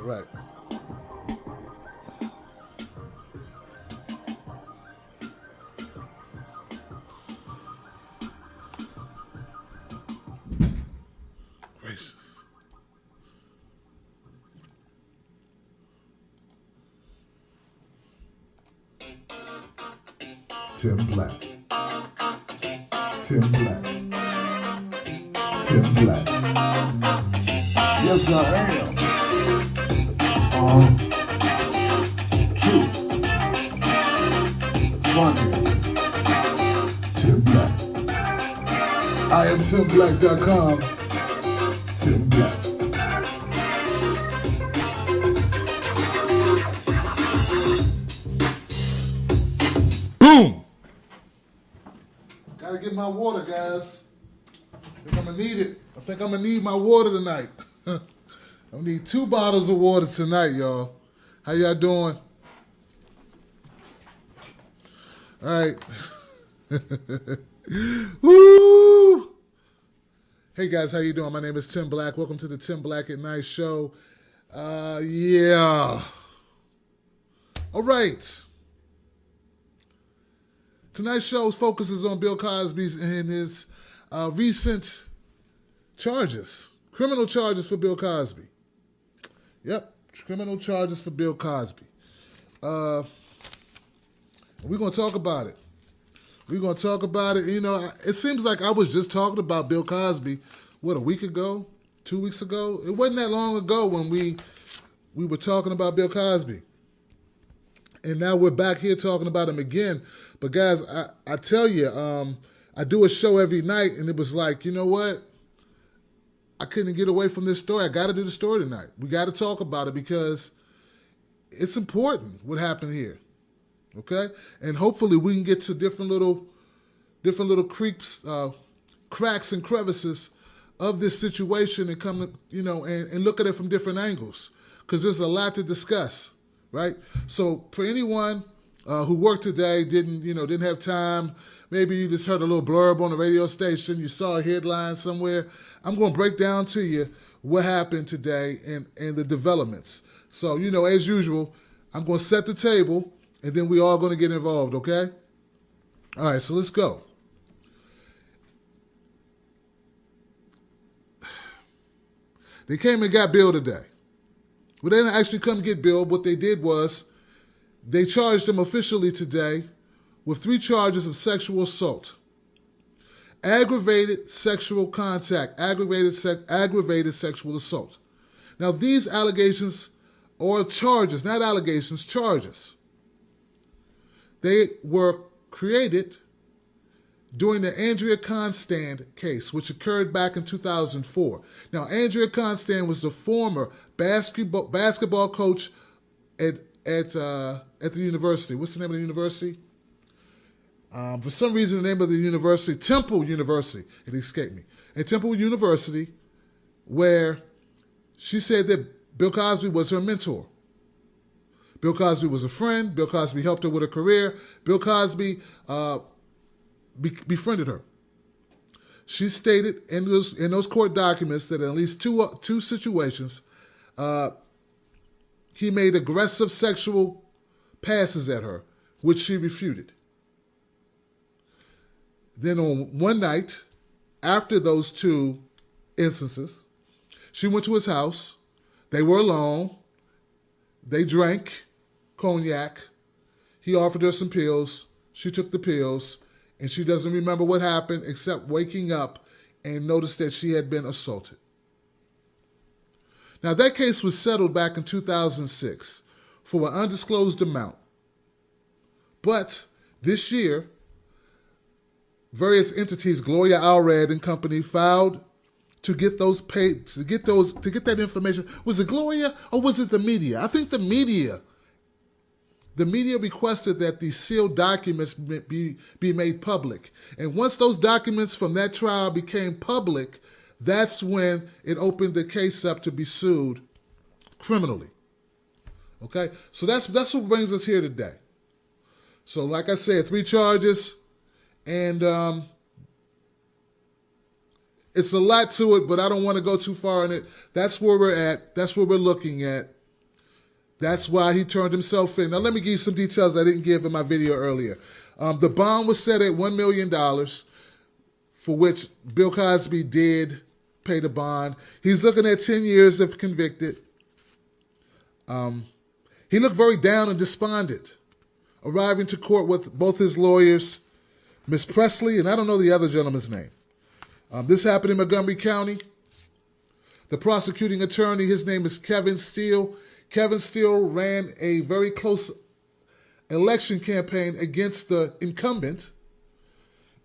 right. Gracious. Tim Black. Tim Black. Tim Black. Yes, I am. True. Funny. Tim Black. I am TimBlack.com. Tim Black. Boom! Gotta get my water, guys. I think I'm gonna need it. I think I'm gonna need my water tonight. I'm gonna need 2 bottles of water tonight, y'all. How y'all doing? All right. Woo! Hey guys, how you doing? My name is Tim Black. Welcome to the Tim Black at Night show. Yeah. All right. Tonight's show focuses on Bill Cosby and his recent charges, criminal charges for Bill Cosby. Yep, criminal charges for Bill Cosby. We're going to talk about it. We're going to talk about it. You know, it seems like I was just talking about Bill Cosby, what, a week ago? 2 weeks ago? It wasn't that long ago when we were talking about Bill Cosby. And now we're back here talking about him again. But guys, I tell you, I do a show every night, and it was like, you know what? I couldn't get away from this story. I got to do the story tonight. We got to talk about it because it's important what happened here. Okay? And hopefully we can get to different little creeps, cracks and crevices of this situation and come, you know, and look at it from different angles because there's a lot to discuss, right? So for anyone who worked today, didn't have time, maybe you just heard a little blurb on the radio station, you saw a headline somewhere, I'm going to break down to you what happened today and the developments. So, you know, as usual, I'm going to set the table and then we all going to get involved, okay? All right, so let's go. They came and got Bill today. Well, they didn't actually come get Bill. What they did was they charged him officially today with 3 charges of sexual assault, aggravated sexual contact, aggravated sexual assault. Now, these allegations or charges, not allegations, charges, they were created during the Andrea Constand case, which occurred back in 2004. Now, Andrea Constand was the former basketball coach at the university. What's the name of the university? For some reason, the name of the university, Temple University, it escaped me. At Temple University, where she said that Bill Cosby was her mentor. Bill Cosby was a friend. Bill Cosby helped her with her career. Bill Cosby befriended her. She stated in those court documents that in at least two situations, he made aggressive sexual passes at her, which she refuted. Then on one night, after those 2 instances, she went to his house. They were alone. They drank cognac. He offered her some pills. She took the pills, and she doesn't remember what happened except waking up and noticed that she had been assaulted. Now, that case was settled back in 2006 for an undisclosed amount. That year, various entities, Gloria Allred and company, filed to get that information. Was it Gloria or was it the media? I think the media requested that the sealed documents be made public. And once those documents from that trial became public, that's when it opened the case up to be sued criminally. Okay? So that's what brings us here today. So like I said, 3 charges, and it's a lot to it, but I don't want to go too far in it. That's where we're at. That's what we're looking at. That's why he turned himself in. Now, let me give you some details I didn't give in my video earlier. The bond was set at $1 million, for which Bill Cosby did pay the bond. He's looking at 10 years if convicted. He looked very down and despondent, arriving to court with both his lawyers, Miss Presley, and I don't know the other gentleman's name. This happened in Montgomery County. The prosecuting attorney, his name is Kevin Steele. Kevin Steele ran a very close election campaign against the incumbent,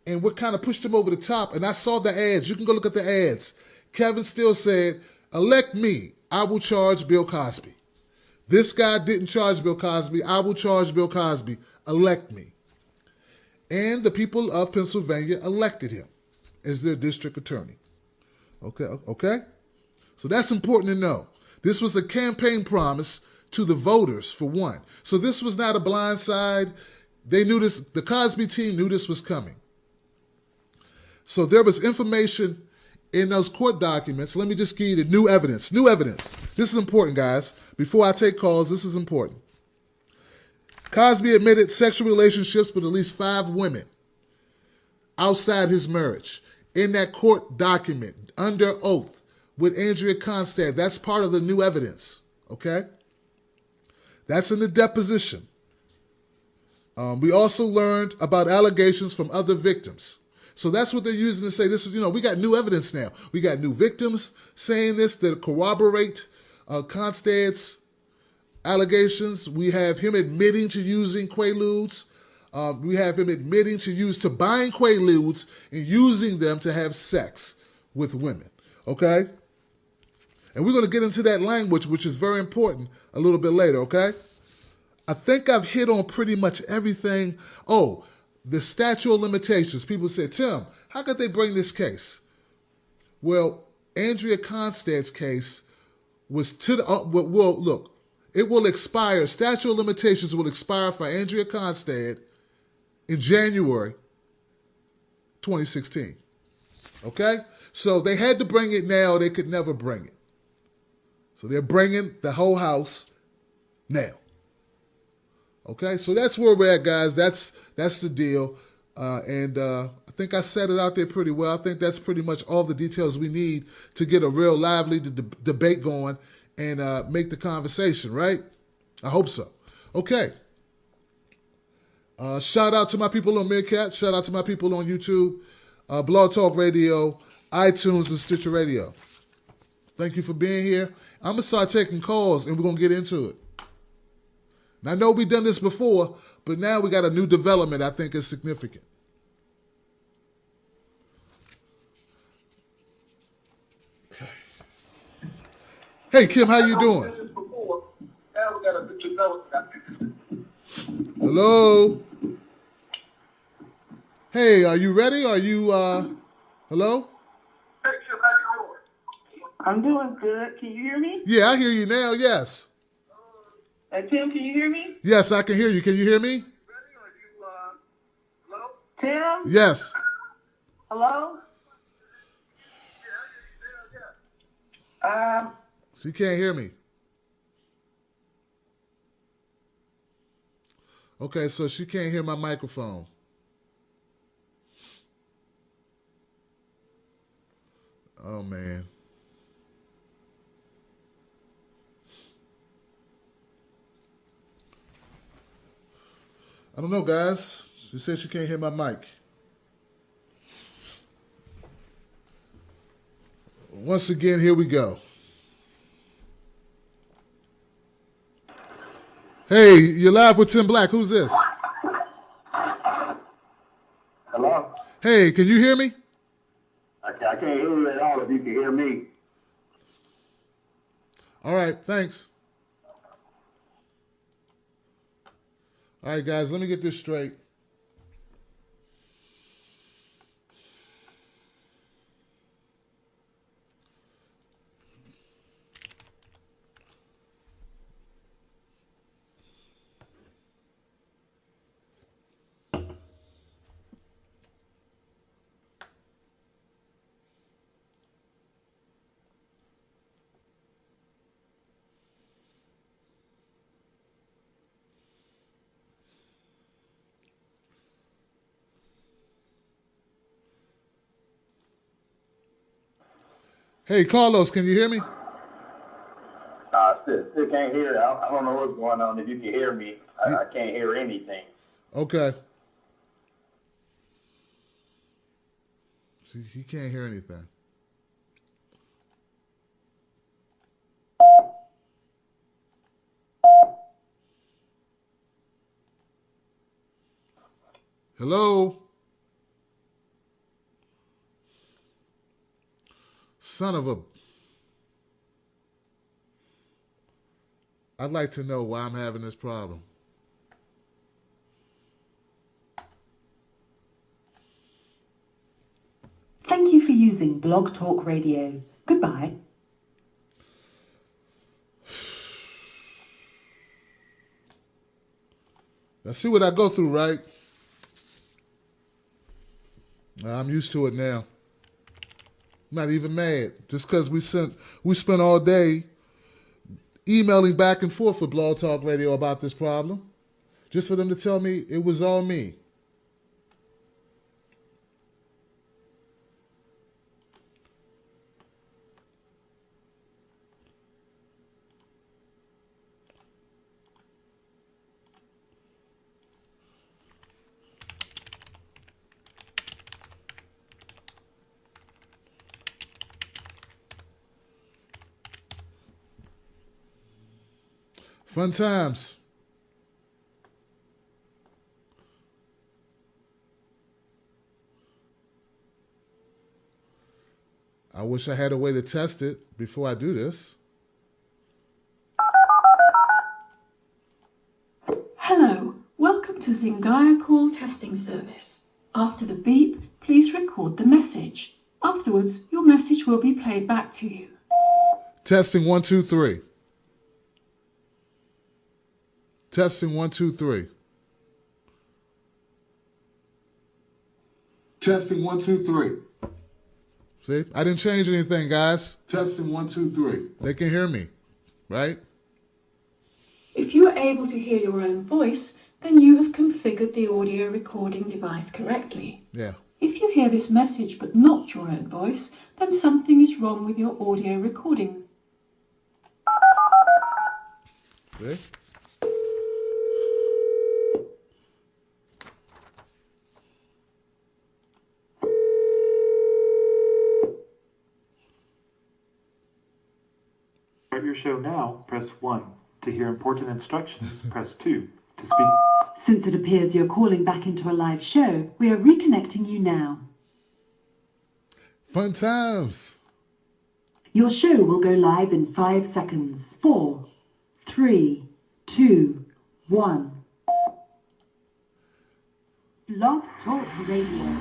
and what kind of pushed him over the top, and I saw the ads. You can go look at the ads. Kevin Steele said, elect me, I will charge Bill Cosby. This guy didn't charge Bill Cosby, I will charge Bill Cosby, elect me. And the people of Pennsylvania elected him as their district attorney. Okay? So that's important to know. This was a campaign promise to the voters, for one. So this was not a blind side. They knew this, the Cosby team knew this was coming. So there was information in those court documents. Let me just give you the new evidence. New evidence. This is important, guys. Before I take calls, this is important. Cosby admitted sexual relationships with at least 5 women outside his marriage. In that court document, under oath, with Andrea Constand. That's part of the new evidence, okay? That's in the deposition. We also learned about allegations from other victims. So that's what they're using to say this is, we got new evidence now. We got new victims saying this that corroborate Constand's allegations. We have him admitting to using Quaaludes. We have him admitting to buying Quaaludes and using them to have sex with women, okay? And we're going to get into that language, which is very important, a little bit later, okay? I think I've hit on pretty much everything. Oh, the statute of limitations. People say, Tim, how could they bring this case? Well, Andrea Constand's case was to the, well, look, it will expire. Statute of limitations will expire for Andrea Constand in January 2016. Okay? So they had to bring it now. They could never bring it. So they're bringing the whole house now. Okay? So that's where we're at, guys. That's the deal. I think I set it out there pretty well. I think that's pretty much all the details we need to get a real lively debate going and make the conversation, right? I hope so. Okay. Shout out to my people on Meerkat. Shout out to my people on YouTube, Blog Talk Radio, iTunes, and Stitcher Radio. Thank you for being here. I'm going to start taking calls, and we're going to get into it. And I know we've done this before, but now we got a new development I think is significant. Okay. Hey, Kim, how you doing? Hello? Hey, are you ready? Are you, hello? Hey, Kim, how you doing? I'm doing good. Can you hear me? Yeah, I hear you now, yes. Tim, can you hear me? Yes, I can hear you. Can you hear me? Ready? Hello? Tim? Yes. Hello? She can't hear me. Okay, so she can't hear my microphone. Oh, man. I don't know, guys. She said she can't hear my mic. Once again, here we go. Hey, you're live with Tim Black. Who's this? Hello? Hey, can you hear me? I can't hear you at all if you can hear me. All right, thanks. All right, guys, let me get this straight. Hey, Carlos, can you hear me? Still can't hear. I don't know what's going on. If you can hear me, I can't hear anything. Okay. See, he can't hear anything. Hello? Son of a... I'd like to know why I'm having this problem. Thank you for using Blog Talk Radio. Goodbye. Now, see what I go through, right? I'm used to it now. I'm not even mad. Just because we spent all day emailing back and forth with Blog Talk Radio about this problem. Just for them to tell me it was all me. Fun times. I wish I had a way to test it before I do this. Hello, welcome to Zingaya Call Testing Service. After the beep, please record the message. Afterwards, your message will be played back to you. Testing 1, 2, 3. Testing 1, 2, 3. Testing 1, 2, 3. See, I didn't change anything, guys. Testing 1, 2, 3. They can hear me, right? If you are able to hear your own voice, then you have configured the audio recording device correctly. Yeah. If you hear this message but not your own voice, then something is wrong with your audio recording. See? Start your show now, press 1. To hear important instructions, press 2. To speak. Since it appears you're calling back into a live show, we are reconnecting you now. Fun times. Your show will go live in 5 seconds. 4, 3, 2, 1. Blog Talk Radio.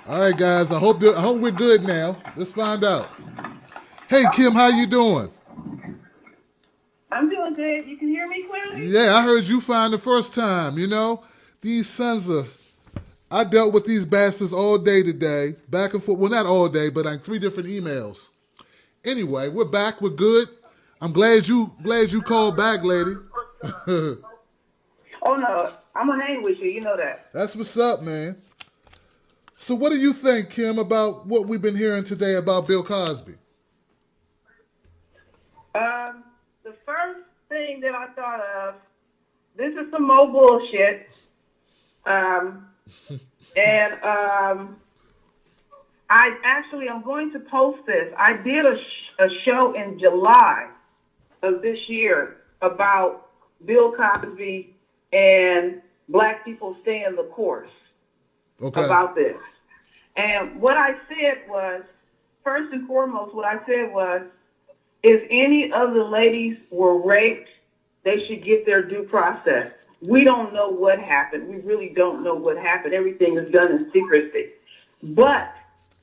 All right, guys. I hope we're good now. Let's find out. Hey, Kim, how you doing? I'm doing good. You can hear me clearly? Yeah, I heard you fine the first time. You know, these sons of... I dealt with these bastards all day today. Back and forth. Well, not all day, but like 3 different emails. Anyway, we're back. We're good. I'm glad you called back, lady. Oh, no. I'm going to hang with you. You know that. That's what's up, man. So what do you think, Kim, about what we've been hearing today about Bill Cosby? The first thing that I thought of, this is some more bullshit. I'm going to post this. I did a show in July of this year about Bill Cosby and black people staying the course about this. And what I said was, first and foremost, if any of the ladies were raped, they should get their due process. We don't know what happened. We really don't know what happened. Everything is done in secrecy. But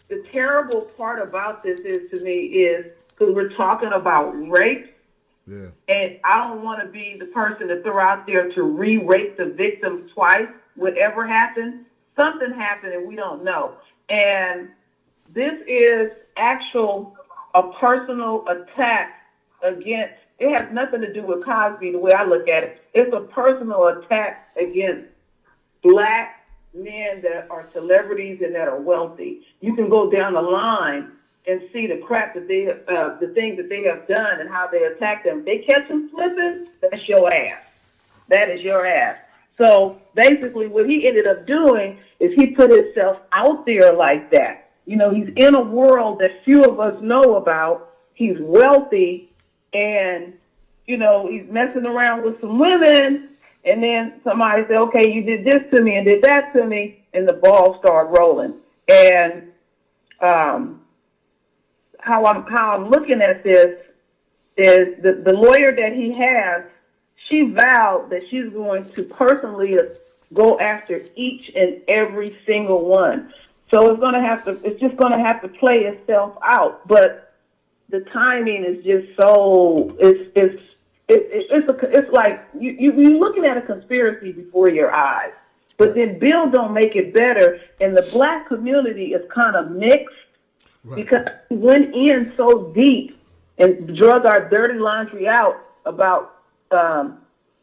the terrible part about this is, to me, is because we're talking about rape, and I don't want to be the person to throw out there to re-rape the victim twice. Whatever happened, something happened and we don't know. And this is a personal attack against, it has nothing to do with Cosby the way I look at it. It's a personal attack against black men that are celebrities and that are wealthy. You can go down the line and see the crap that they, the things that they have done and how they attack them. If they catch them slipping, that's your ass. That is your ass. So basically what he ended up doing is he put himself out there like that. You know, he's in a world that few of us know about. He's wealthy and, you know, he's messing around with some women, and then somebody said, okay, you did this to me and did that to me, and the ball started rolling. And how I'm looking at this is the lawyer that he has, she vowed that she's going to personally go after each and every single one. So it's just going to have to play itself out. But the timing is just so, it's like you're looking at a conspiracy before your eyes. But then Bill don't make it better, and the black community is kind of mixed. Right. Because he went in so deep and drug our dirty laundry out about, and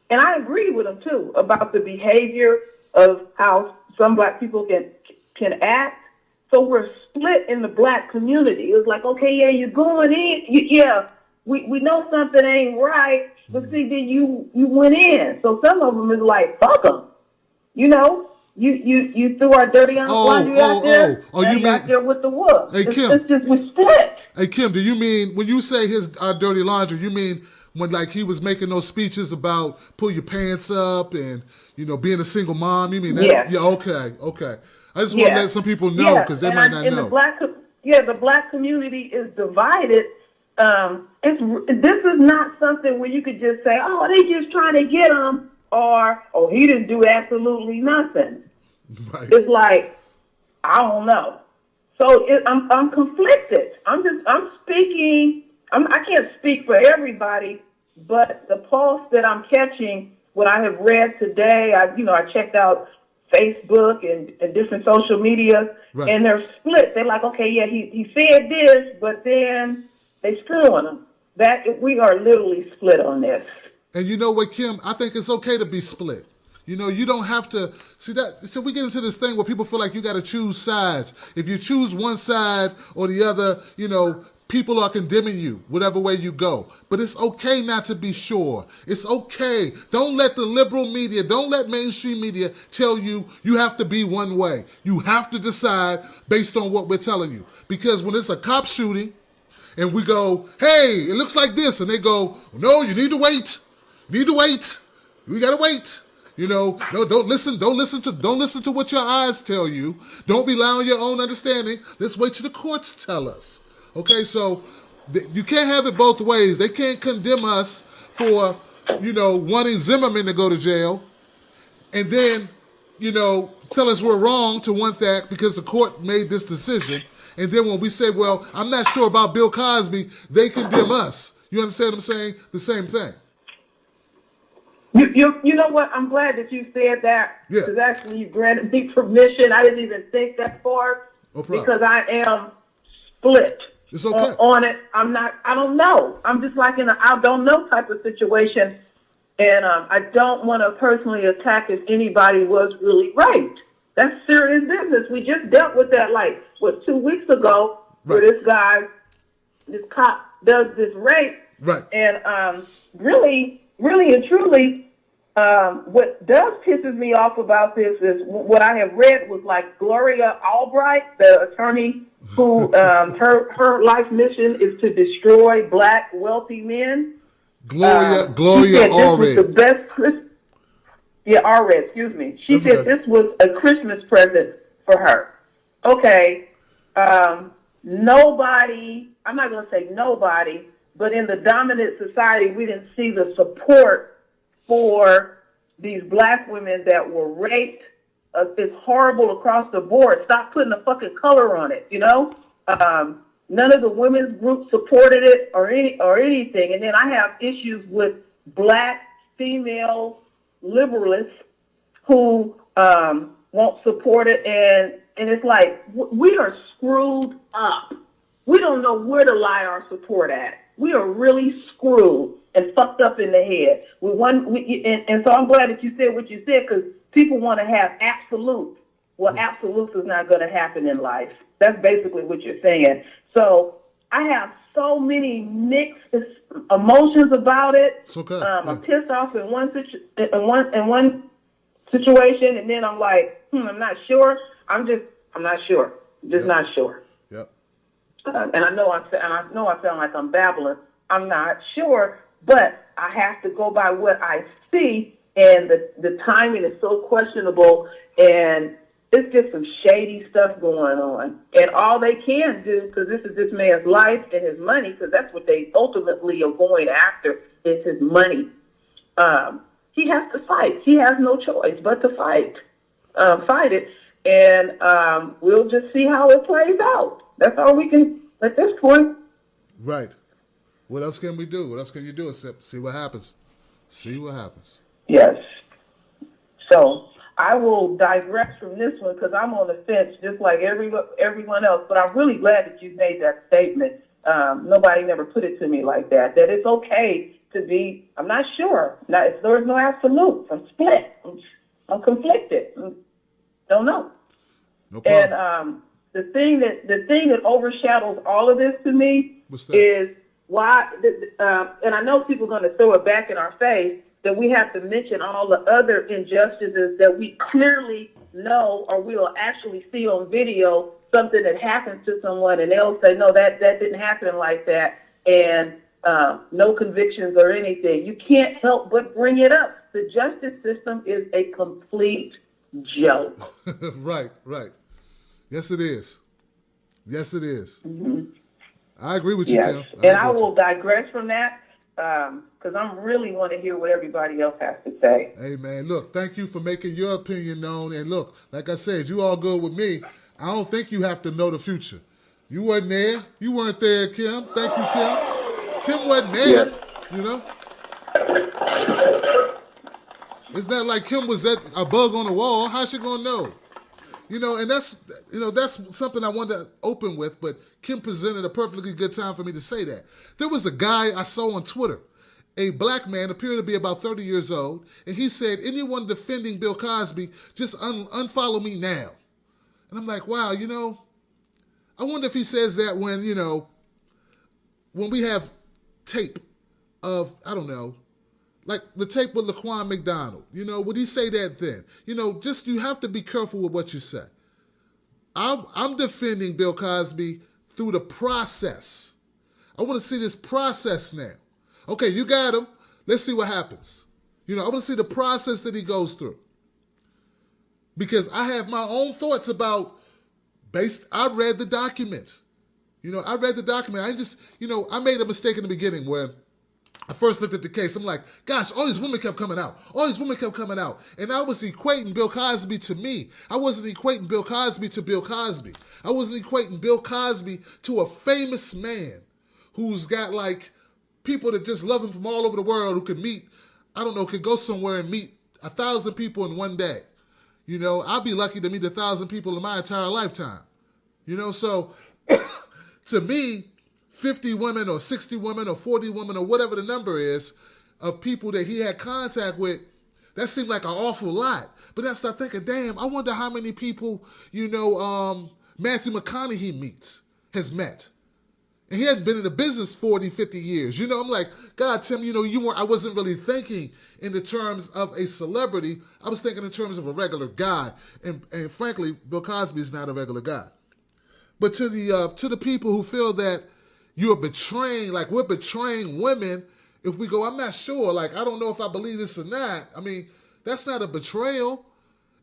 I agree with him too, about the behavior of how some black people can act. So we're split in the black community. It was like, okay, yeah, you're going in. We know something ain't right, but see, then you went in. So some of them is like, fuck them. You know? You threw our dirty laundry out there. You mean out there with the wolf? Hey, Kim. It's just we split. Hey Kim, do you mean when you say our dirty laundry? You mean when like he was making those speeches about pull your pants up and being a single mom? You mean that? Yes. Yeah. Okay. I just want to let some people know because they might not know. The black community is divided. This is not something where you could just say, oh, they just trying to get him. Or, oh, he didn't do absolutely nothing. Right. It's like, I don't know. So I'm conflicted. I'm speaking. I can't speak for everybody, but the pulse that I'm catching, what I have read today, I checked out Facebook and different social media, right. And they're split. They're like, okay, yeah, he said this, but then they screwing him. That we are literally split on this. And you know what, Kim? I think it's okay to be split. You don't have to see that. So we get into this thing where people feel like you got to choose sides. If you choose one side or the other, people are condemning you, whatever way you go. But it's okay not to be sure. It's okay. Don't let the liberal media, don't let mainstream media tell you you have to be one way. You have to decide based on what we're telling you. Because when it's a cop shooting and we go, hey, it looks like this, and they go, no, you need to wait. We gotta wait. No, don't listen to what your eyes tell you. Don't rely on your own understanding. Let's wait till the courts tell us. Okay, so you can't have it both ways. They can't condemn us for, wanting Zimmerman to go to jail, and then, tell us we're wrong to want that because the court made this decision. And then when we say, well, I'm not sure about Bill Cosby, they condemn us. You understand what I'm saying? The same thing. You know what? I'm glad that you said that. Yeah. Because actually you granted me permission. I didn't even think that far. No problem. Because I am split. It's okay. On it. I don't know. I'm just like in a I don't know type of situation. And I don't want to personally attack if anybody was really raped. That's serious business. We just dealt with that 2 weeks ago, right. Where this cop does this rape. Right. And really and truly, what does pisses me off about this is what I have read was like Gloria Albright, the attorney who her life mission is to destroy black wealthy men. Gloria Allred. The best Allred, excuse me. She said this was a Christmas present for her. Okay, nobody, I'm not going to say nobody, but in the dominant society, we didn't see the support for these black women that were raped. It's horrible across the board. Stop putting a fucking color on it, None of the women's groups supported it or anything. And then I have issues with black female liberalists who won't support it. And it's like, we are screwed up. We don't know where to lie our support at. we are really screwed and fucked up in the head. And so I'm glad that you said what you said, because people want to have absolutes. Well, absolutes is not going to happen in life. That's basically what you're saying. So I have so many mixed emotions about it. It's okay. I'm pissed off in one situation, and then I'm like, I'm not sure. I'm not sure. Just not sure. Yep. And I know I sound like I'm babbling. I'm not sure, but I have to go by what I see, and the timing is so questionable, and it's just some shady stuff going on. And all they can do, because this is this man's life and his money, because that's what they ultimately are going after, is his money. He has to fight. He has no choice but to fight it. And we'll just see how it plays out. That's all we can at this point. Right. What else can we do? What else can you do except see what happens? See what happens. Yes. So I will digress from this one because I'm on the fence just like everyone else. But I'm really glad that you made that statement. Nobody never put it to me like that. That it's okay to be. I'm not sure. There's no absolutes. I'm split. I'm conflicted. Don't know. No problem. And the thing that overshadows all of this to me is why. And I know people are going to throw it back in our face, that we have to mention all the other injustices that we clearly know, or we will actually see on video something that happens to someone, and they'll say, no, that didn't happen like that, and no convictions or anything. You can't help but bring it up. The justice system is a complete joke. Right. Yes, it is. Mm-hmm. I agree with you, yes. Kim. And I will digress from that because I really want to hear what everybody else has to say. Hey, man, look, thank you for making your opinion known. And look, like I said, you all good with me. I don't think you have to know the future. You weren't there. You weren't there, Kim. Thank you, Kim. Kim wasn't there, you know. It's not like Kim was a bug on the wall. How's she going to know? You know, and that's something I wanted to open with, but Kim presented a perfectly good time for me to say that. There was a guy I saw on Twitter, a black man, appeared to be about 30 years old, and he said, anyone defending Bill Cosby, just unfollow me now. And I'm like, wow, you know, I wonder if he says that when, you know, when we have tape of, I don't know, like the tape with Laquan McDonald, you know, would he say that then? You know, just you have to be careful with what you say. I'm defending Bill Cosby through the process. I want to see this process now. Okay, you got him. Let's see what happens. You know, I want to see the process that he goes through. Because I have my own thoughts about I read the document. You know, I read the document. I made a mistake in the beginning where I first looked at the case. I'm like, gosh, all these women kept coming out. And I was equating Bill Cosby to me. I wasn't equating Bill Cosby to Bill Cosby. I wasn't equating Bill Cosby to a famous man who's got like people that just love him from all over the world who could go somewhere and meet 1,000 people in one day. You know, I'll be lucky to meet 1,000 people in my entire lifetime. You know, so to me, 50 women or 60 women or 40 women or whatever the number is of people that he had contact with, that seemed like an awful lot. But then I started thinking, damn, I wonder how many people, you know, Matthew McConaughey has met. And he hadn't been in the business 40, 50 years. You know, I'm like, God, Tim, you know, I wasn't really thinking in the terms of a celebrity. I was thinking in terms of a regular guy. And frankly, Bill Cosby is not a regular guy. But to the people who feel that you're betraying, like we're betraying women, if we go, I'm not sure, like, I don't know if I believe this or not. I mean, that's not a betrayal.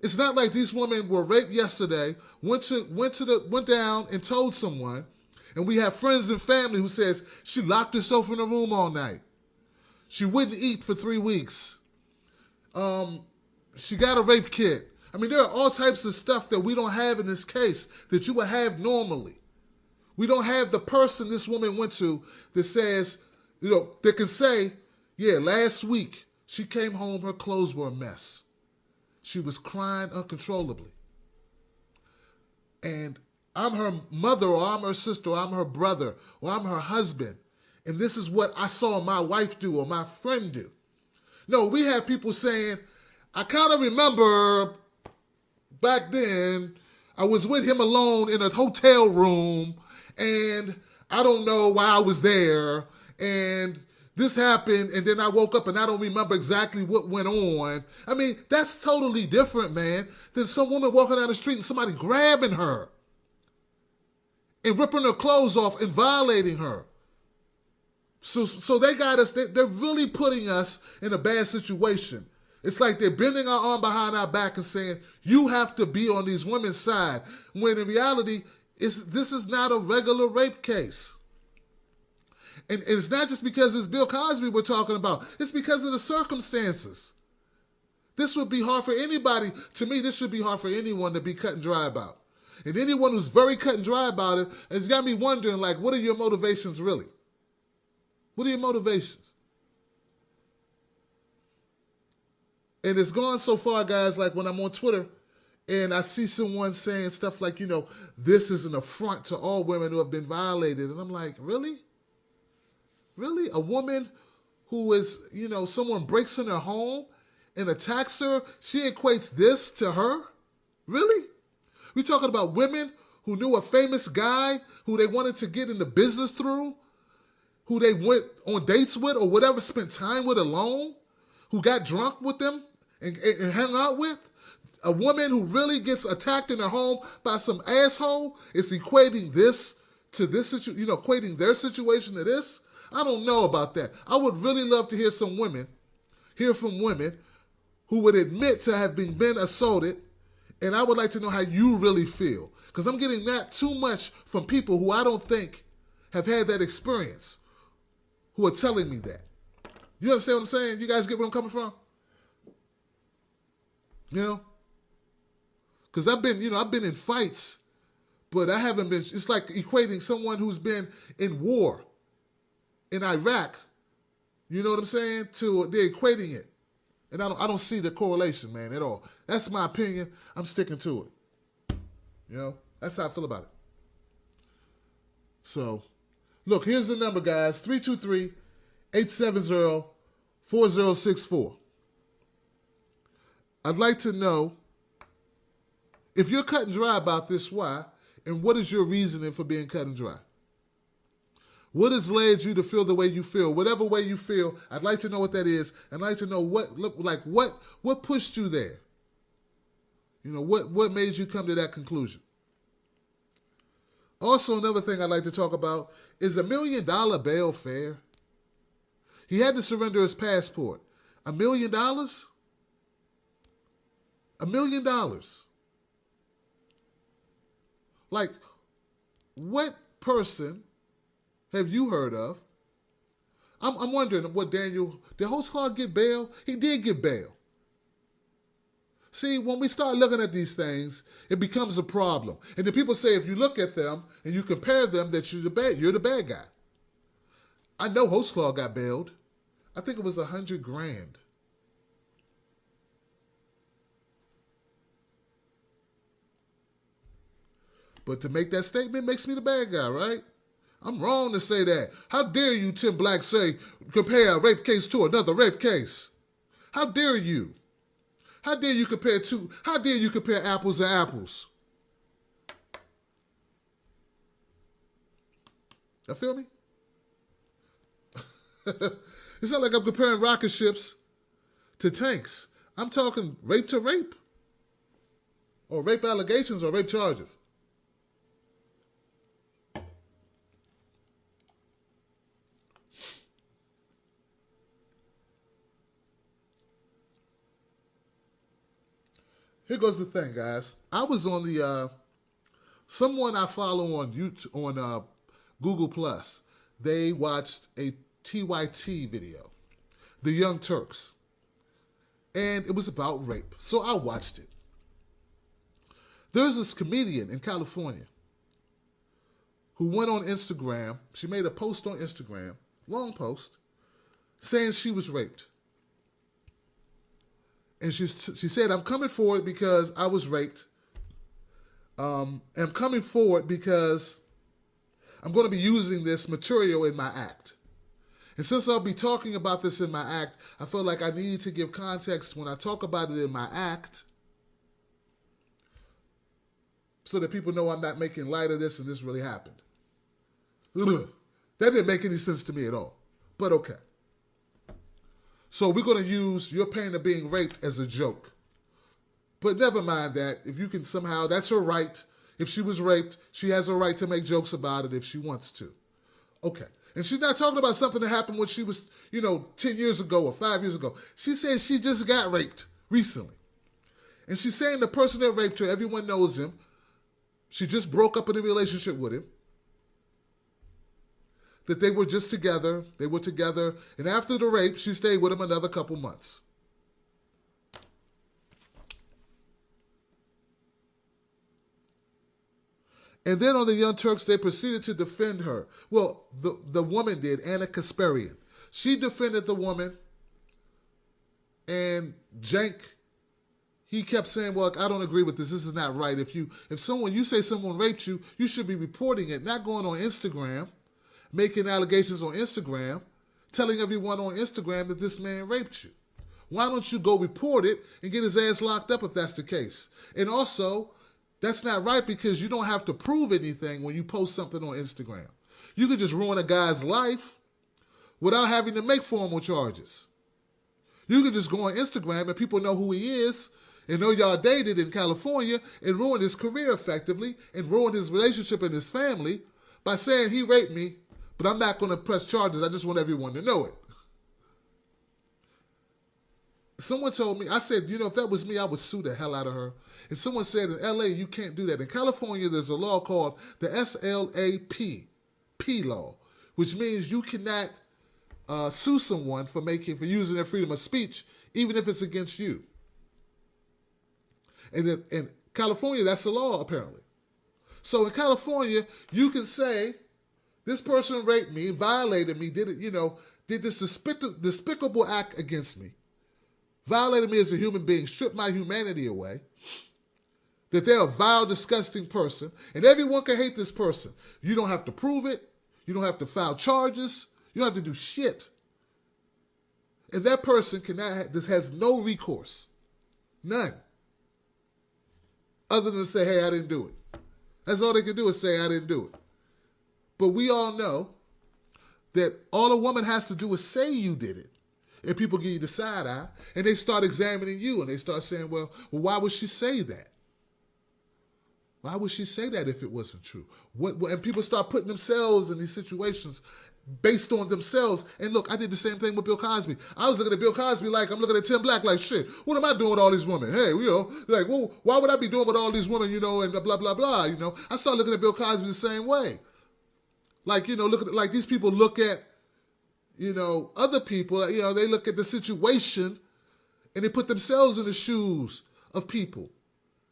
It's not like these women were raped yesterday, went down and told someone, and we have friends and family who says she locked herself in a room all night. She wouldn't eat for 3 weeks. She got a rape kit. I mean, there are all types of stuff that we don't have in this case that you would have normally. We don't have the person this woman went to that says, you know, that can say, yeah, last week she came home, her clothes were a mess. She was crying uncontrollably. And I'm her mother, or I'm her sister, or I'm her brother, or I'm her husband. and this is what I saw my wife do or my friend do. No, we have people saying, I kind of remember back then I was with him alone in a hotel room, and I don't know why I was there, and this happened, and then I woke up and I don't remember exactly what went on. I mean, that's totally different, man, than some woman walking down the street and somebody grabbing her and ripping her clothes off and violating her. So they got us, they're really putting us in a bad situation. It's like they're bending our arm behind our back and saying, you have to be on these women's side. When in reality, this is not a regular rape case. And it's not just because it's Bill Cosby we're talking about. It's because of the circumstances. This would be hard for anybody. To me, this should be hard for anyone to be cut and dry about. And anyone who's very cut and dry about it has got me wondering, like, what are your motivations really? What are your motivations? And it's gone so far, guys, like when I'm on Twitter and I see someone saying stuff like, this is an affront to all women who have been violated. And I'm like, really? Really? A woman who is, someone breaks in her home and attacks her, she equates this to her? Really? We're talking about women who knew a famous guy who they wanted to get into business through, who they went on dates with or whatever, spent time with alone, who got drunk with them and hung out with. A woman who really gets attacked in her home by some asshole is equating this to this, equating their situation to this. I don't know about that. I would really love to hear from women who would admit to have been assaulted, and I would like to know how you really feel. Because I'm getting that too much from people who I don't think have had that experience, who are telling me that. You understand what I'm saying? You guys get where I'm coming from? Because I've been in fights, but I haven't been, it's like equating someone who's been in war in Iraq, you know what I'm saying, they're equating it. And I don't see the correlation, man, at all. That's my opinion. I'm sticking to it. That's how I feel about it. So, look, here's the number, guys. 323-870-4064. I'd like to know if you're cut and dry about this, why, and what is your reasoning for being cut and dry? What has led you to feel the way you feel? Whatever way you feel, I'd like to know what that is. I'd like to know what pushed you there. What made you come to that conclusion? Also, another thing I'd like to talk about is $1 million bail fair? He had to surrender his passport. $1 million? $1 million. Like, what person have you heard of? I'm wondering what did Host Clark get bail? He did get bail. See, when we start looking at these things, it becomes a problem. And then people say if you look at them and you compare them, that you're the bad guy. I know Host Clark got bailed. I think it was $100,000. But to make that statement makes me the bad guy, right? I'm wrong to say that. How dare you, Tim Black, compare a rape case to another rape case? How dare you? How dare you compare apples to apples? You feel me? It's not like I'm comparing rocket ships to tanks. I'm talking rape to rape. Or rape allegations or rape charges. Here goes the thing, guys. I was on the someone I follow on YouTube, on Google Plus. They watched a TYT video, The Young Turks, and it was about rape. So I watched it. There's this comedian in California who went on Instagram. She made a post on Instagram, long post, saying she was raped. And she said, I'm coming forward because I was raped. I'm coming forward because I'm going to be using this material in my act. And since I'll be talking about this in my act, I felt like I needed to give context when I talk about it in my act so that people know I'm not making light of this and this really happened. Ugh. That didn't make any sense to me at all. But okay. So we're going to use your pain of being raped as a joke. But never mind that. If you can somehow, that's her right. If she was raped, she has a right to make jokes about it if she wants to. Okay. And she's not talking about something that happened when she was, 10 years ago or 5 years ago. She says she just got raped recently. And she's saying the person that raped her, everyone knows him. She just broke up in a relationship with him. That they were just together. They were together. And after the rape, she stayed with him another couple months. And then on the Young Turks, they proceeded to defend her. Well, the woman did, Andrea Constand. She defended the woman. And Jank, he kept saying, well, I don't agree with this. This is not right. If you say someone raped you, you should be reporting it, not going on Instagram, making allegations on Instagram, telling everyone on Instagram that this man raped you. Why don't you go report it and get his ass locked up if that's the case? And also, that's not right because you don't have to prove anything when you post something on Instagram. You could just ruin a guy's life without having to make formal charges. You could just go on Instagram and people know who he is and know y'all dated in California and ruin his career effectively and ruin his relationship and his family by saying he raped me, but I'm not going to press charges. I just want everyone to know it. Someone told me, I said, if that was me, I would sue the hell out of her. And someone said in LA, you can't do that. In California, there's a law called the SLAP law, which means you cannot sue someone for using their freedom of speech, even if it's against you. And in California, that's the law, apparently. So in California, you can say, this person raped me, violated me, did this despicable act against me. Violated me as a human being, stripped my humanity away, that they're a vile, disgusting person, and everyone can hate this person. You don't have to prove it. You don't have to file charges. You don't have to do shit. And that person has no recourse. None. Other than to say, hey, I didn't do it. That's all they can do is say, I didn't do it. But we all know that all a woman has to do is say you did it. And people give you the side eye, and they start examining you, and they start saying, well, why would she say that? Why would she say that if it wasn't true? And people start putting themselves in these situations based on themselves. And look, I did the same thing with Bill Cosby. I was looking at Bill Cosby like I'm looking at Tim Black like, shit, what am I doing with all these women? Hey, like, well, why would I be doing with all these women, and blah, blah, blah, I started looking at Bill Cosby the same way. Like, look at, like these people look at, other people, they look at the situation and they put themselves in the shoes of people.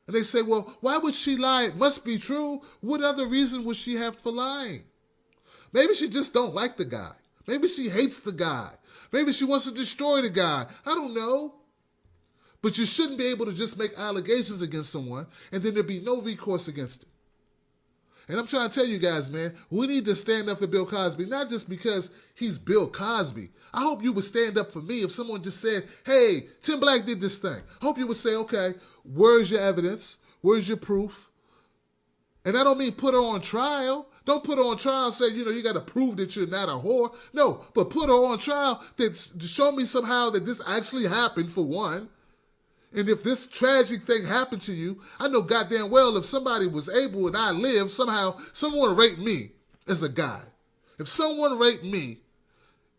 And they say, well, why would she lie? It must be true. What other reason would she have for lying? Maybe she just don't like the guy. Maybe she hates the guy. Maybe she wants to destroy the guy. I don't know. But you shouldn't be able to just make allegations against someone and then there be no recourse against it. And I'm trying to tell you guys, man, we need to stand up for Bill Cosby, not just because he's Bill Cosby. I hope you would stand up for me if someone just said, hey, Tim Black did this thing. I hope you would say, okay, where's your evidence? Where's your proof? And I don't mean put her on trial. Don't put her on trial and say, you got to prove that you're not a whore. No, but put her on trial to show me somehow that this actually happened, for one. And if this tragic thing happened to you, I know goddamn well if somebody was able and I lived, somehow someone raped me as a guy. If someone raped me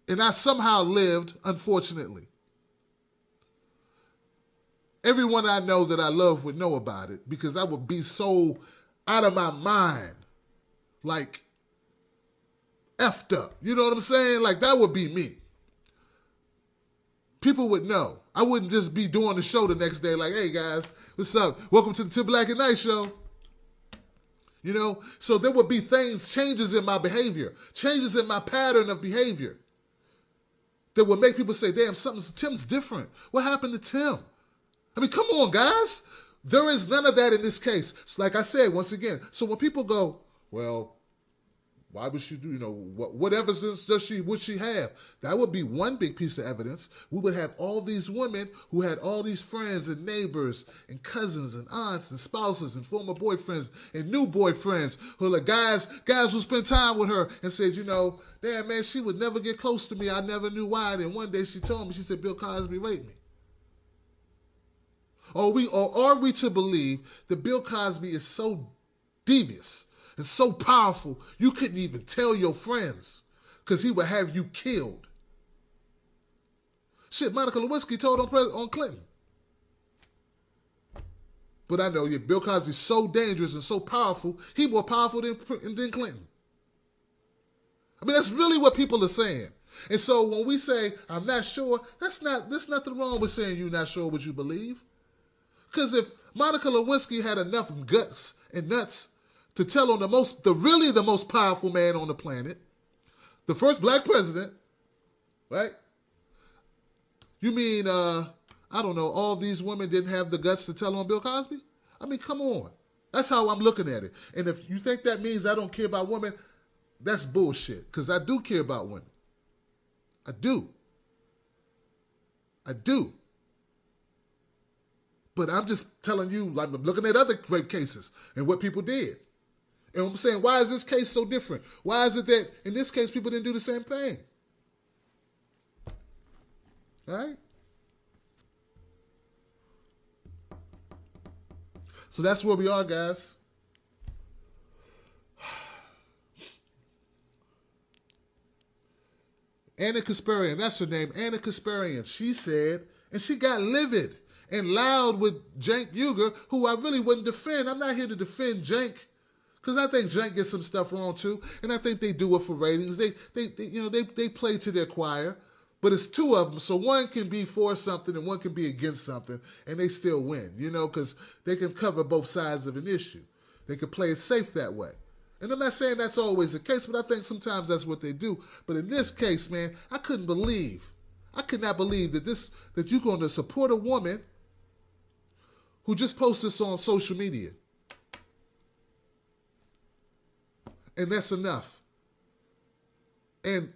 and I somehow lived, unfortunately, everyone I know that I love would know about it because I would be so out of my mind, like effed up. You know what I'm saying? Like that would be me. People would know. I wouldn't just be doing the show the next day like, hey guys, what's up? Welcome to the Tim Black at Night show. So there would be changes in my behavior, changes in my pattern of behavior that would make people say, damn, Tim's different. What happened to Tim? I mean, come on, guys. There is none of that in this case. So like I said, once again, so when people go, well, Why would she do, what evidence would she have? That would be one big piece of evidence. We would have all these women who had all these friends and neighbors and cousins and aunts and spouses and former boyfriends and new boyfriends who are guys who spent time with her and said, damn man, she would never get close to me. I never knew why. And one day she told me, she said, Bill Cosby raped me. Or are we to believe that Bill Cosby is so devious and so powerful you couldn't even tell your friends because he would have you killed? Shit, Monica Lewinsky told on Clinton. But I know Bill Cosby's so dangerous and so powerful, he's more powerful than Clinton. I mean, that's really what people are saying. And so when we say, I'm not sure, there's nothing wrong with saying you're not sure what you believe. Because if Monica Lewinsky had enough guts and nuts to tell on the most powerful man on the planet, the first black president, right? You mean, I don't know, all these women didn't have the guts to tell on Bill Cosby? I mean, come on. That's how I'm looking at it. And if you think that means I don't care about women, that's bullshit. Because I do care about women. I do. But I'm just telling you, like I'm looking at other rape cases and what people did. And I'm saying, why is this case so different? Why is it that in this case people didn't do the same thing? All right? So that's where we are, guys. Anna Kasparian, that's her name, Anna Kasparian. She said, and she got livid and loud with Cenk Uygur, who I really wouldn't defend. I'm not here to defend Cenk, because I think Cenk gets some stuff wrong too, and I think they do it for ratings. They play to their choir, but it's two of them, so one can be for something and one can be against something, and they still win, because they can cover both sides of an issue. They can play it safe that way. And I'm not saying that's always the case, but I think sometimes that's what they do. But in this case, man, I could not believe that you're going to support a woman who just posted this on social media. And that's enough. And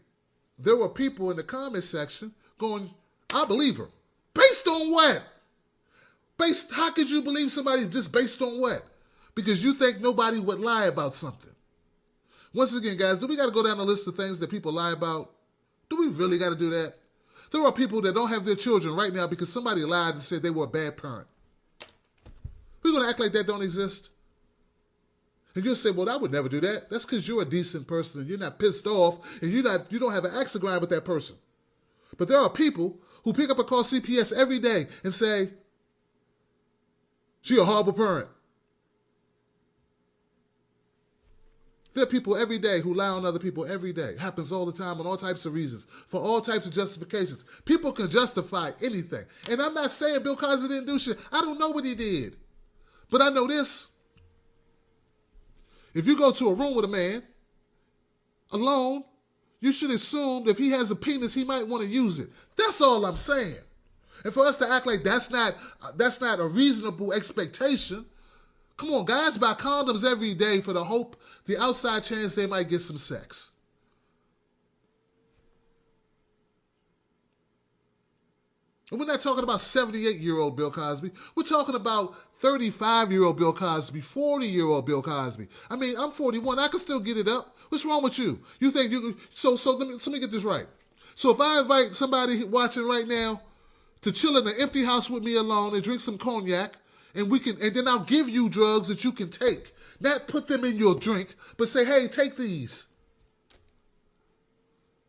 there were people in the comment section going, I believe her. Based on what? How could you believe somebody just based on what? Because you think nobody would lie about something. Once again, guys, do we got to go down the list of things that people lie about? Do we really got to do that? There are people that don't have their children right now because somebody lied and said they were a bad parent. We're going to act like that don't exist? And you'll say, well, I would never do that. That's because you're a decent person and you're not pissed off and you don't have an axe to grind with that person. But there are people who pick up a call CPS every day and say, she a horrible parent. There are people every day who lie on other people every day. It happens all the time on all types of reasons, for all types of justifications. People can justify anything. And I'm not saying Bill Cosby didn't do shit. I don't know what he did. But I know this. If you go to a room with a man alone, you should assume that if he has a penis, he might want to use it. That's all I'm saying. And for us to act like that's not a reasonable expectation. Come on, guys buy condoms every day for the outside chance they might get some sex. And we're not talking about 78-year-old Bill Cosby. We're talking about 35-year-old Bill Cosby, 40-year-old Bill Cosby. I mean, I'm 41. I can still get it up. What's wrong with you? You think you... So let me get this right. So if I invite somebody watching right now to chill in an empty house with me alone and drink some cognac, and then I'll give you drugs that you can take. Not put them in your drink, but say, hey, take these.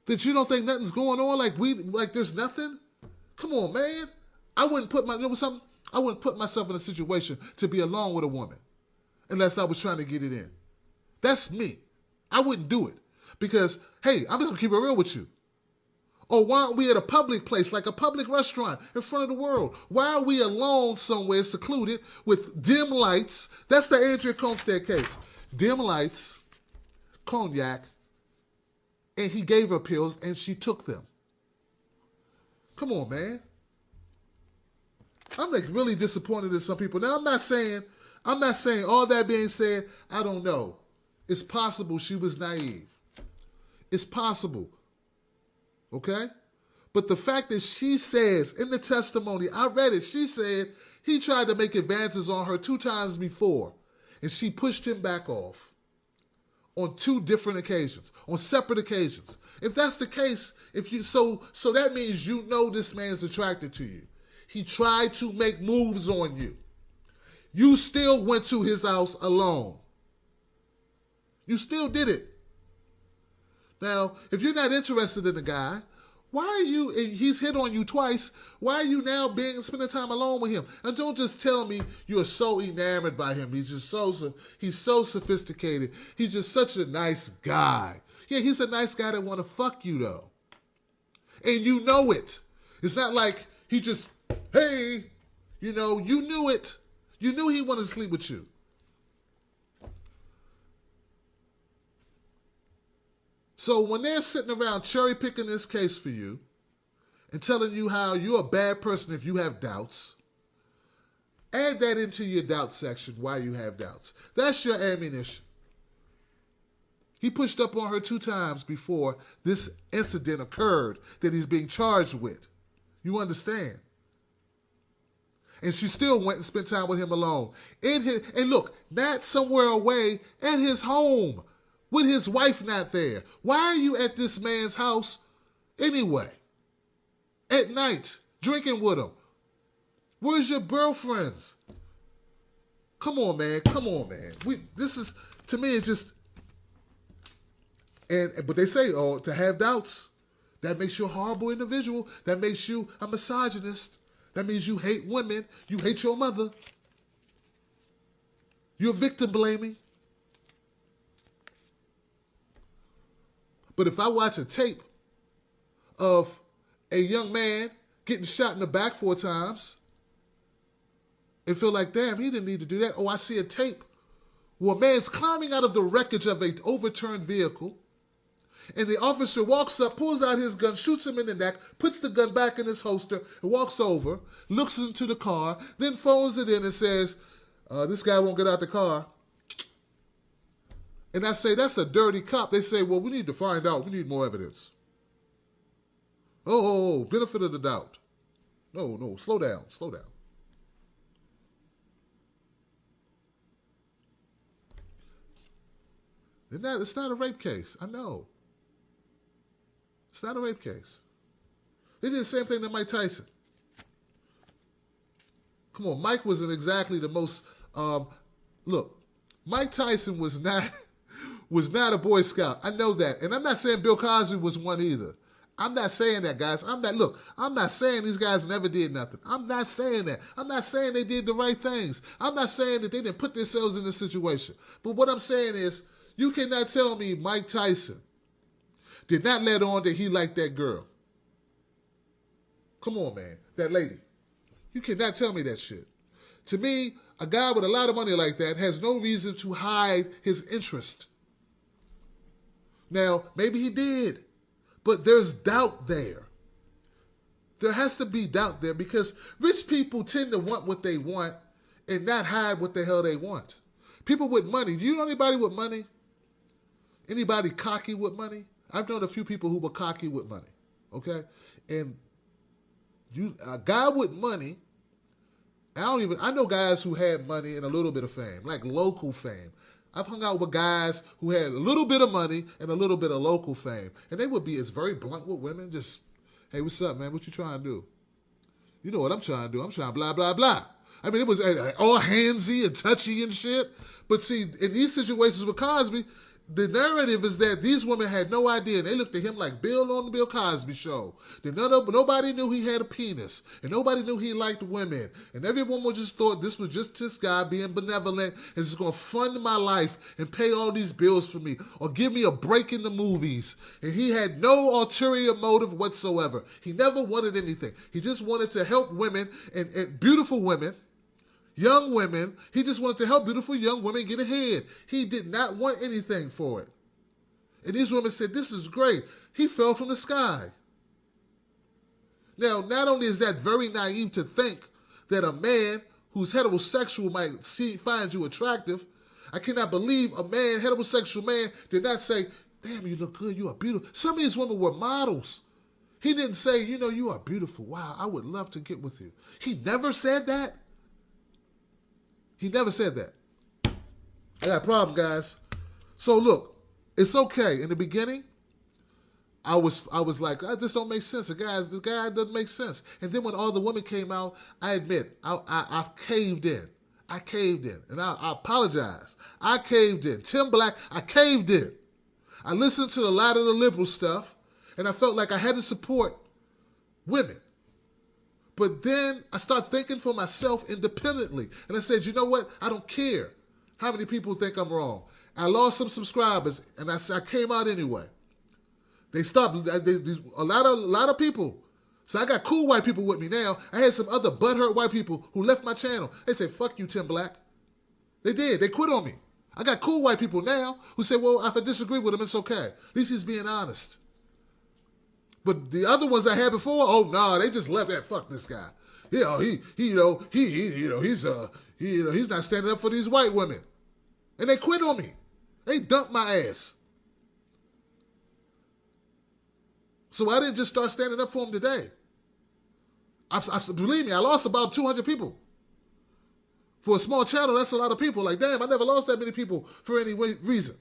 That you don't think nothing's going on, like there's nothing? Come on, man. I wouldn't put myself in a situation to be alone with a woman unless I was trying to get it in. That's me. I wouldn't do it because, hey, I'm just going to keep it real with you. Or why aren't we at a public place, like a public restaurant in front of the world? Why are we alone somewhere secluded with dim lights? That's the Andrea Constand case. Dim lights, cognac, and he gave her pills and she took them. Come on, man. I'm really disappointed in some people. Now, I'm not saying all that being said, I don't know. It's possible she was naive. It's possible. Okay? But the fact that she says in the testimony, I read it, she said he tried to make advances on her 2 times before, and she pushed him back off on 2 different occasions, on separate occasions. If that's the case, so that means you know this man's attracted to you. He tried to make moves on you. You still went to his house alone. You still did it. Now, if you're not interested in the guy, why are you, and he's hit on you twice, why are you now spending time alone with him? And don't just tell me you're so enamored by him. He's so sophisticated. He's just such a nice guy. Yeah, he's a nice guy that want to fuck you though. And you know it. It's not like he just, hey, you knew it. You knew he wanted to sleep with you. So when they're sitting around cherry picking this case for you and telling you how you're a bad person if you have doubts, add that into your doubt section why you have doubts. That's your ammunition. He pushed up on her 2 times before this incident occurred that he's being charged with. You understand? And she still went and spent time with him alone. And look, not somewhere away, at his home, with his wife not there. Why are you at this man's house anyway? At night, drinking with him. Where's your girlfriends? Come on, man. This is, to me, it's just, but they say, to have doubts, that makes you a horrible individual. That makes you a misogynist. That means you hate women. You hate your mother. You're victim blaming. But if I watch a tape of a young man getting shot in the back 4 times and feel like, damn, he didn't need to do that. Or I see a tape where a man's climbing out of the wreckage of an overturned vehicle, and the officer walks up, pulls out his gun, shoots him in the neck, puts the gun back in his holster, and walks over, looks into the car, then phones it in and says, this guy won't get out the car. And I say, that's a dirty cop. They say, well, we need to find out. We need more evidence. Oh, benefit of the doubt. No, slow down. It's not a rape case. I know. It's not a rape case. They did the same thing to Mike Tyson. Come on, Mike wasn't exactly the most, look, Mike Tyson was not a Boy Scout. I know that. And I'm not saying Bill Cosby was one either. I'm not saying that, guys. I'm not saying these guys never did nothing. I'm not saying that. I'm not saying they did the right things. I'm not saying that they didn't put themselves in this situation. But what I'm saying is, you cannot tell me Mike Tyson did not let on that he liked that girl. Come on, man. That lady. You cannot tell me that shit. To me, a guy with a lot of money like that has no reason to hide his interest. Now, maybe he did, but there's doubt there. There has to be doubt there because rich people tend to want what they want and not hide what the hell they want. People with money. Do you know anybody with money? Anybody cocky with money? I've known a few people who were cocky with money. Okay? And a guy with money, I know guys who had money and a little bit of fame, like local fame. I've hung out with guys who had a little bit of money and a little bit of local fame. And they would be, it's very blunt with women, just, hey, what's up, man? What you trying to do? You know what I'm trying to do. I'm trying blah, blah, blah. I mean, it was all handsy and touchy and shit. But see, in these situations with Cosby, the narrative is that these women had no idea. And they looked at him like Bill on the Bill Cosby show. Nobody knew he had a penis. And nobody knew he liked women. And everyone just thought this was just this guy being benevolent and just going to fund my life and pay all these bills for me or give me a break in the movies. And he had no ulterior motive whatsoever. He never wanted anything. He just wanted to help women and beautiful women. Young women, he just wanted to help beautiful young women get ahead. He did not want anything for it. And these women said, this is great. He fell from the sky. Now, not only is that very naive to think that a man who's heterosexual might find you attractive, I cannot believe a heterosexual man did not say, damn, you look good. You are beautiful. Some of these women were models. He didn't say, you are beautiful. Wow, I would love to get with you. He never said that. He never said that. I got a problem, guys. So look, it's okay. In the beginning, I was like, this don't make sense. The guy doesn't make sense. And then when all the women came out, I admit, I caved in. I caved in. And I apologize. I caved in. Tim Black, I caved in. I listened to a lot of the liberal stuff, and I felt like I had to support women. But then I started thinking for myself independently. And I said, you know what? I don't care how many people think I'm wrong. I lost some subscribers, and I came out anyway. They stopped. A lot of people. So I got cool white people with me now. I had some other butthurt white people who left my channel. They said, fuck you, Tim Black. They did. They quit on me. I got cool white people now who say, well, if I disagree with him, it's okay. At least he's being honest. But the other ones I had before, oh no, they just left that. Fuck this guy. He's not standing up for these white women, and they quit on me. They dumped my ass. So I didn't just start standing up for them today. Believe me, I lost about 200 people. For a small channel, that's a lot of people. Like, damn, I never lost that many people for any reason.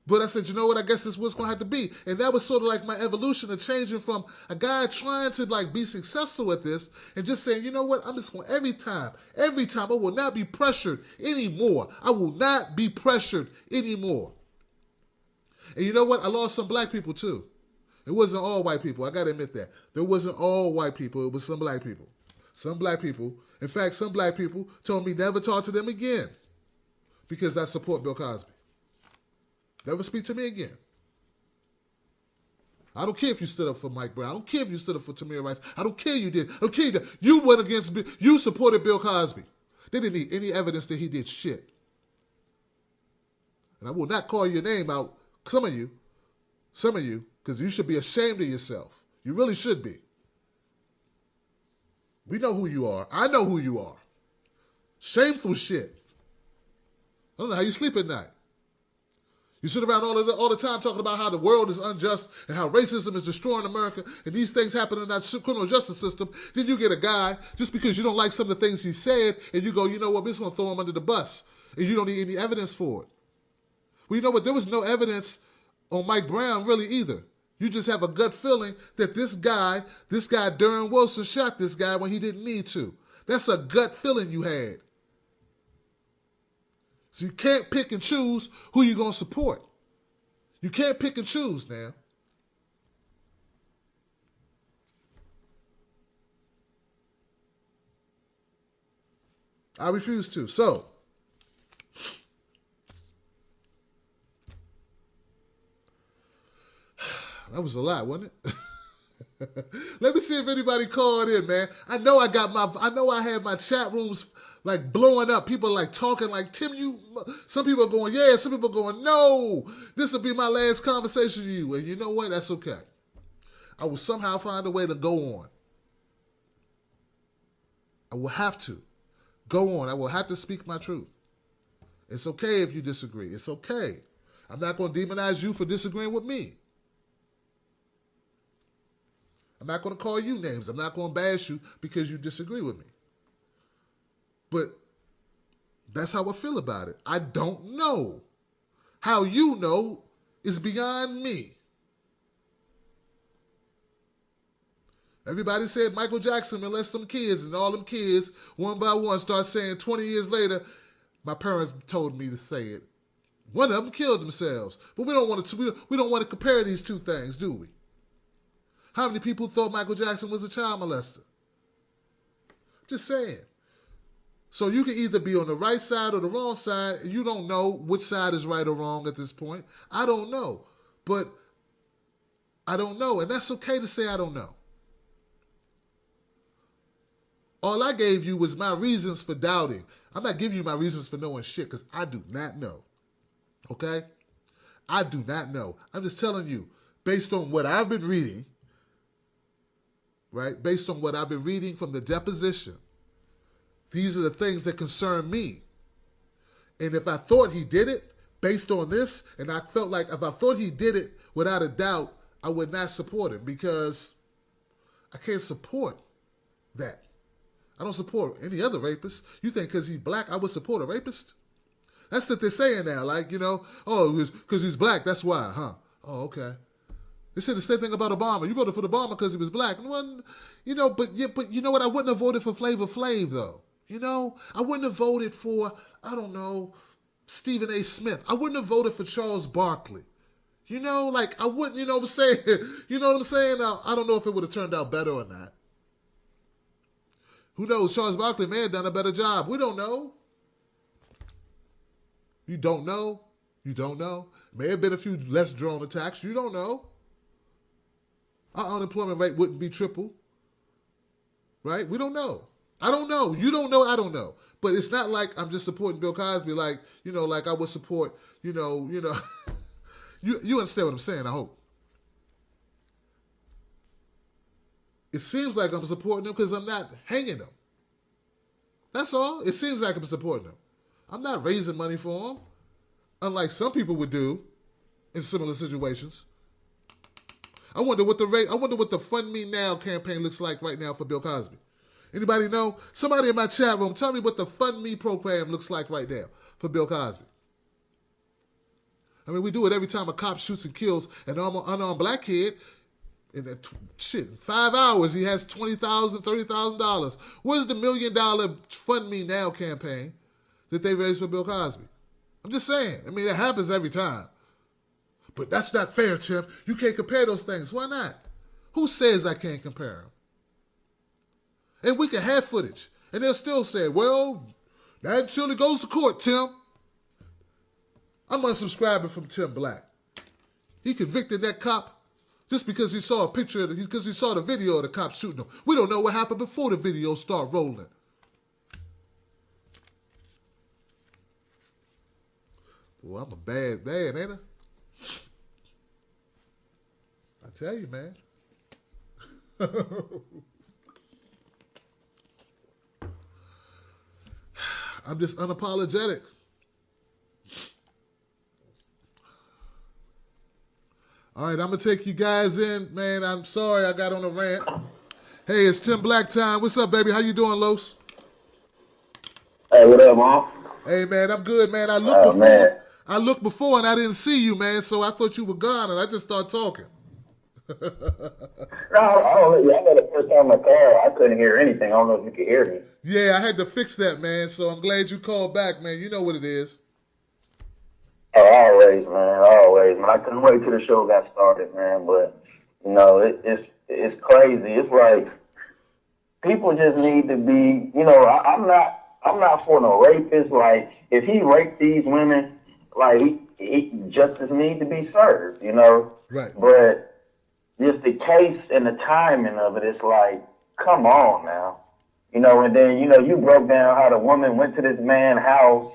But I said, you know what? I guess this was going to have to be. And that was sort of like my evolution of changing from a guy trying to like be successful at this and just saying, you know what? I'm just going every time, I will not be pressured anymore. I will not be pressured anymore. And you know what? I lost some black people too. It wasn't all white people. I got to admit that. There wasn't all white people. It was some black people. Some black people. In fact, some black people told me never talk to them again because I support Bill Cosby. Never speak to me again. I don't care if you stood up for Mike Brown. I don't care if you stood up for Tamir Rice. I don't care you did. I don't care you did. You went against, you supported Bill Cosby. They didn't need any evidence that he did shit. And I will not call your name out, some of you, because you should be ashamed of yourself. You really should be. We know who you are. I know who you are. Shameful shit. I don't know how you sleep at night. You sit around all the time talking about how the world is unjust and how racism is destroying America and these things happen in that criminal justice system. Then you get a guy, just because you don't like some of the things he said, and you go, you know what, I'm just going to throw him under the bus. And you don't need any evidence for it. Well, you know what, there was no evidence on Mike Brown really either. You just have a gut feeling that this guy, Darren Wilson, shot this guy when he didn't need to. That's a gut feeling you had. So you can't pick and choose who you're going to support. You can't pick and choose now. I refuse to. So, that was a lot, wasn't it? Let me see if anybody called in, man. I know I had my chat rooms like blowing up. People like talking like, Tim, some people are going, yeah, some people are going, no, this will be my last conversation with you. And you know what? That's okay. I will somehow find a way to go on. I will have to go on. I will have to speak my truth. It's okay if you disagree. It's okay. I'm not going to demonize you for disagreeing with me. I'm not going to call you names. I'm not going to bash you because you disagree with me. But that's how I feel about it. I don't know. How you know is beyond me. Everybody said Michael Jackson molested them kids, and all them kids, one by one, start saying 20 years later, my parents told me to say it. One of them killed themselves. But we don't want to compare these two things, do we? How many people thought Michael Jackson was a child molester? Just saying. So you can either be on the right side or the wrong side, and you don't know which side is right or wrong at this point. I don't know. But I don't know, and that's okay to say I don't know. All I gave you was my reasons for doubting. I'm not giving you my reasons for knowing shit, because I do not know. Okay? I do not know. I'm just telling you, based on what I've been reading, right? Based on what I've been reading from the deposition, these are the things that concern me. And if I thought he did it, based on this, and I felt like if I thought he did it without a doubt, I would not support him because I can't support that. I don't support any other rapist. You think because he's black, I would support a rapist? That's what they're saying now. Like, oh, because he's black, that's why, huh? Oh, okay. They said the same thing about Obama. You voted for Obama because he was black. But you know what? I wouldn't have voted for Flavor Flav, though. I wouldn't have voted for, I don't know, Stephen A. Smith. I wouldn't have voted for Charles Barkley. I wouldn't, you know what I'm saying? You know what I'm saying? Now, I don't know if it would have turned out better or not. Who knows? Charles Barkley may have done a better job. We don't know. You don't know. You don't know. May have been a few less drone attacks. You don't know. Our unemployment rate wouldn't be triple. Right? We don't know. I don't know. You don't know. I don't know. But it's not like I'm just supporting Bill Cosby like I would support, you understand what I'm saying, I hope. It seems like I'm supporting him because I'm not hanging him. That's all. It seems like I'm supporting him. I'm not raising money for him, unlike some people would do in similar situations. I wonder what the Fund Me Now campaign looks like right now for Bill Cosby. Anybody know? Somebody in my chat room, tell me what the Fund Me program looks like right now for Bill Cosby. I mean, we do it every time a cop shoots and kills an unarmed black kid. In 5 hours, he has $20,000, $30,000. Where's the $1 million Fund Me Now campaign that they raised for Bill Cosby? I'm just saying. I mean, it happens every time. But that's not fair, Tim. You can't compare those things. Why not? Who says I can't compare them? And we can have footage. And they'll still say, well, that until it goes to court, Tim. I'm unsubscribing from Tim Black. He convicted that cop just because he saw a picture, because he saw the video of the cop shooting him. We don't know what happened before the video start rolling. Well, I'm a bad man, ain't I? I tell you, man. I'm just unapologetic. All right, I'm going to take you guys in. Man, I'm sorry I got on a rant. Hey, it's Tim Black time. What's up, baby? How you doing, Los? Hey, what up, Mom? Hey, man, I'm good, man. I looked before and I didn't see you, man, so I thought you were gone, and I just started talking. No, I know the first time I called, I couldn't hear anything. I don't know if you could hear me. Yeah, I had to fix that, man, so I'm glad you called back, man. You know what it is. Oh, always, man. I couldn't wait till the show got started, man. But it's crazy. It's like people just need to be. I'm not for no rapist. Like if he raped these women, like he justice needs to be served. Right. But just the case and the timing of it, it's like, come on now. And then you broke down how the woman went to this man's house,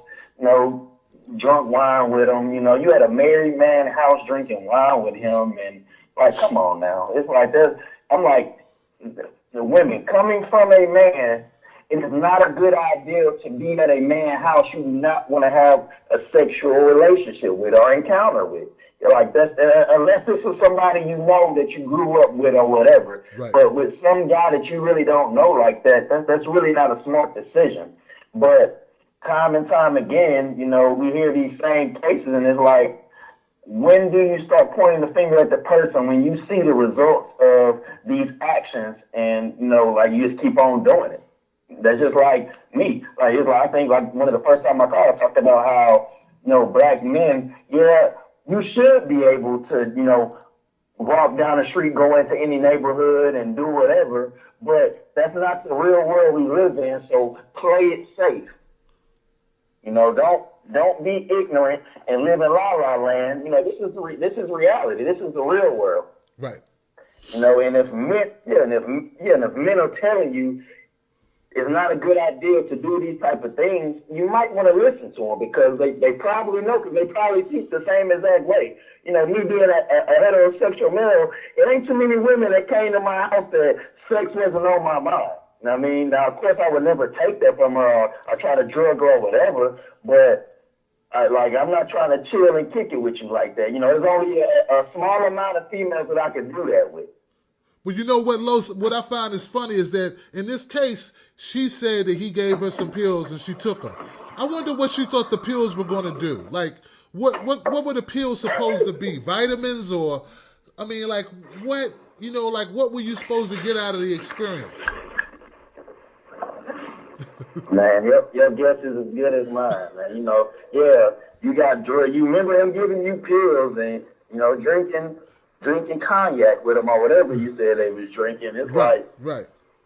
drunk wine with him. You had a married man house drinking wine with him, and like, come on now. It's like that. I'm like, the women coming from a man, it is not a good idea to be at a man's house you do not want to have a sexual relationship with or encounter with. You're like, that's unless this is somebody that you grew up with or whatever. Right. But with some guy that you really don't know like that's really not a smart decision. But time and time again, we hear these same cases, and it's like, when do you start pointing the finger at the person when you see the results of these actions and, like you just keep on doing it? That's just like me. Like, it's like, I think like one of the first time I called, I talked about how, black men, you should be able to, walk down the street, go into any neighborhood and do whatever, but that's not the real world we live in, so play it safe. Don't be ignorant and live in la la land. This is reality. This is the real world. Right. And if men are telling you it's not a good idea to do these type of things, you might want to listen to them because they probably know, because they probably teach the same exact way. Me being a heterosexual male, it ain't too many women that came to my house that sex wasn't on my mind. I mean, now, of course, I would never take that from her or try to drug her or whatever, but I'm not trying to chill and kick it with you like that. You know, there's only a small amount of females that I can do that with. Well, you know what, Los? What I find is funny is that in this case, she said that he gave her some pills and she took them. I wonder what she thought the pills were going to do. Like, what were the pills supposed to be? Vitamins or, I mean, like what? You know, like what were you supposed to get out of the experience? Man, your guess is as good as mine, man. You know, yeah, you got Dre. You remember him giving you pills and, you know, drinking cognac with him or whatever you said they was drinking. It's Right.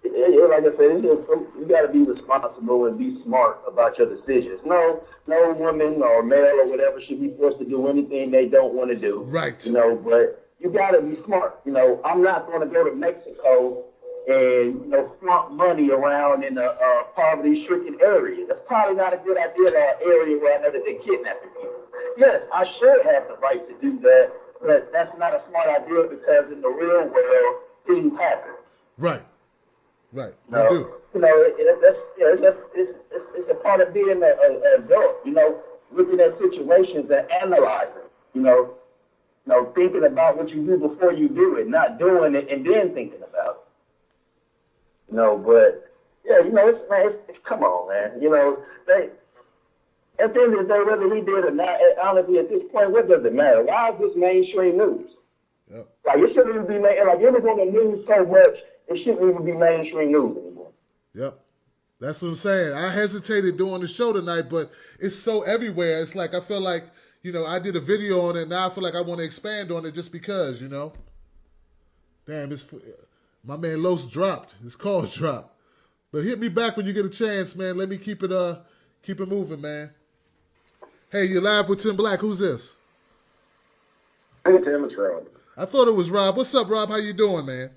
like I said, it's just, you got to be responsible and be smart about your decisions. No woman or male or whatever should be forced to do anything they don't want to do. Right. You know, but you got to be smart. You know, I'm not going to go to Mexico and, you know, flaunt money around in a poverty-stricken area. That's probably not a good idea in an area where I know that they're kidnapping people. Yes, I should have the right to do that, but that's not a smart idea because in the real world, things happen. Right. They do. You know, it's a part of being an adult. You know, looking at situations and analyzing. You know, thinking about what you do before you do it, not doing it and then thinking about it. You know, but yeah, you know, it's come on, man. You know, at the end of the day, whether he did or not, honestly, at this point, what does it matter? Why is this mainstream news? Yep. Like, it shouldn't even be like it was on the news so much, it shouldn't even be mainstream news anymore. Yep. That's what I'm saying. I hesitated doing the show tonight, but it's so everywhere. It's like I feel like, you know, I did a video on it, and now I feel like I want to expand on it just because, you know. Damn, my man Los dropped. His call's dropped. But hit me back when you get a chance, man. Let me keep it moving, man. Hey, you're live with Tim Black. Who's this? Hey, Tim, it's Rob. I thought it was Rob. What's up, Rob? How you doing, man?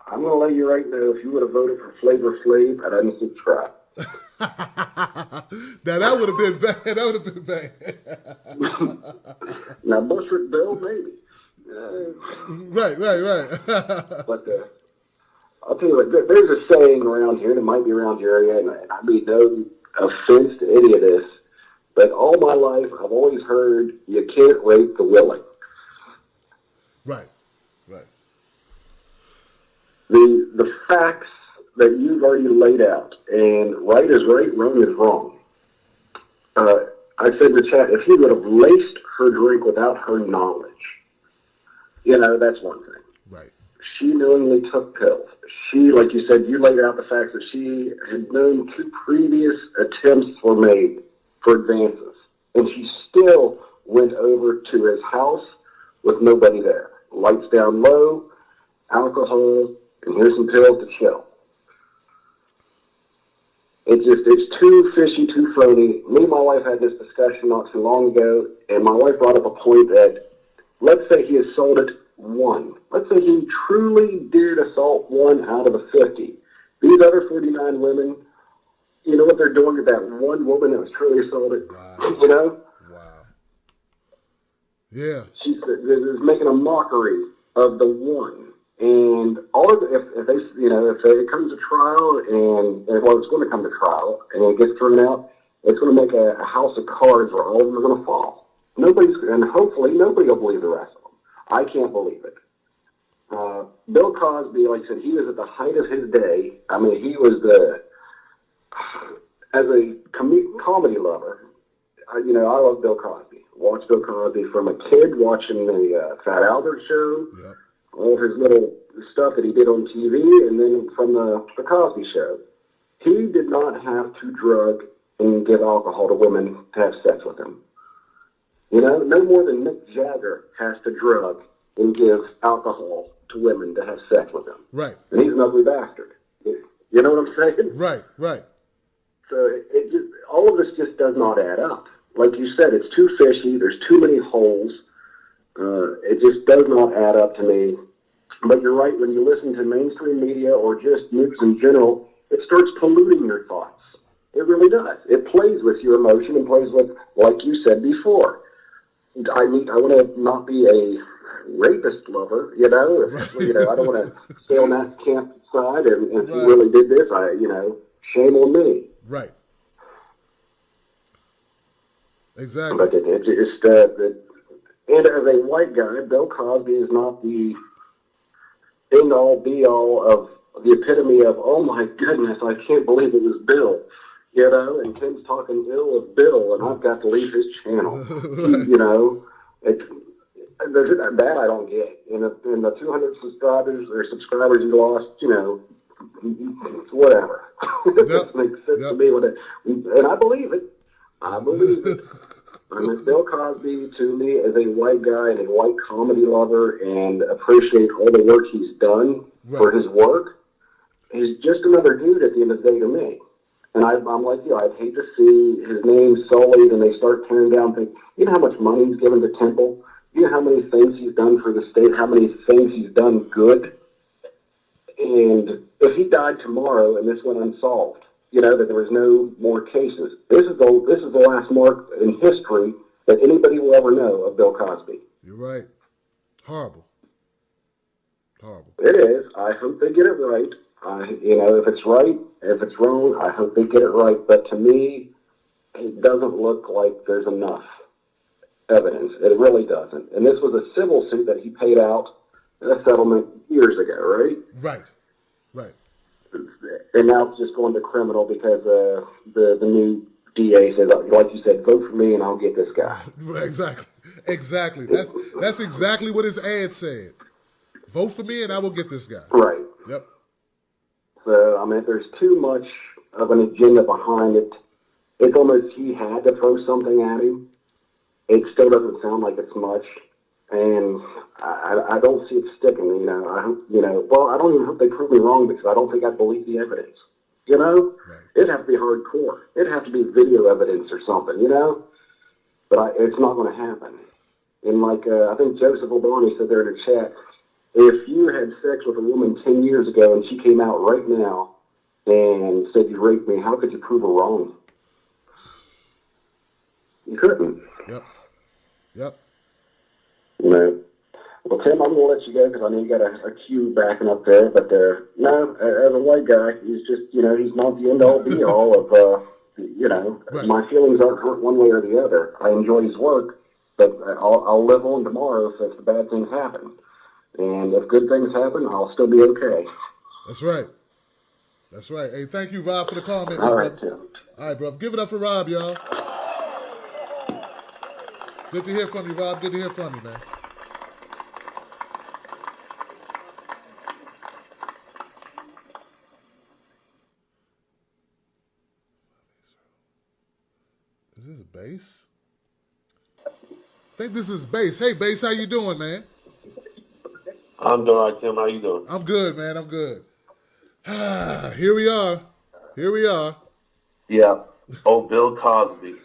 I'm going to let you right know, if you would have voted for Flavor Flav, I didn't subscribe. Now, that would have been bad. That would have been bad. Now, Bushwick Bill, maybe. Right. But I'll tell you what, there's a saying around here, and it might be around your area, and I mean no offense to any of this, but all my life I've always heard you can't rape the willing. Right. The facts that you've already laid out, and right is right, wrong is wrong. I said in the chat, if he would have laced her drink without her knowledge, you know, that's one thing. Right. She knowingly took pills. She, like you said, you laid out the facts that she had known 2 previous attempts were made for advances. And she still went over to his house with nobody there. Lights down low, alcohol, and here's some pills to chill. It's too fishy, too phony. Me and my wife had this discussion not too long ago, and my wife brought up a point that, let's say he assaulted 1. Let's say he truly did assault 1 out of the 50. These other 49 women, you know what they're doing to that one woman that was truly assaulted? Wow. You know? Wow. Yeah. She's making a mockery of the one. And all of if it comes to trial and it's going to come to trial and it gets thrown out, it's going to make a house of cards where all of them are going to fall. And hopefully nobody will believe the rest of them. I can't believe it. Bill Cosby, like I said, he was at the height of his day. I mean, he was as a comedy lover, I love Bill Cosby. Watched Bill Cosby from a kid watching the Fat Albert show. Yep. All of his little stuff that he did on TV, and then from the Cosby Show. He did not have to drug and give alcohol to women to have sex with him. You know, no more than Mick Jagger has to drug and give alcohol to women to have sex with him. Right. And he's an ugly bastard. You know what I'm saying? Right. So all of this just does not add up. Like you said, it's too fishy. There's too many holes. It just does not add up to me. But you're right, when you listen to mainstream media or just news in general, it starts polluting your thoughts. It really does. It plays with your emotion and plays with, like you said before. I want to not be a rapist lover, you know. I don't want to stay on that camp side. And if you really did this, shame on me. Right. Exactly. But it just, and as a white guy, Bill Cosby is not the end all be all of the epitome of, oh my goodness, I can't believe it was Bill. You know, and Tim's talking ill of Bill, and I've got to leave his channel. Right. You know, that I don't get. In the 200 subscribers you lost, you know, whatever. It Yep. makes sense to Yep. me and I believe it. I believe it. I mean, Bill Cosby, to me, as a white guy and a white comedy lover, and appreciate all the work he's done for Right. his work, he's just another dude at the end of the day to me. And I'm like you, I'd hate to see his name sullied and they start tearing down things. You know how much money he's given to Temple? You know how many things he's done for the state, how many things he's done good? And if he died tomorrow and this went unsolved, you know, that there was no more cases, this is the last mark in history that anybody will ever know of Bill Cosby. You're right. Horrible. Horrible. It is. I hope they get it right. You know, if it's right, if it's wrong, I hope they get it right. But to me, it doesn't look like there's enough evidence. It really doesn't. And this was a civil suit that he paid out a settlement years ago, right? Right. Right. And now it's just going to criminal because the new DA says, like you said, vote for me and I'll get this guy. Exactly. Exactly. That's exactly what his ad said. Vote for me and I will get this guy. Right. Yep. So, I mean, there's too much of an agenda behind it. It's almost he had to throw something at him. It still doesn't sound like it's much. And I don't see it sticking, you know. I hope, you know, well, I don't even hope they prove me wrong because I don't think I believe the evidence. You know? Right. It'd have to be hardcore. It'd have to be video evidence or something, you know? But it's not going to happen. And like, I think Joseph Obama said there in the chat, if you had sex with a woman 10 years ago and she came out right now and said you raped me, how could you prove her wrong? You couldn't. Yep. Yep. You know. Well, Tim, I'm going to let you go because I know you got a queue backing up there. But no, as a white guy, he's just, you know, he's not the end all be all of, you know, Right. My feelings aren't hurt one way or the other. I enjoy his work, but I'll live on tomorrow if the bad things happen. And if good things happen, I'll still be okay. That's right. That's right. Hey, thank you, Rob, for the comment, All man, right, brother. Tim. All right, bro. Give it up for Rob, y'all. Good to hear from you, Rob. Good to hear from you, man. Is this bass? I think this is bass. Hey, bass, how you doing, man? I'm doing all right, Tim. How you doing? I'm good, man. I'm good. Here we are. Here we are. Yeah. Oh, Bill Cosby.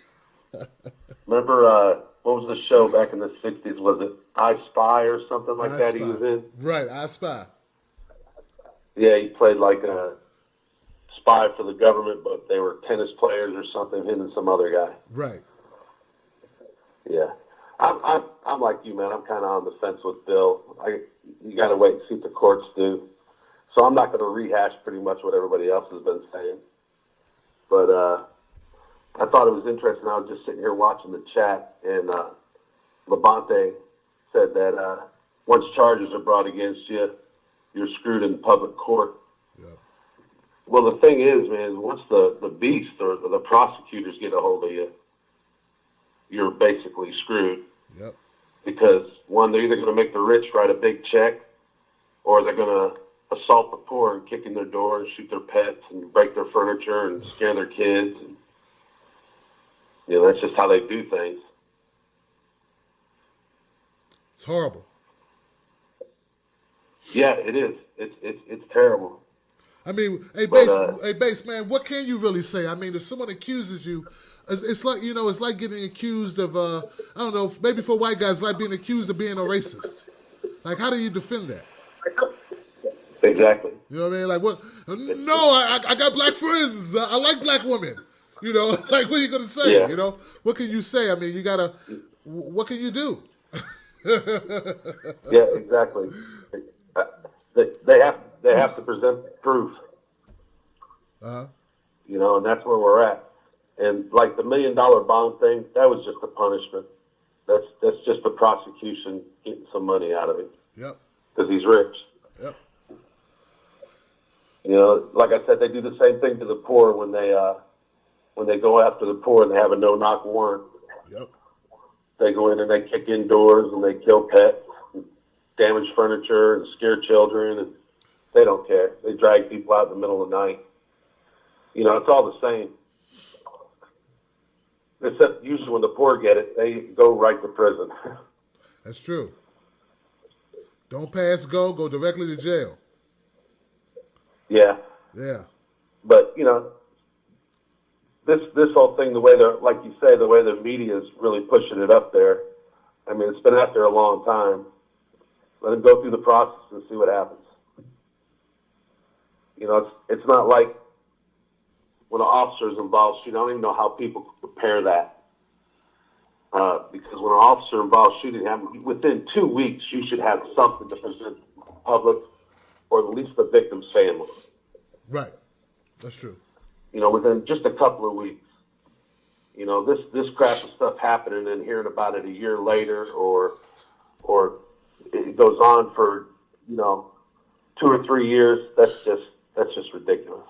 Remember, what was the show back in the 60s? Was it I Spy or something like that he was in? Right, I Spy. Yeah, he played like a spy for the government, but they were tennis players or something, him and some other guy. Right. Yeah. I'm like you, man. I'm kind of on the fence with Bill. You got to wait and see what the courts do. So I'm not going to rehash pretty much what everybody else has been saying. But I thought it was interesting. I was just sitting here watching the chat, and Labonte said that once charges are brought against you, you're screwed in public court. Yep. Well, the thing is, man, once the beast or the prosecutors get a hold of you, you're basically screwed. Yep. Because, one, they're either going to make the rich write a big check, or they're going to assault the poor and kick in their door and shoot their pets and break their furniture and scare their kids. And, you know, that's just how they do things. It's horrible. Yeah, it is. It's terrible. I mean, hey, Bass, man, what can you really say? I mean, if someone accuses you, it's like, you know, it's like getting accused of, I don't know, maybe for white guys, it's like being accused of being a racist. Like, how do you defend that? Exactly. You know what I mean? Like, what? No, I got black friends. I like black women. You know, like, what are you going to say? Yeah. You know, what can you say? I mean, you got to, what can you do? Yeah, exactly. They have to present proof. Uh-huh. You know, and that's where we're at. And like the $1 million bond thing, that was just a punishment. That's just the prosecution getting some money out of him. Yep. Because he's rich. Yep. You know, like I said, they do the same thing to the poor when they go after the poor and they have a no-knock warrant. Yep. They go in and they kick in doors and they kill pets, and damage furniture, and scare children, and they don't care. They drag people out in the middle of the night. You know, it's all the same. Except usually when the poor get it, they go right to prison. That's true. Don't pass go directly to jail. Yeah. Yeah. But, you know, this whole thing, the way they're, like you say, the way the media is really pushing it up there, I mean, it's been out there a long time. Let them go through the process and see what happens. You know, it's not like when an officer is involved, shooting, I don't even know how people prepare that. Because when an officer involved shooting, within 2 weeks, you should have something to present to the public or at least the victim's family. Right. That's true. You know, within just a couple of weeks. You know, this crap of stuff happening and hearing about it a year later or it goes on for, you know, 2 or 3 years, that's just ridiculous.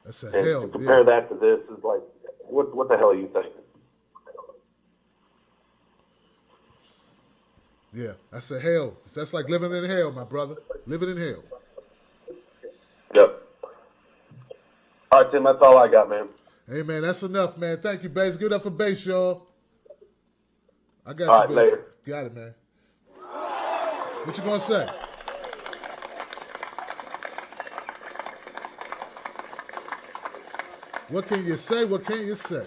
That's a and hell. to compare that to this is like, what the hell are you thinking? Yeah, that's a hell. That's like living in hell, my brother. Living in hell. Yep. All right, Tim, that's all I got, man. Hey, man, that's enough, man. Thank you, Bass. Give it up for Bass, y'all. I got All you, right, Bass. later. Got it, man. What you gonna say? What can you say? What can you say?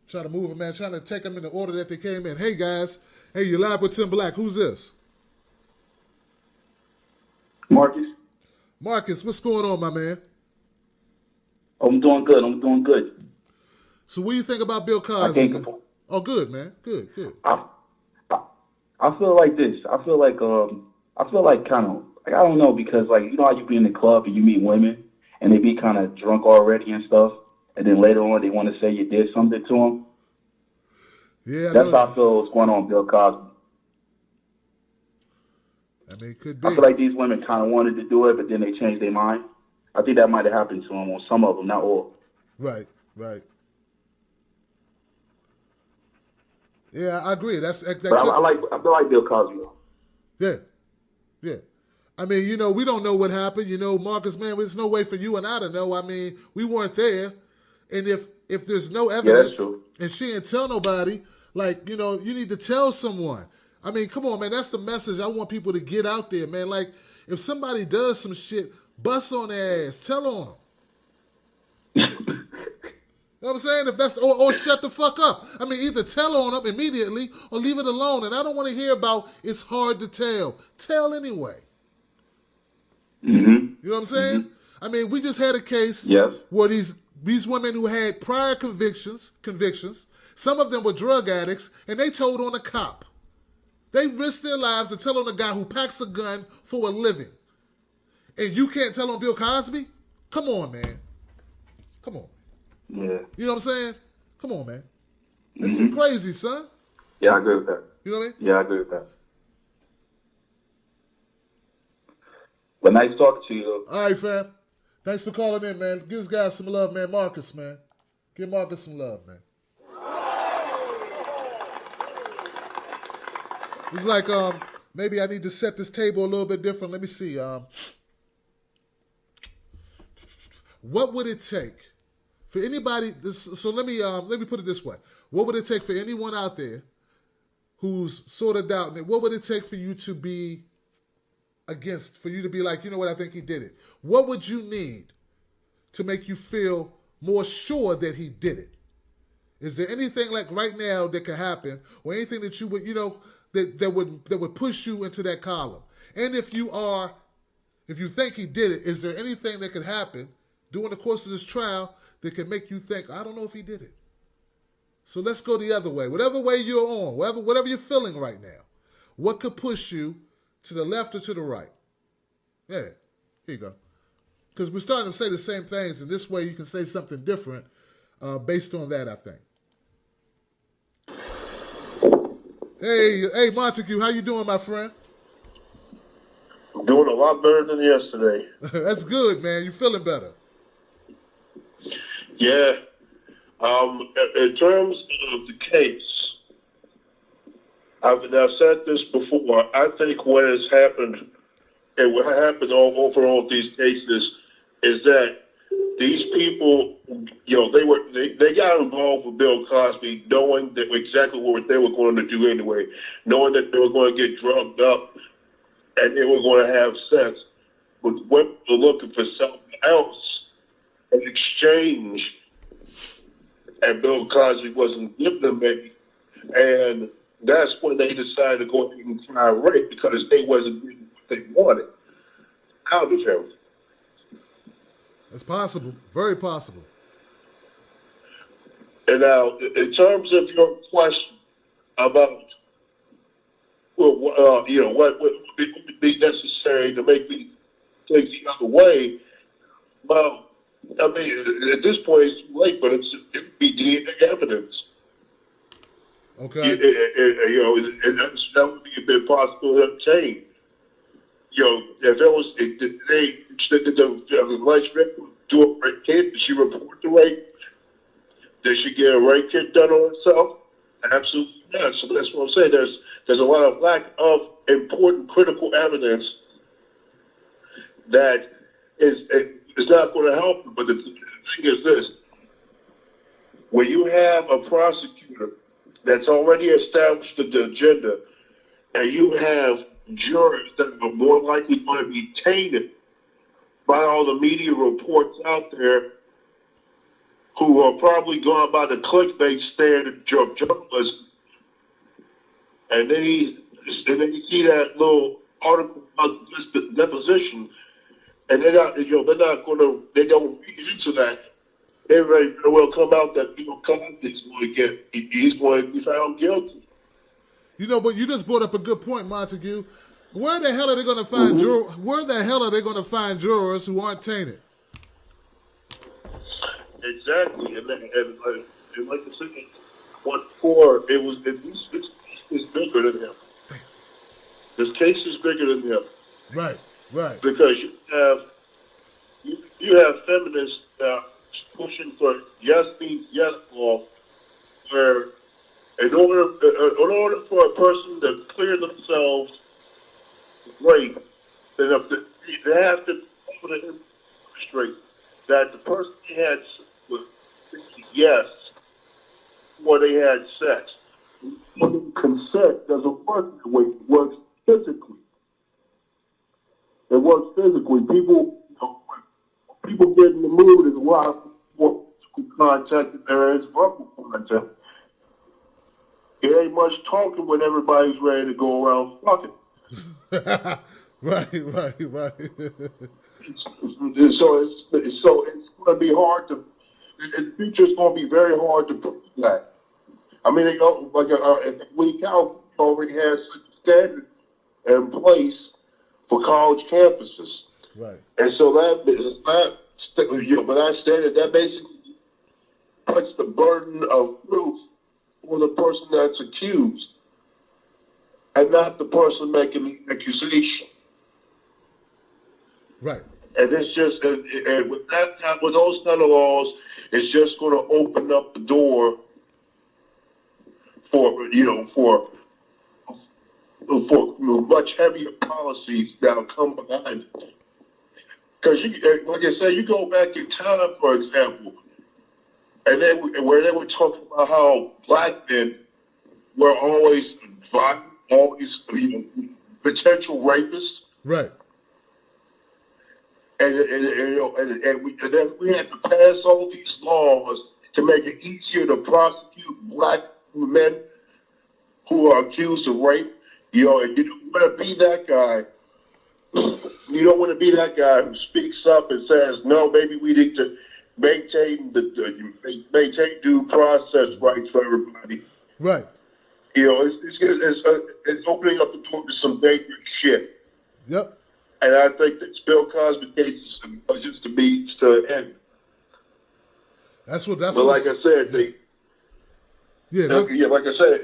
Trying to move them, man. Trying to take them in the order that they came in. Hey, guys. Hey, you live with Tim Black. Who's this? Marcus. Marcus, what's going on, my man? I'm doing good. I'm doing good. So what do you think about Bill Cosby? Man? Oh, good, man. Good. I feel like this. I feel like kind of, like, I don't know, because, like, you know how you be in the club and you meet women and they be kind of drunk already and stuff, and then later on they want to say you did something to them. Yeah, that's how I feel what's going on with Bill Cosby. I mean, it could be. I feel like these women kind of wanted to do it, but then they changed their mind. I think that might have happened to them, on some of them, not all. Right. Yeah, I agree. But I feel like Bill Cosby. Yeah. I mean, you know, we don't know what happened. You know, Marcus, man, there's no way for you and I to know. I mean, we weren't there. And if there's no evidence and she didn't tell nobody, like, you know, you need to tell someone. I mean, come on, man. That's the message I want people to get out there, man. Like, if somebody does some shit, bust on their ass. Tell on them. You know what I'm saying? If that's or shut the fuck up. I mean, either tell on them immediately or leave it alone. And I don't want to hear about it's hard to tell. Tell anyway. Mm-hmm. You know what I'm saying? Mm-hmm. I mean, we just had a case where these women who had prior convictions, some of them were drug addicts, and they told on a cop. They risked their lives to tell on a guy who packs a gun for a living. And you can't tell on Bill Cosby? Come on, man. Come on. Yeah. You know what I'm saying? Come on, man. This is crazy, son. Yeah, I agree with that. You know what I mean? Yeah, I agree with that. But nice talking to you, though. All right, fam. Thanks for calling in, man. Give this guy some love, man. Marcus, man. Give Marcus some love, man. It's like, maybe I need to set this table a little bit different. Let me see. What would it take for anybody? So let me put it this way. What would it take for anyone out there who's sort of doubting it? What would it take for you to be against, for you to be like, you know what, I think he did it? What would you need to make you feel more sure that he did it? Is there anything like right now that could happen, or anything that you would, you know, that would push you into that column? And if you think he did it, is there anything that could happen during the course of this trial that can make you think, I don't know if he did it? So let's go the other way. Whatever way you're on, whatever you're feeling right now, what could push you to the left or to the right? Yeah, here you go. Because we're starting to say the same things, and this way you can say something different based on that, I think. Hey, Montague, how you doing, my friend? I'm doing a lot better than yesterday. That's good, man. You feeling better? Yeah. In terms of the case, I've said this before. I think what has happened, and what happened over all these cases, is that these people, they got involved with Bill Cosby, knowing that exactly what they were going to do anyway, knowing that they were going to get drugged up and they were going to have sex with women who were looking for something else in exchange, and Bill Cosby wasn't giving them any, and that's when they decided to go ahead and try rape because they wasn't getting what they wanted out of him. It's possible, very possible. And now, in terms of your question about, what would be necessary to make me take the other way, well, I mean, at this point it's too late, but it would be DNA evidence. Okay. That would be a bit possible to obtain. If there was, if the alleged victim do a rape kit, did she report the rape? Did she get a rape kit done on herself? Absolutely not. So that's what I'm saying. There's a lot of lack of important critical evidence that is not going to help them. But the thing is this: when you have a prosecutor that's already established the agenda, and you have jurors that are more likely going to be tainted by all the media reports out there, who are probably going by the clickbait standard of journalism, and then you see that little article about this deposition, and they don't read into that. They're very well come out that Cosby's he's going to be found guilty. But you just brought up a good point, Montague. Where the hell are they going to find Where the hell are they going to find jurors who aren't tainted? Exactly, and like I said, before it's bigger than him. This case is bigger than him. Right. Because you have feminists pushing for yes means yes law, where in order for a person to clear themselves rape, they have to demonstrate that the person they had was yes before they had sex. Consent doesn't work that way. It works physically. People get in the mood is a lot more physical contact than there is verbal contact. It ain't much talking when everybody's ready to go around fucking. Right. So it's going to be hard to. In the future, it's going to be very hard to prove that. I mean, we already has such a standard in place for college campuses. Right. And so but I stated that basically puts the burden of proof for the person that's accused and not the person making the accusation. Right. And it's just, and with those kind of laws, it's just going to open up the door for much heavier policies that'll come behind it. Because, like I said, you go back in time, for example, and where they were talking about how black men were always violent, always potential rapists. Right. And then we had to pass all these laws to make it easier to prosecute black men who are accused of rape. And you don't want to be that guy. You don't want to be that guy who speaks up and says, "No, maybe we need to maintain due process rights for everybody." Right. It's opening up the door to some dangerous shit. Yep. And I think that Bill Cosby case is just a means to end. That's but what. Like I said, like I said,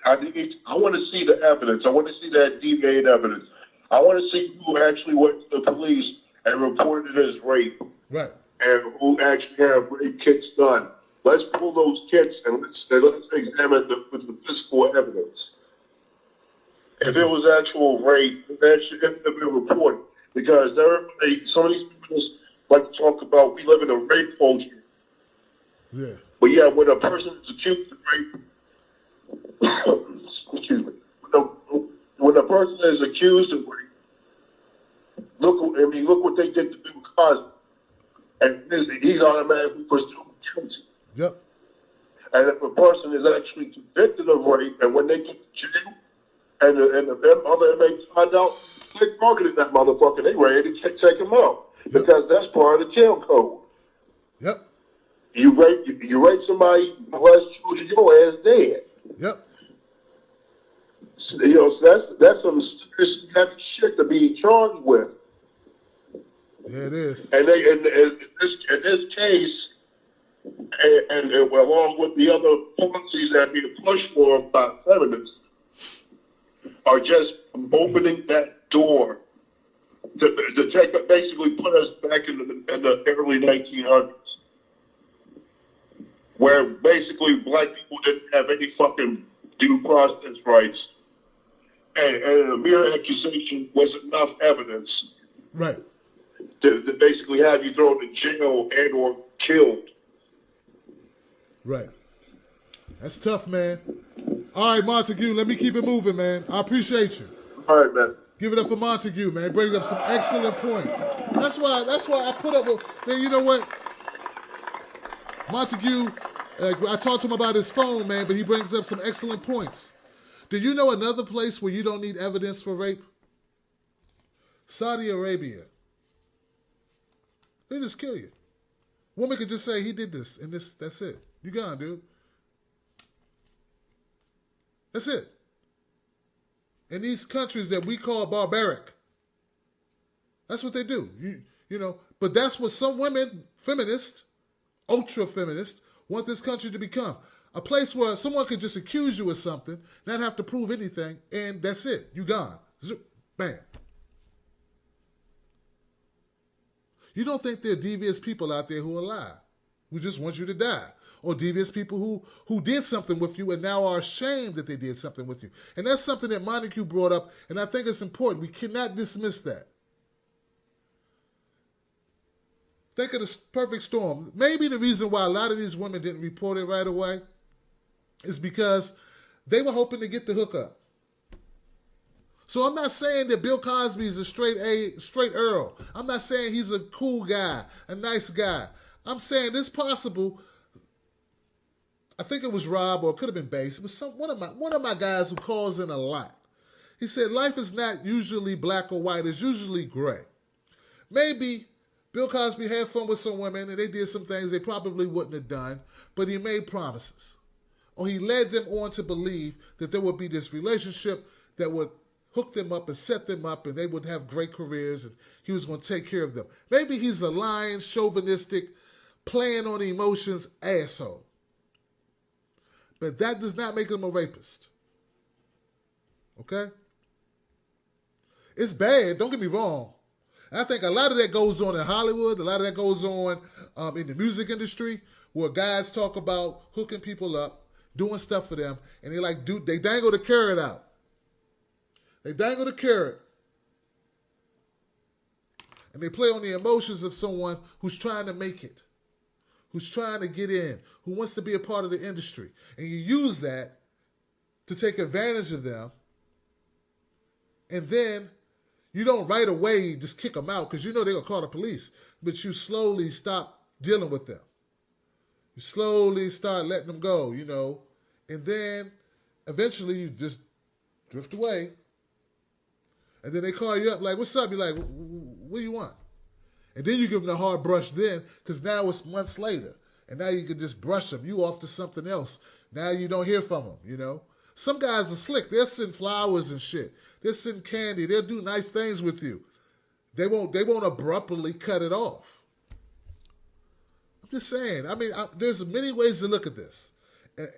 I want to see the evidence. I want to see that DNA evidence. I want to see who actually went to the police and reported it as rape. Right. And who actually have rape kits done. Let's pull those kits and let's examine the physical evidence. If it was actual rape, that should have been reported. Because some of these people like to talk about we live in a rape culture. Yeah. But yeah, when a person is accused of rape, excuse me, when a person is accused of rape, look what they did to Bill Cosby, and he's automatically presumed guilty. Yep. And if a person is actually convicted of rape, and when they get to jail, and the other inmates find out, they targeted that motherfucker, they ready to take him out. Yep. Because that's part of the jail code. Yep. You rape somebody, molest children, your ass dead. Yep. So that's some serious shit to be charged with. Yeah, it is. And in this case, and along with the other policies that are being pushed for by feminists, are just opening that door to basically put us back in the early 1900s. Where basically black people didn't have any fucking due process rights. And a mere accusation was enough evidence. Right. To basically have you thrown in jail and or killed. Right. That's tough, man. All right, Montague, let me keep it moving, man. I appreciate you. All right, man. Give it up for Montague, man. Bringing up some excellent points. That's why I put up with, man, you know what? Montague, I talked to him about his phone, man, but he brings up some excellent points. Do you know another place where you don't need evidence for rape? Saudi Arabia. They just kill you. Woman could just say, he did this, and that's it. You gone, dude. That's it. In these countries that we call barbaric, that's what they do. You know, but that's what some women, feminists, ultra-feminists, want this country to become. A place where someone can just accuse you of something, not have to prove anything, and that's it. You gone. Zoop. Bam. You don't think there are devious people out there who are alive, who just want you to die, or devious people who did something with you and now are ashamed that they did something with you. And that's something that Montague brought up, and I think it's important. We cannot dismiss that. Think of the perfect storm. Maybe the reason why a lot of these women didn't report it right away is because they were hoping to get the hookup. So I'm not saying that Bill Cosby is a straight Earl. I'm not saying he's a cool guy, a nice guy. I'm saying it's possible. I think it was Rob, or it could have been Bass. It was one of my guys who calls in a lot. He said life is not usually black or white. It's usually gray. Maybe Bill Cosby had fun with some women and they did some things they probably wouldn't have done, but he made promises. Or he led them on to believe that there would be this relationship that would hook them up and set them up and they would have great careers and he was going to take care of them. Maybe he's a lying, chauvinistic, playing on emotions asshole. But that does not make him a rapist. Okay? It's bad, don't get me wrong. And I think a lot of that goes on in Hollywood, a lot of that goes on in the music industry, where guys talk about hooking people up, doing stuff for them, and they dangle the carrot out. They dangle the carrot. And they play on the emotions of someone who's trying to make it, who's trying to get in, who wants to be a part of the industry. And you use that to take advantage of them. And then you don't right away just kick them out because you know they're going to call the police. But you slowly stop dealing with them. You slowly start letting them go, you know. And then eventually you just drift away. And then they call you up like, what's up? You're like, what do you want? And then you give them the hard brush then because now it's months later. And now you can just brush them. You off to something else. Now you don't hear from them, you know. Some guys are slick. They'll send flowers and shit. They'll send candy. They'll do nice things with you. they won't abruptly cut it off. I'm just saying. I mean, there's many ways to look at this,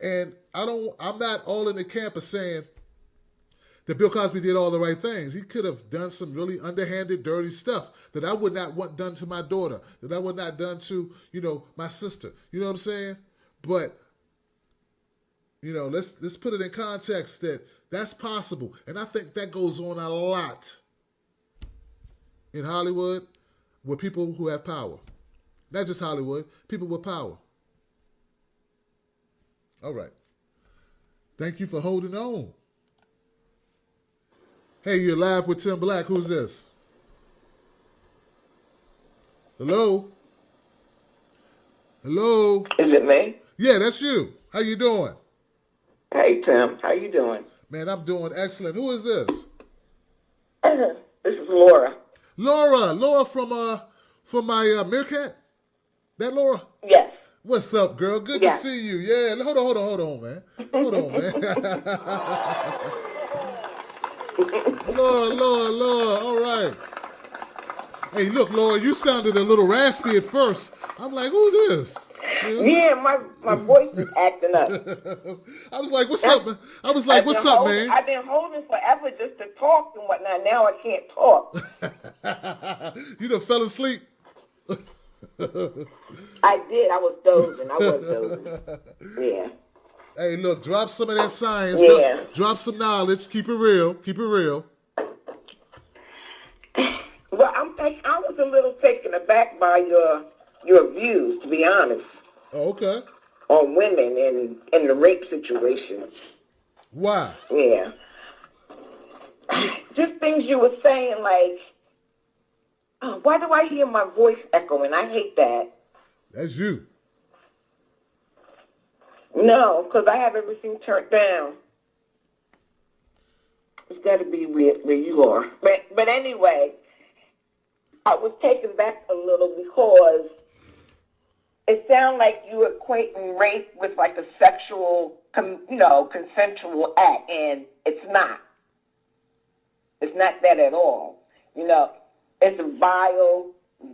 and I'm not all in the camp of saying that Bill Cosby did all the right things. He could have done some really underhanded, dirty stuff that I would not want done to my daughter, that I would not done to, my sister. You know what I'm saying? But, let's put it in context that that's possible. And I think that goes on a lot in Hollywood with people who have power. Not just Hollywood, people with power. All right. Thank you for holding on. Hey, you're live with Tim Black. Who's this? Hello? Hello? Is it me? Yeah, that's you. How you doing? Hey, Tim. How you doing? Man, I'm doing excellent. Who is this? This is Laura. Laura from my Meerkat? That Laura? Yes. What's up, girl? Good to see you. Yeah, hold on, man. Hold on, man. Laura, all right. Hey, look, Laura, you sounded a little raspy at first. I'm like, who's this? Yeah, my voice is acting up. I was like, what's up, man? Man? I've been holding forever just to talk and whatnot. Now I can't talk. You done fell asleep? I did. I was dozing. Yeah. Hey, look, drop some of that science. Yeah. Drop some knowledge. Keep it real. Well, I was a little taken aback by your views, to be honest. Oh, okay. On women and the rape situation. Why? Yeah. Just things you were saying, like, oh, why do I hear my voice echoing? I hate that. That's you. No, because I have everything turned down. It's got to be where you are. But anyway, I was taken back a little because it sounded like you were equating rape with like a sexual, consensual act, and it's not. It's not that at all. It's a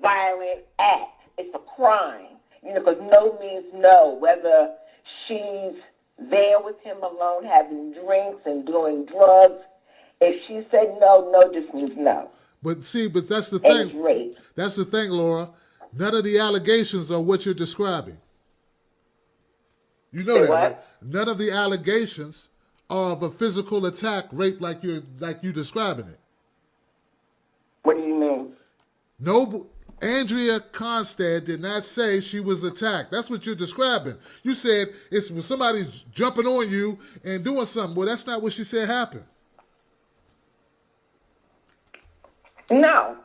violent act. It's a crime. Because no means no, whether she's there with him alone having drinks and doing drugs. If she said no, no just means no. But that's the thing. It's rape. That's the thing, Laura. None of the allegations are what you're describing. You know that, right? None of the allegations are of a physical attack, rape, like you describing it. What do you mean? No, Andrea Constand did not say she was attacked. That's what you're describing. You said it's when somebody's jumping on you and doing something. Well, that's not what she said happened. No.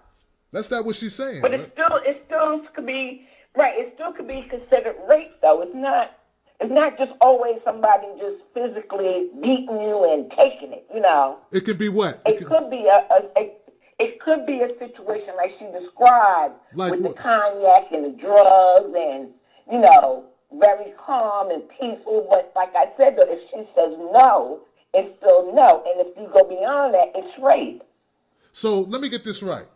That's not what she's saying. But right? it still could be right. It still could be considered rape, though. It's not just always somebody just physically beating you and taking it. It could be what? It could be it could be a situation like she described, like with what? The cognac and the drugs and very calm and peaceful. But like I said, though, if she says no, it's still no. And if you go beyond that, it's rape. So let me get this right.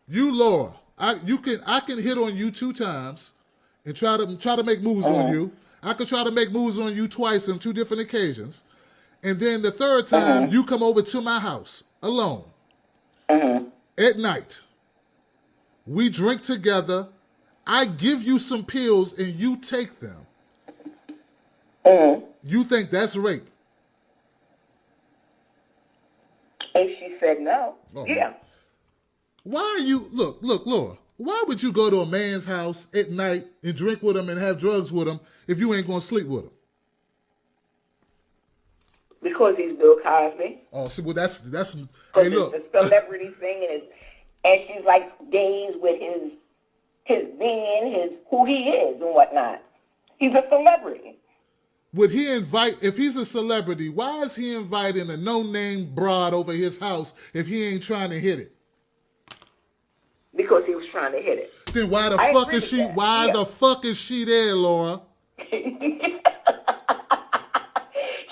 You, Laura, I can hit on you 2 times and try to make moves on you. I could try to make moves on you twice on 2 different occasions. And then the third time you come over to my house alone at night. We drink together. I give you some pills and you take them. You think that's rape? If she said no, yeah. Why are you, look, Laura, why would you go to a man's house at night and drink with him and have drugs with him if you ain't going to sleep with him? Because he's Bill Cosby. Oh, see, well, that's hey, look. The celebrity thing and she's like gays with his being, who he is and whatnot. He's a celebrity. Would he invite, if he's a celebrity, why is he inviting a no-name broad over his house if he ain't trying to hit it? Because he was trying to hit it. Then why the fuck is she? Why the fuck is she there, Laura?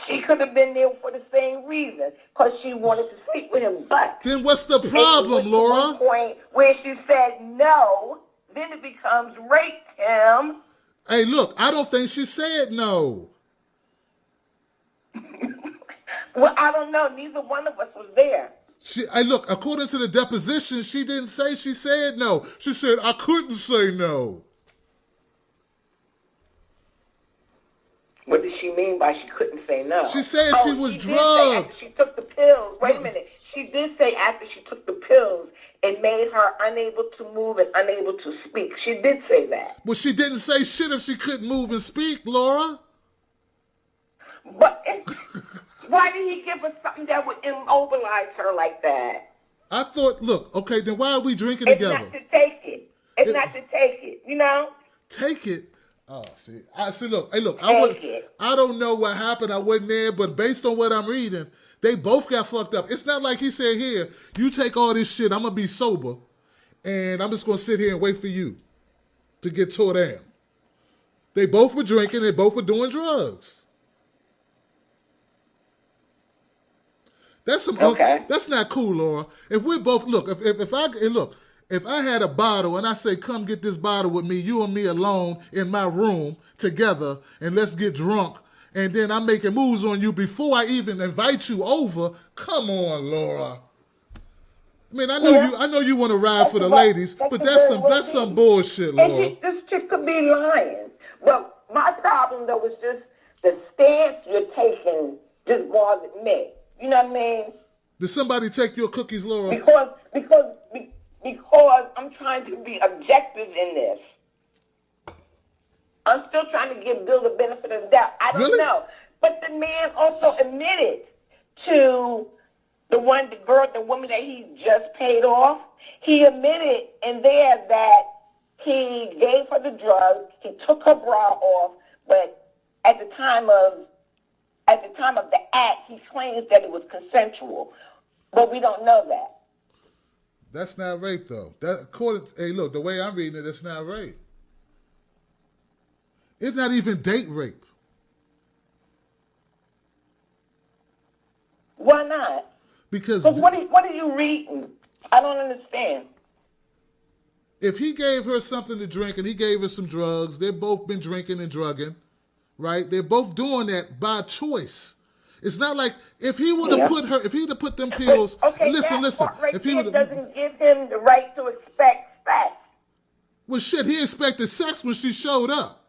She could have been there for the same reason, because she wanted to sleep with him. But then what's the problem, at Laura? one point where she said no, then it becomes rape, Tim. Hey, look, I don't think she said no. Well, I don't know. Neither one of us was there. Look, according to the deposition, she didn't say she said no. She said, I couldn't say no. What did she mean by she couldn't say no? She said she was drugged. drugged. After she took the pills. Wait a minute. She did say after she took the pills, it made her unable to move and unable to speak. She did say that. Well, she didn't say shit if she couldn't move and speak, Laura. But why did he give her something that would immobilize her like that? I thought, look, okay, then why are we drinking It's together? not to take it. It's not to take it, you know? Take it? Oh, see. Look, I don't know what happened. I wasn't there, but based on what I'm reading, they both got fucked up. It's not like he said, here, you take all this shit, I'm going to be sober, and I'm just going to sit here and wait for you to get tore down. They both were drinking, they both were doing drugs. That's that's not cool, Laura. If we're both, look, if I had a bottle and I say, come get this bottle with me, you and me alone in my room together, and let's get drunk, and then I'm making moves on you before I even invite you over, come on, Laura. I mean, I know you want to ride for the ladies, but that's some bullshit, Laura. And this chick could be lying. Well, my problem, though, is just the stance you're taking just bothers me. You know what I mean? Did somebody take your cookies, Laura? Because I'm trying to be objective in this. I'm still trying to give Bill the benefit of the doubt. I don't know. But the man also admitted to the woman that he just paid off. He admitted in there that he gave her the drugs, he took her bra off, but at the time of the act, he claims that it was consensual. But we don't know that. That's not rape, though. Hey, look, the way I'm reading it, it's not rape. It's not even date rape. Why not? Because what are you reading? I don't understand. If he gave her something to drink and he gave her some drugs, they've both been drinking and drugging, right? They're both doing that by choice. It's not like if he would have put them pills. Okay, listen. If he doesn't give him the right to expect sex. Well, shit, he expected sex when she showed up.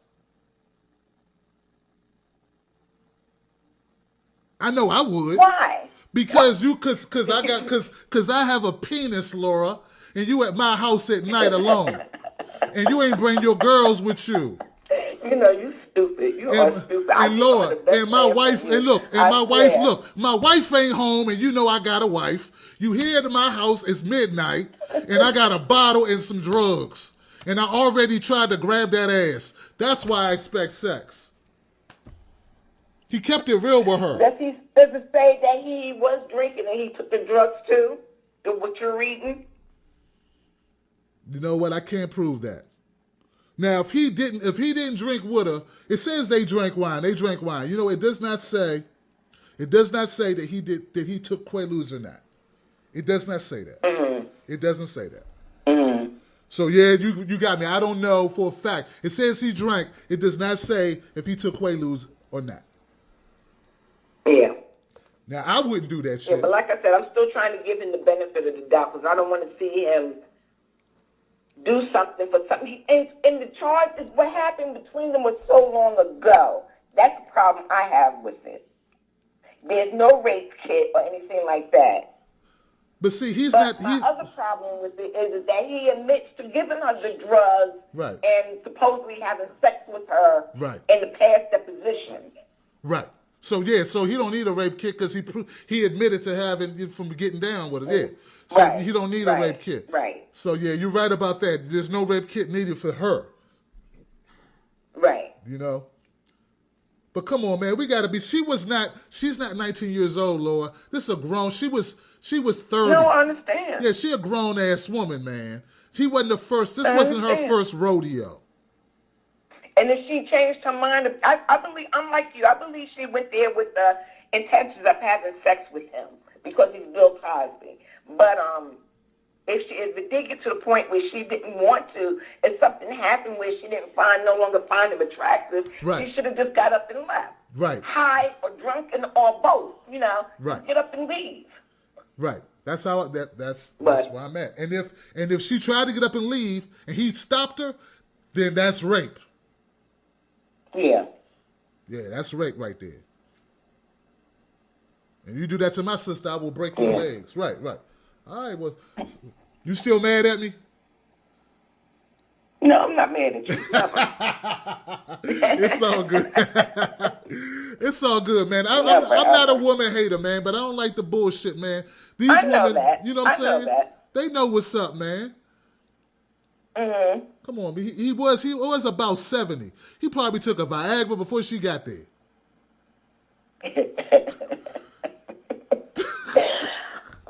I know I would. Why? Because I have a penis, Laura, and you at my house at night alone, and you ain't bring your girls with you. You know, you stupid. You are stupid. And Lord, and my wife, my wife ain't home, and you know I got a wife. You here to my house, it's midnight, and I got a bottle and some drugs. And I already tried to grab that ass. That's why I expect sex. He kept it real with her. Does it say that he was drinking and he took the drugs too? What you're reading? You know what? I can't prove that. Now, if he didn't drink with her, it says they drank wine. They drank wine. You know, it does not say that he took Quaaludes or not. It does not say that. Mm-hmm. It doesn't say that. Mm-hmm. So yeah, you got me. I don't know for a fact. It says he drank. It does not say if he took Quaaludes or not. Yeah. Now, I wouldn't do that shit. Yeah, but like I said, I'm still trying to give him the benefit of the doubt because I don't want to see him do something for something. And the charge is what happened between them was so long ago. That's the problem I have with it. There's no rape kit or anything like that. But see, my other problem with it is that he admits to giving her the drugs and supposedly having sex with her in the past deposition. Right. So yeah, so he don't need a rape kit because he admitted to having from getting down with it. Yeah. So he don't need a rape kit. Right. So yeah, you're right about that. There's no rape kit needed for her. Right. You know. But come on, man, we gotta be. She's not 19 years old, Laura. This is a grown. She was 30. No, I understand. Yeah, she a grown ass woman, man. She wasn't the first. This wasn't her first rodeo. And if she changed her mind, I believe, I'm like you, I believe she went there with the intentions of having sex with him because he's Bill Cosby. But if it did get to the point where she didn't want to, if something happened where she didn't no longer find him attractive, she should have just got up and left. Right. High or drunken or both, you know. Right. Get up and leave. Right. That's how that's where I'm at. And if she tried to get up and leave and he stopped her, then that's rape. Yeah. Yeah, that's rape right there. And you do that to my sister, I will break your legs. Right. All right, well, you still mad at me? No, I'm not mad at you. It's all good. It's all good, man. I'm not a woman hater, man, but I don't like the bullshit, man. These women, you know what I'm saying? They know what's up, man. Mm-hmm. Come on, he was about 70. He probably took a Viagra before she got there.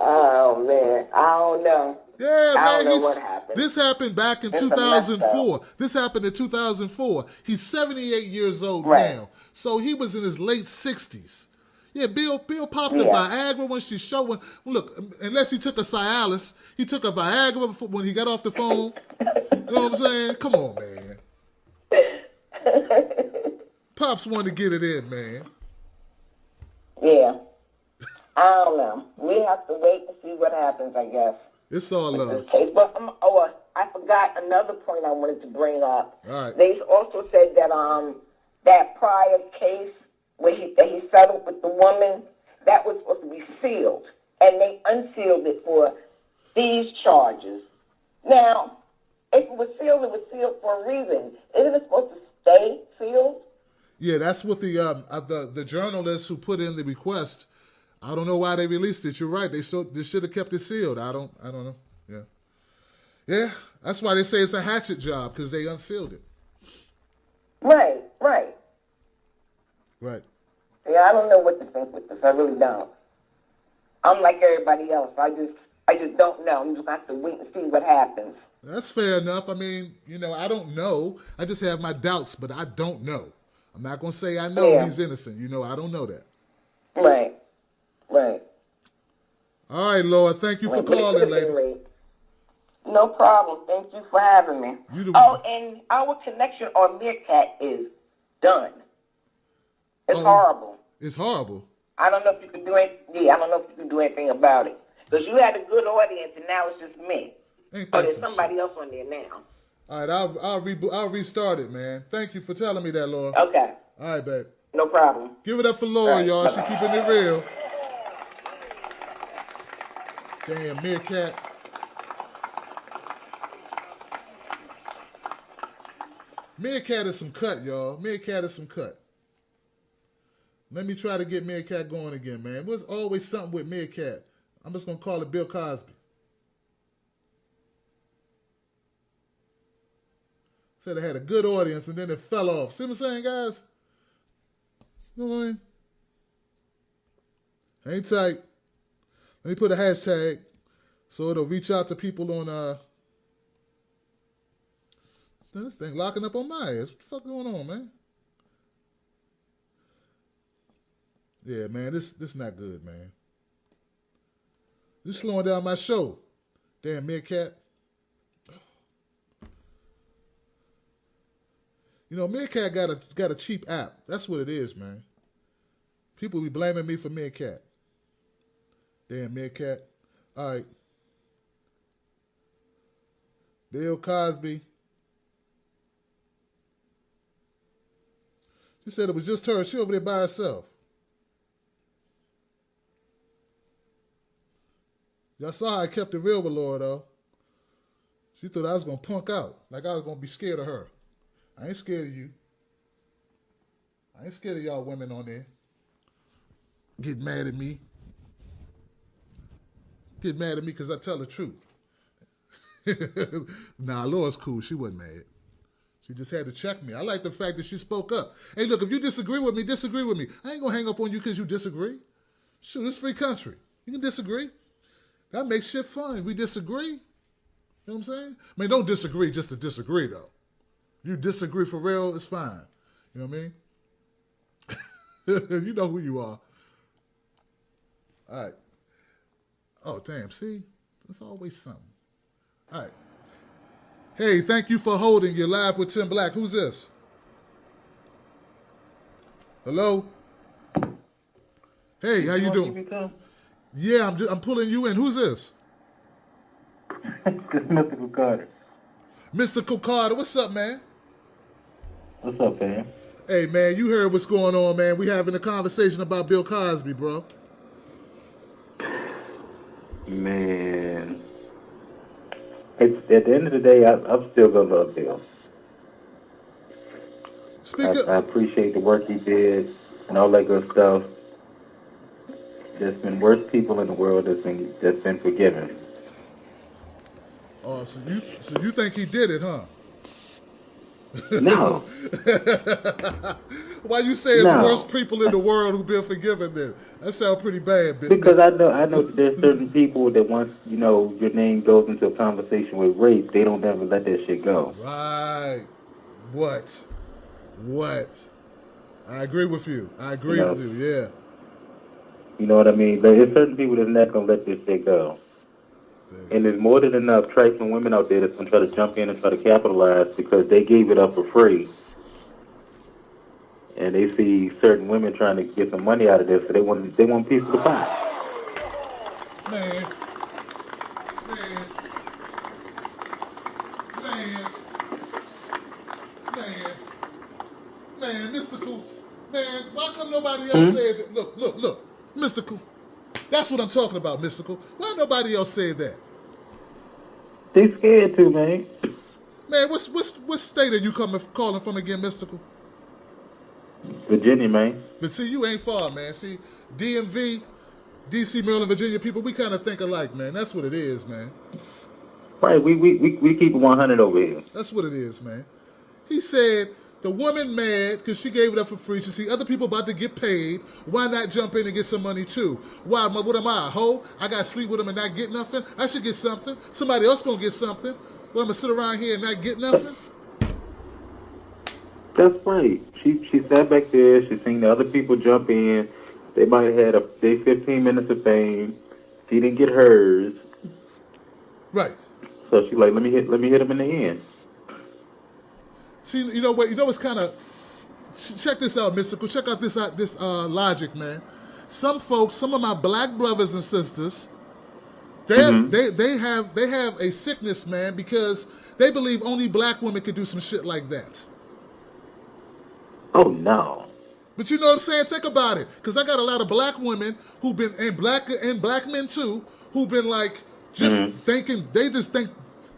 Oh man, I don't know. Yeah, I man. don't know what happened. This happened back in 2004. This happened in 2004. He's 78 years old now, so he was in his late 60s. Yeah, Bill popped the Viagra when she showed. Look, unless he took a Cialis, he took a Viagra before, when he got off the phone. You know what I'm saying? Come on, man. Pops wanted to get it in, man. Yeah. I don't know. We have to wait and see what happens, I guess. It's all love. Case. But I forgot another point I wanted to bring up. All right. They also said that that prior case where he settled with the woman, that was supposed to be sealed, and they unsealed it for these charges. Now, if it was sealed for a reason. Isn't it supposed to stay sealed? Yeah, that's what the journalists who put in the request. I don't know why they released it. You're right. They should have kept it sealed. I don't know. Yeah. That's why they say it's a hatchet job, because they unsealed it. Right. Yeah, I don't know what to think with this. I really don't. I'm like everybody else. I just don't know. I'm just going to have to wait and see what happens. That's fair enough. I mean, I don't know. I just have my doubts, but I don't know. I'm not going to say I know he's innocent. I don't know that. Right. All right, Laura. Thank you for calling, lady. No problem. Thank you for having me. And our connection on Meerkat is done. It's horrible. It's horrible. I don't know if you can do anything. I don't know if you can do anything about it. Because you had a good audience, and now it's just me. There's somebody else on there now. All right, I'll restart it, man. Thank you for telling me that, Laura. Okay. All right, babe. No problem. Give it up for Laura, y'all. She keeping it real. Damn, Meerkat. Meerkat is some cut, y'all. Meerkat is some cut. Let me try to get Meerkat going again, man. There's always something with Meerkat. I'm just going to call it Bill Cosby. Said I had a good audience, and then it fell off. See what I'm saying, guys? You know what I mean? Hang tight. Let me put a hashtag so it'll reach out to people on this thing locking up on my ass. What the fuck going on, man? Yeah, man, this not good, man. You slowing down my show. Damn Meerkat. Meerkat got a cheap app. That's what it is, man. People be blaming me for Meerkat. Damn Meerkat. All right. Bill Cosby. She said it was just her. She over there by herself. Y'all saw how I kept it real with Laura, though. She thought I was going to punk out. Like I was going to be scared of her. I ain't scared of you. I ain't scared of y'all women on there. Get mad at me. Get mad at me because I tell the truth. Nah, Laura's cool. She wasn't mad. She just had to check me. I like the fact that she spoke up. Hey, look, if you disagree with me, disagree with me. I ain't going to hang up on you because you disagree. Shoot, it's free country. You can disagree. That makes shit fun. We disagree. You know what I'm saying? I mean, don't disagree just to disagree, though. If you disagree for real, it's fine. You know what I mean? You know who you are. All right. Oh, damn. See? There's always something. All right. Hey, thank you for holding. You're live with Tim Black. Who's this? Hello? Hey, how you doing? Yeah, I'm pulling you in. Who's this? This is Mystical Carter. Mystical Carter. What's up, man? What's up, man? Hey, man, you heard what's going on, man. We having a conversation about Bill Cosby, bro. Man. At the end of the day, I'm still going to love Bill. I appreciate the work he did and all that good stuff. There's been worse people in the world that's been forgiven. Oh, so you think he did it, huh? No. Why you say it's worse people in the world who've been forgiven then? That sounds pretty bad. Because I know that there's certain people that once, your name goes into a conversation with rape, they don't ever let that shit go. Right. What? I agree with you. Yeah. You know what I mean? There's certain people that's not going to let this shit go. And there's more than enough trifling women out there that's going to try to jump in and try to capitalize because they gave it up for free. And they see certain women trying to get some money out of this, so they want a piece of the pie. Man, Mystical. Man, why come nobody else said that? Look, Mystical. That's what I'm talking about, Mystical. Why nobody else said that? They scared to, man. Man, what state are you calling from again, Mystical? Virginia, man. But see, you ain't far, man. See, DMV, DC, Maryland, Virginia people, we kind of think alike, man. That's what it is, man. Right, we keep it 100 over here. That's what it is, man. He said the woman mad because she gave it up for free. She see other people about to get paid. Why not jump in and get some money too? Why? What am I, a hoe? I got to sleep with them and not get nothing? I should get something. Somebody else going to get something. But I'm going to sit around here and not get nothing? That's right. She sat back there. She seen the other people jump in. They might have had their 15 minutes of fame. She didn't get hers. Right. So she's like, let me hit him in the end. See, you know what? You know what's kind of... Check this out, Mystical. Check out this logic, man. Some folks, some of my black brothers and sisters, they have a sickness, man, because they believe only black women can do some shit like that. Oh, no. But you know what I'm saying? Think about it. Because I got a lot of black women who've been, and black men too, who've been like, thinking, they just think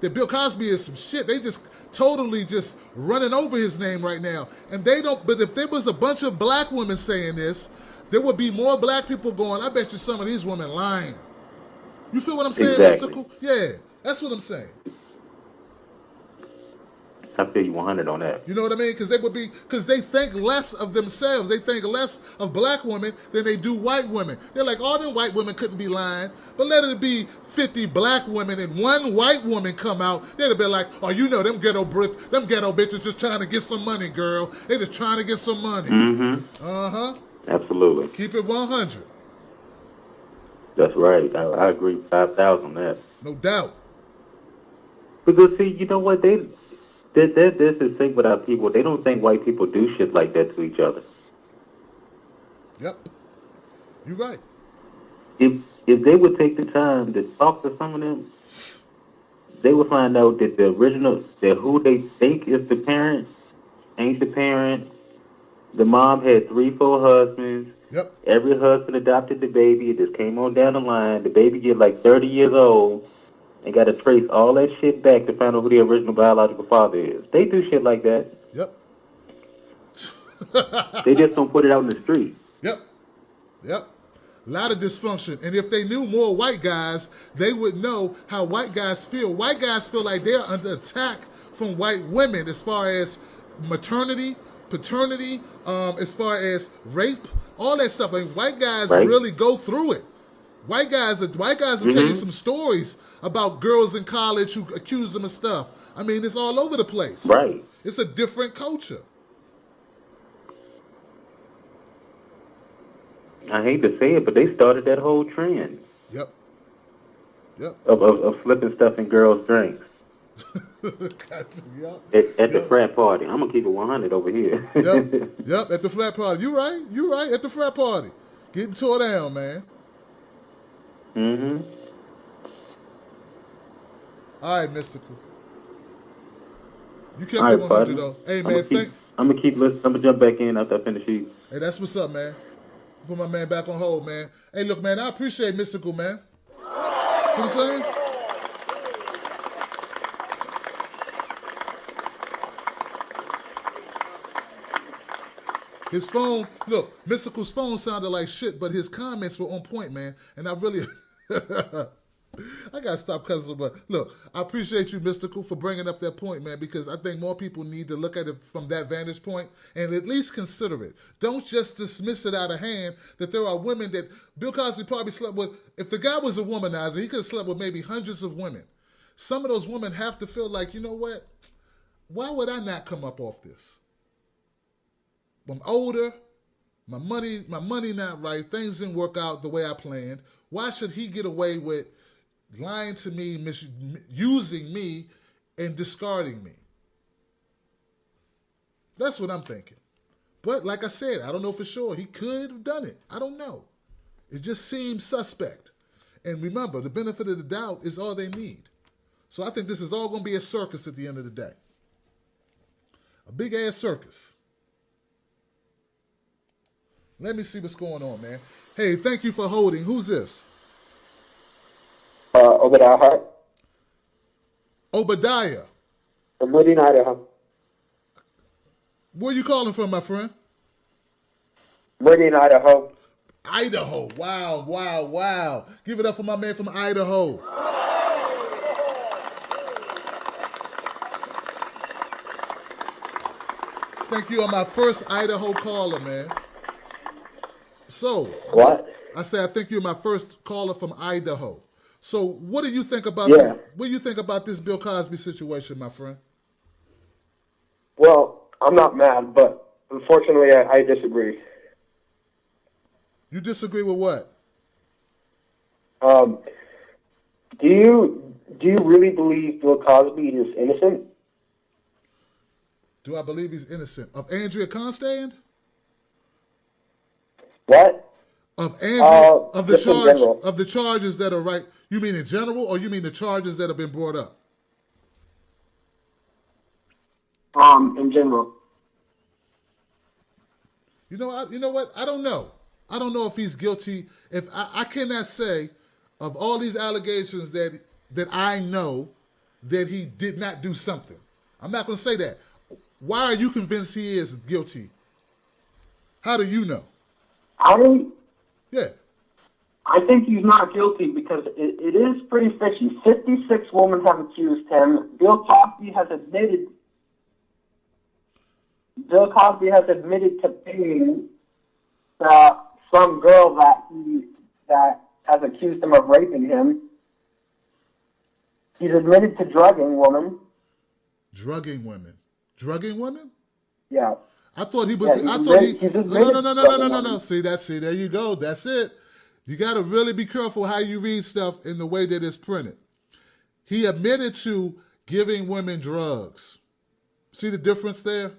that Bill Cosby is some shit. They just totally just running over his name right now. And they don't, but if there was a bunch of black women saying this, there would be more black people going, I bet you some of these women lying. You feel what I'm saying, exactly. Mystical? Yeah, that's what I'm saying. I feel you 100 on that. You know what I mean? Because they think less of themselves. They think less of black women than they do white women. They're like, all them white women couldn't be lying. But let it be 50 black women and one white woman come out, they'd be like, oh, you know, them ghetto bitches just trying to get some money, girl. They just trying to get some money. Mm-hmm. Uh-huh. Absolutely. Keep it 100. That's right. I agree 5,000 on that. No doubt. Because, see, you know what? There's this thing with our people. They don't think white people do shit like that to each other. Yep. You're right. If they would take the time to talk to some of them, they would find out that that who they think is the parent ain't the parent. The mom had 3-4 husbands. Yep. Every husband adopted the baby. It just came on down the line. The baby get like 30 years old. They got to trace all that shit back to find out who the original biological father is. They do shit like that. Yep. They just don't put it out in the street. Yep. A lot of dysfunction. And if they knew more white guys, they would know how white guys feel. White guys feel like they're under attack from white women as far as maternity, paternity, as far as rape, all that stuff. I mean, white guys really go through it. White guys will tell you some stories about girls in college who accuse them of stuff. I mean, it's all over the place. Right. It's a different culture. I hate to say it, but they started that whole trend. Yep. Of slipping stuff in girls' drinks. Yep. At the frat party. I'm gonna keep it 100 over here. Yep. At the frat party. You right. At the frat party, getting tore down, man. Mm-hmm. All right, Mystical. You kept All it right, 100 partner. though. Hey, man. I'm gonna keep listening. I'm gonna jump back in after I finish eating. Hey, that's what's up, man. Put my man back on hold, man. Hey, look, man. I appreciate Mystical, man. See what I'm saying? His phone, look, Mystical's phone sounded like shit, but his comments were on point, man. And I really, I gotta stop cussing, but look, I appreciate you, Mystical, for bringing up that point, man, because I think more people need to look at it from that vantage point and at least consider it. Don't just dismiss it out of hand that there are women that Bill Cosby probably slept with. If the guy was a womanizer, he could have slept with maybe hundreds of women. Some of those women have to feel like, you know what? Why would I not come up off this? I'm older, my money not right, things didn't work out the way I planned. Why should he get away with lying to me, misusing me, and discarding me? That's what I'm thinking. But like I said, I don't know for sure. He could have done it. I don't know. It just seems suspect. And remember, the benefit of the doubt is all they need. So I think this is all going to be a circus at the end of the day. A big-ass circus. Let me see what's going on, man. Hey, thank you for holding. Who's this? Obadiah. Obadiah. From Woodin, Idaho. Where you calling from, my friend? Woodin, Idaho. Idaho. Wow. Give it up for my man from Idaho. Thank you on my first Idaho caller, man. So, what? I said, I think you're my first caller from Idaho. So, what do you think about this? What do you think about this Bill Cosby situation, my friend? Well, I'm not mad, but unfortunately, I disagree. You disagree with what? Do you really believe Bill Cosby is innocent? Do I believe he's innocent of Andrea Constand? What? Of Andrea, of the charges that are right. You mean in general, or you mean the charges that have been brought up? In general. You know what? I don't know. I don't know if he's guilty. If I cannot say of all these allegations that I know that he did not do something. I'm not going to say that. Why are you convinced he is guilty? How do you know? Yeah. I think he's not guilty because it is pretty fishy. 56 women have accused him. Bill Cosby has admitted to paying some girl that has accused him of raping him. He's admitted to drugging women. Drugging women? Drugging women? Yeah. I thought he was. No. See, there you go. That's it. You got to really be careful how you read stuff in the way that it's printed. He admitted to giving women drugs. See the difference there?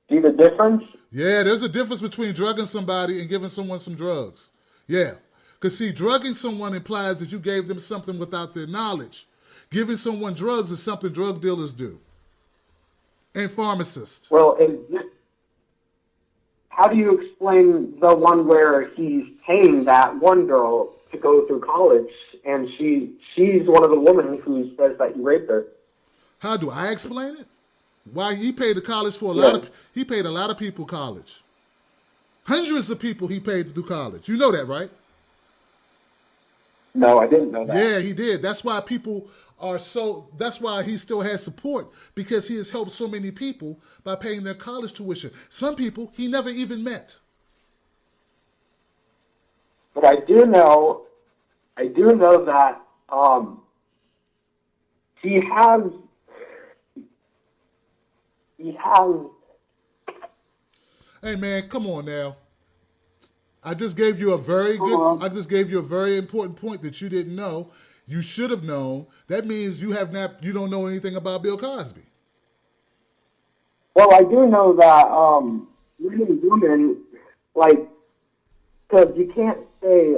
See the difference? Yeah, there's a difference between drugging somebody and giving someone some drugs. Yeah. Because, see, drugging someone implies that you gave them something without their knowledge. Giving someone drugs is something drug dealers do. And pharmacists. Well, how do you explain the one where he's paying that one girl to go through college, and she's one of the women who says that he raped her? How do I explain it? Why he paid the college for he paid a lot of people college. Hundreds of people he paid to do college. You know that, right? No, I didn't know that. Yeah, he did. That's why that's why he still has support, because he has helped so many people by paying their college tuition. Some people he never even met. But I do know that he has Hey man, come on now. I just gave you a very important point that you didn't know. You should have known. That means you don't know anything about Bill Cosby. Well, I do know that women, like, because you can't say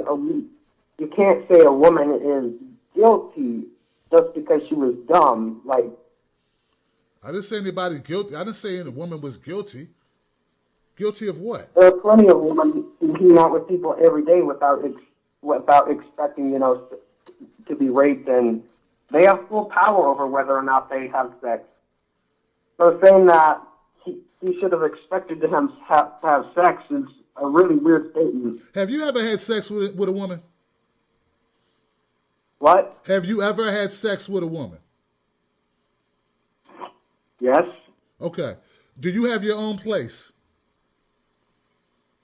a woman is guilty just because she was dumb. Like, I didn't say anybody guilty. I didn't say any woman was guilty. Guilty of what? there are plenty of women who hang out with people every day without expecting, to be raped, and they have full power over whether or not they have sex. So saying that he should have expected to have sex is a really weird statement. Have you ever had sex with a woman? What? Have you ever had sex with a woman? Yes. Okay. Do you have your own place?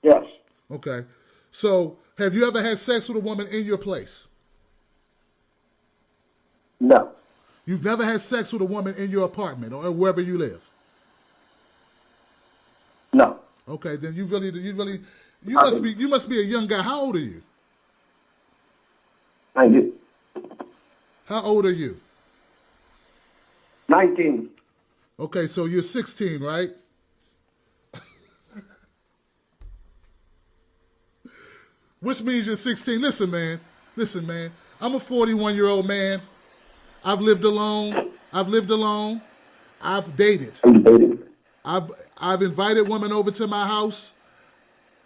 Yes. Okay. So, have you ever had sex with a woman in your place? No. You've never had sex with a woman in your apartment or wherever you live? No. Okay, then you must be a young guy. How old are you? 90. How old are you? 19. Okay, so you're 16, right? Which means you're 16. Listen, man. I'm a 41-year-old man. I've lived alone. I've dated. I've invited women over to my house.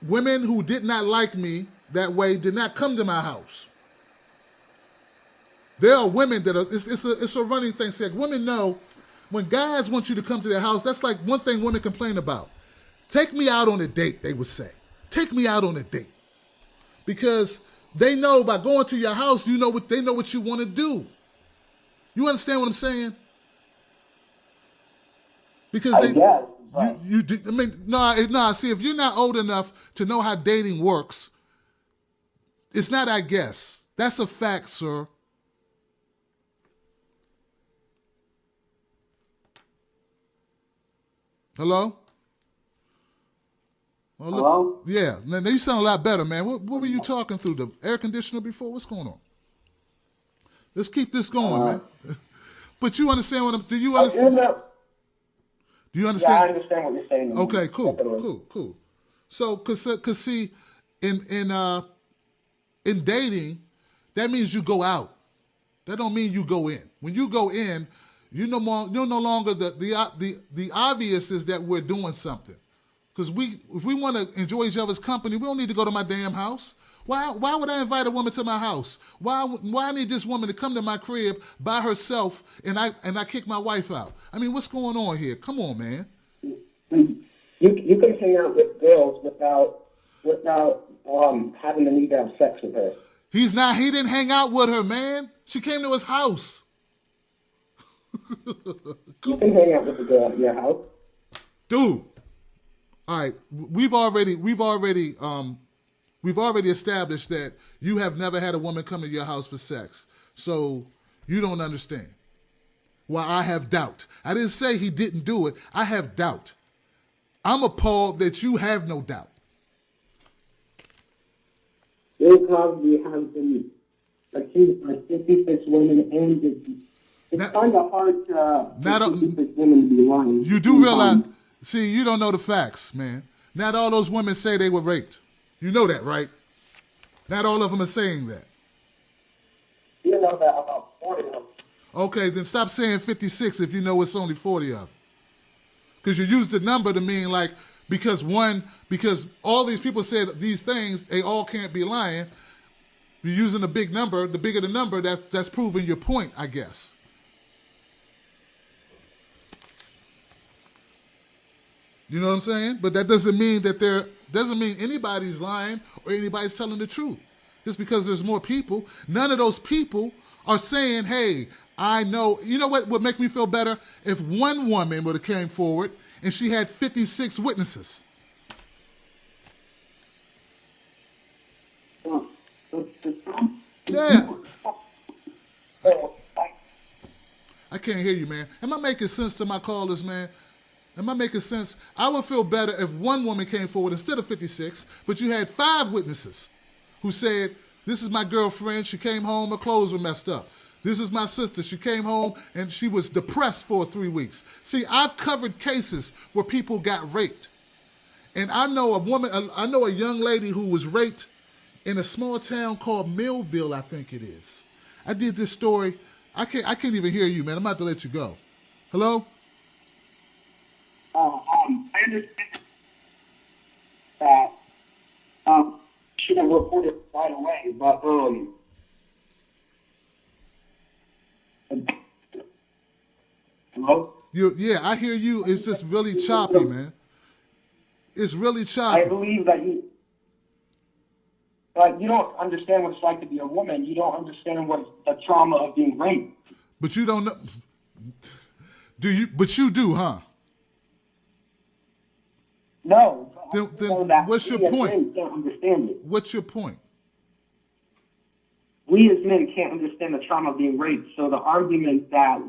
Women who did not like me that way did not come to my house. There are women that are, it's a running thing. Like, women know when guys want you to come to their house, that's like one thing women complain about. Take me out on a date, they would say. Take me out on a date. Because they know by going to your house, they know what you want to do. You understand what I'm saying? Because see, if you're not old enough to know how dating works, it's not I guess. That's a fact, sir. Hello? Oh, look, hello? Yeah. Now you sound a lot better, man. What were you talking through? The air conditioner before? What's going on? Let's keep this going, man. But you understand do you understand? Do you understand? Yeah, I understand what you're saying. Okay, cool. So, cause see, in dating, that means you go out. That don't mean you go in. When you go in, you're no longer the obvious is that we're doing something. Because if we want to enjoy each other's company, we don't need to go to my damn house. Why would I invite a woman to my house? Why I need this woman to come to my crib by herself and I kick my wife out? I mean, what's going on here? Come on, man. You can hang out with girls without having the need to have sex with her. He didn't hang out with her, man. She came to his house. You can hang out with the girl at your house. Dude. All right, we've already established that you have never had a woman come to your house for sex. So you don't understand why I have doubt. I didn't say he didn't do it. I have doubt. I'm appalled that you have no doubt. Bill Cosby has been accused by 56 women, and it's kind of hard to 56 women to be lying. You do realize... See, you don't know the facts, man. Not all those women say they were raped. You know that, right? Not all of them are saying that. You know that about 40 of them. Okay, then stop saying 56 if you know it's only 40 of them. Because you use the number to mean like, because all these people said these things, they all can't be lying. You're using a big number. The bigger the number, that's proving your point, I guess. You know what I'm saying? But that doesn't mean doesn't mean anybody's lying or anybody's telling the truth. Just because there's more people, none of those people are saying, hey, I know. You know what would make me feel better? If one woman would have came forward and she had 56 witnesses. Yeah. I can't hear you, man. Am I making sense to my callers, man? Am I making sense? I would feel better if one woman came forward instead of 56, but you had 5 witnesses who said, this is my girlfriend, she came home, her clothes were messed up. This is my sister, she came home and she was depressed for 3 weeks. See, I've covered cases where people got raped. And I know a young lady who was raped in a small town called Millville, I think it is. I did this story. I can't even hear you, man. I'm about to let you go. Hello? I understand that should have reported right away, but hello? Yeah, I hear you. It's just really choppy, man. It's really choppy. I believe that you don't understand what it's like to be a woman. You don't understand what the trauma of being raped. But you don't know. Do you? But you do, huh? No. Then what's your point? Men can't understand it. What's your point? We as men can't understand the trauma of being raped. So the argument that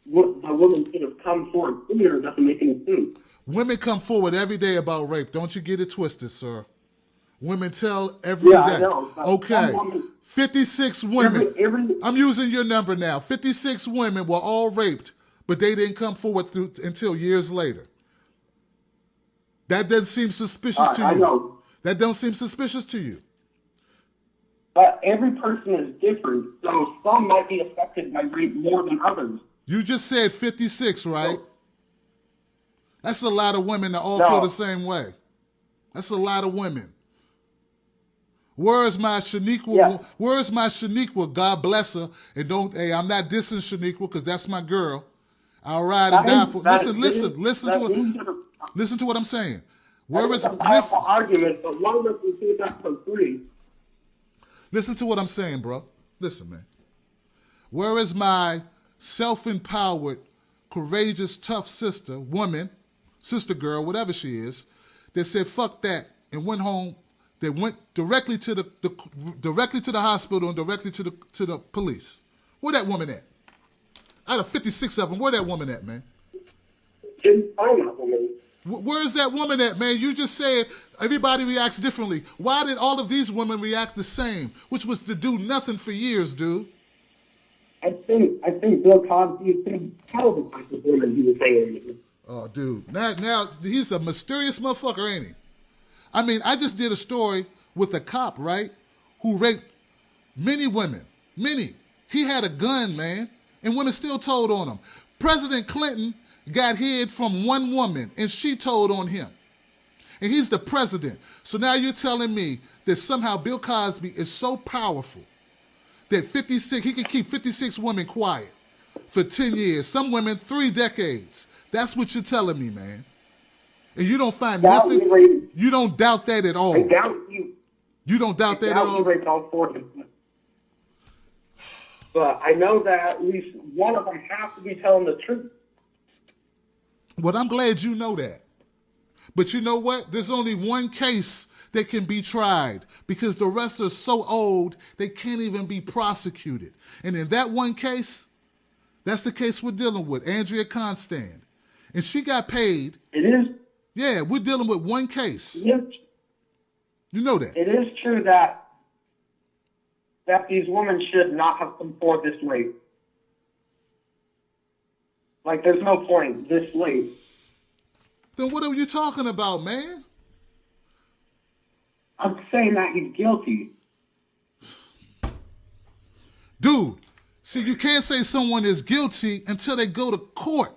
the woman could have come forward sooner doesn't make any sense. Women come forward every day about rape. Don't you get it twisted, sir. Women tell every day. I know, okay. 56 women. I'm using your number now. 56 women were all raped, but they didn't come forward until years later. That doesn't seem suspicious to you. I know. That don't seem suspicious to you. But every person is different, so some might be affected by rape more than others. You just said 56, right? That's a lot of women that all feel the same way. That's a lot of women. Where's my Shaniqua? Yeah. Where's my Shaniqua? God bless her. And don't, hey, I'm not dissing Shaniqua because that's my girl. I'll ride and die for. Listen to what I'm saying. Where is this argument? But one of us is 2003. Listen to what I'm saying, bro. Listen, man. Where is my self-empowered, courageous, tough sister, woman, sister girl, whatever she is, that said fuck that and went home? They went directly to the hospital and directly to the police. Where that woman at? Out of 56 of them, where that woman at, man? Didn't find that woman. Where's that woman at, man? You just said everybody reacts differently. Why did all of these women react the same? Which was to do nothing for years, dude. I think Bill Cosby is pretty tell the type of woman he was saying. Oh, dude. Now he's a mysterious motherfucker, ain't he? I mean, I just did a story with a cop, right, who raped many women. Many. He had a gun, man, and women still told on him. President Clinton got hid from one woman, and she told on him. And he's the president. So now you're telling me that somehow Bill Cosby is so powerful that he can keep 56 women quiet for 10 years. Some women, 3 decades. That's what you're telling me, man. And you don't find nothing. You don't doubt that at all. I doubt you. You don't doubt that at all? You raped all 40. But I know that at least one of them has to be telling the truth. Well, I'm glad you know that. But you know what? There's only one case that can be tried because the rest are so old they can't even be prosecuted. And in that one case, that's the case we're dealing with, Andrea Constand. And she got paid. It is? Yeah, we're dealing with one case. Yes. You know that. It is true that these women should not have come forward this late. Like, there's no point this late. Then what are you talking about, man? I'm saying that he's guilty. Dude, see, you can't say someone is guilty until they go to court.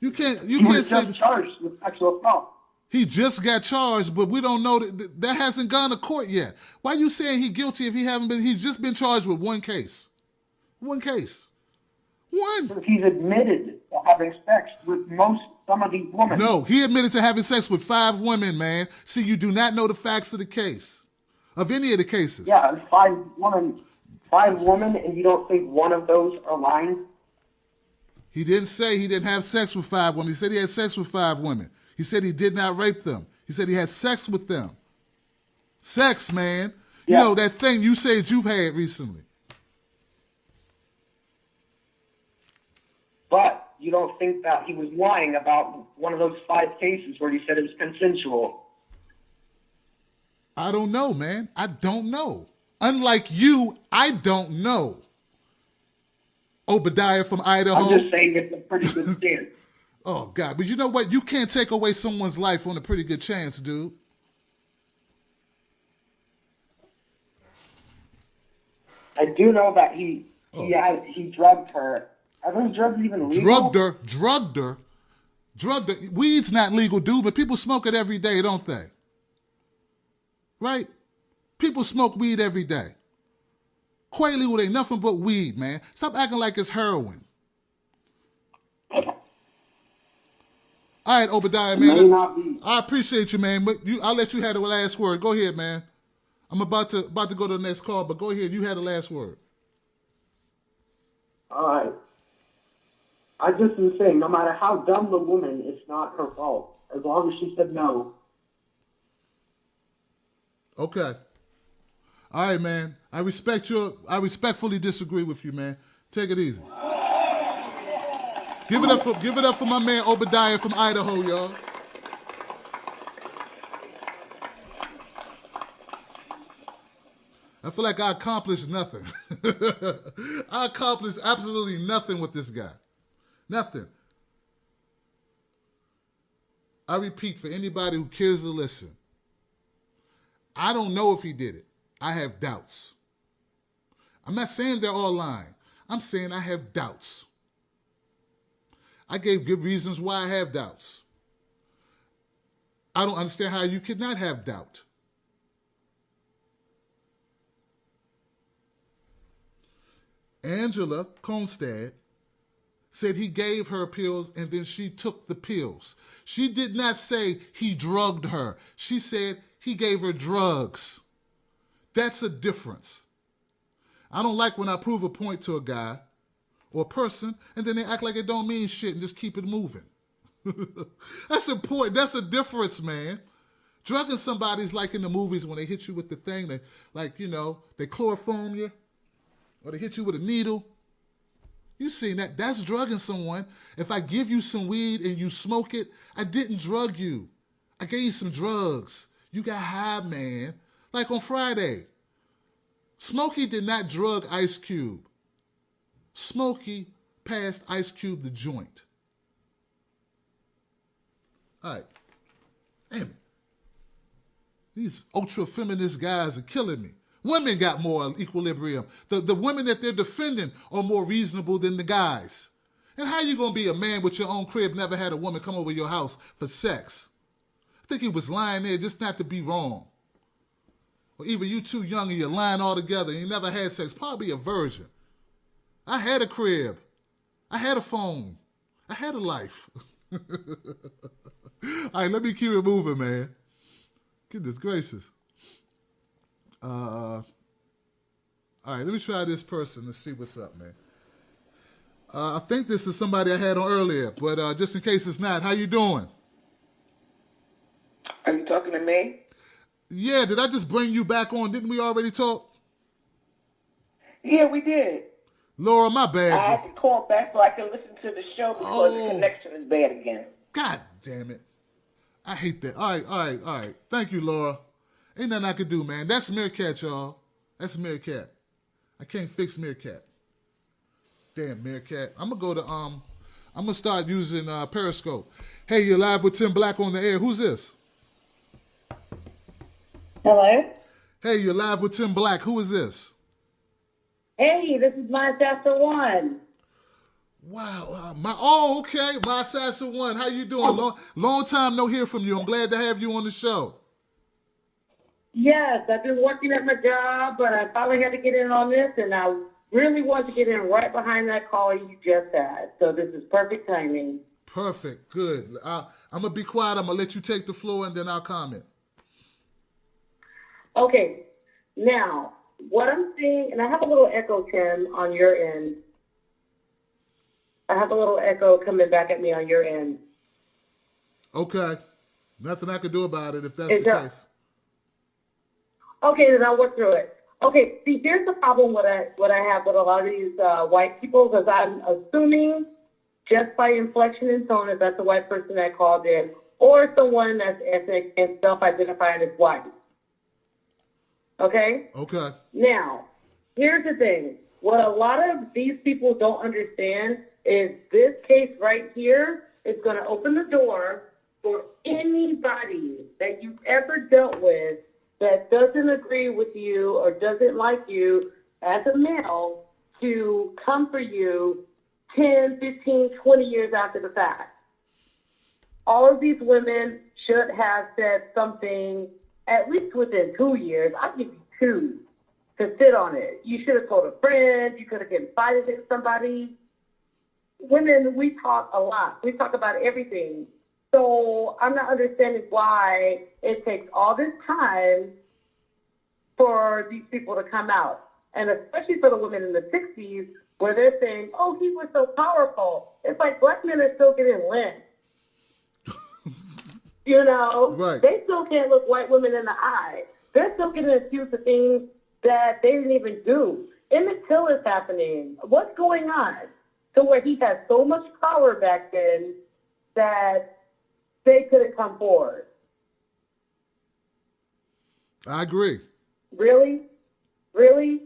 You can't say just charged with sexual assault. He just got charged, but we don't know that hasn't gone to court yet. Why are you saying he's guilty if he's just been charged with one case? One case. One. Because he's admitted to having sex with some of these women. No, he admitted to having sex with 5 women, man. See, you do not know the facts of the case. Of any of the cases. Yeah, 5 women, and you don't think one of those are lying? He didn't say he didn't have sex with 5 women. He said he had sex with 5 women. He said he did not rape them. He said he had sex with them. Sex, man. Yeah. You know, that thing you said you've had recently. But you don't think that he was lying about one of those 5 cases where he said it was consensual? I don't know, man. I don't know. Unlike you, I don't know. Obadiah from Idaho. I'm just saying it's a pretty good stance. Oh, God. But you know what? You can't take away someone's life on a pretty good chance, dude. I do know that he drugged her. Are those drugs even legal? Drugged her. Weed's not legal, dude, but people smoke it every day, don't they? Right? People smoke weed every day. Quaalude ain't nothing but weed, man. Stop acting like it's heroin. All right, Obadiah, man. I appreciate you, man. But I'll let you have the last word. Go ahead, man. I'm about to go to the next call, but go ahead. You had the last word. All right. I just was saying, no matter how dumb the woman, it's not her fault. As long as she said no. Okay. All right, man. I respectfully disagree with you, man. Take it easy. Give it up for my man Obadiah from Idaho, y'all. I feel like I accomplished nothing. I accomplished absolutely nothing with this guy. Nothing. I repeat, for anybody who cares to listen, I don't know if he did it. I have doubts. I'm not saying they're all lying. I'm saying I have doubts. I gave good reasons why I have doubts. I don't understand how you could not have doubt. Andrea Constand said he gave her pills and then she took the pills. She did not say he drugged her. She said he gave her drugs. That's a difference. I don't like when I prove a point to a guy or a person and then they act like it don't mean shit and just keep it moving. That's important. That's the difference, man. Drugging somebody's like in the movies when they hit you with the thing, they chloroform you or they hit you with a needle. You seen that? That's drugging someone. If I give you some weed and you smoke it, I didn't drug you. I gave you some drugs. You got high, man. Like on Friday. Smokey did not drug Ice Cube. Smokey passed Ice Cube the joint. All right. Damn it. These ultra-feminist guys are killing me. Women got more equilibrium. The women that they're defending are more reasonable than the guys. And how you going to be a man with your own crib, never had a woman come over your house for sex? I think he was lying there just not to be wrong. Or either you too young and you're lying all together and you never had sex. Probably a virgin. I had a crib. I had a phone. I had a life. All right, let me keep it moving, man. Goodness gracious. All right, let me try this person and see what's up, man. I think this is somebody I had on earlier, but just in case it's not, how you doing? Are you talking to me? Yeah, did I just bring you back on? Didn't we already talk? Yeah, we did. Laura, my bad. I had to call back so I can listen to the show because the connection is bad again. God damn it. I hate that. All right. Thank you, Laura. Ain't nothing I can do, man. That's Meerkat, y'all. That's Meerkat. I can't fix Meerkat. Damn, Meerkat. I'm gonna start using Periscope. Hey, you're live with Tim Black on the air. Who's this? Hello? Hey, you're live with Tim Black. Who is this? Hey, this is my Sister One. Wow. Okay. My Assassin One. How you doing? Long time no hear from you. I'm glad to have you on the show. Yes, I've been working at my job, but I finally had to get in on this, and I really want to get in right behind that call you just had. So this is perfect timing. Perfect. Good. I'm going to be quiet. I'm going to let you take the floor, and then I'll comment. Okay. Now, what I'm seeing, and I have a little echo, Tim, on your end. I have a little echo coming back at me on your end. Okay. Nothing I can do about it if that's the case. Okay, then I'll work through it. Okay, see, here's the problem what I have with a lot of these white people, because I'm assuming just by inflection and tone if that's a white person that called in, or someone that's ethnic and self-identifying as white. Okay? Okay. Now, here's the thing. What a lot of these people don't understand is this case right here is going to open the door for anybody that you've ever dealt with that doesn't agree with you or doesn't like you as a male to come for you 10, 15, 20 years after the fact. All of these women should have said something at least within 2 years. I'll give you 2 to sit on it. You should have told a friend. You could have confided in somebody. Women, we talk a lot. We talk about everything. So I'm not understanding why it takes all this time for these people to come out. And especially for the women in the 60s where they're saying, oh, he was so powerful. It's like black men are still getting lynched. You know, right. They still can't look white women in the eye. They're still getting accused of things that they didn't even do. Emmett Till is happening. What's going on? To where he had so much power back then that they couldn't come forward. I agree. Really? Really?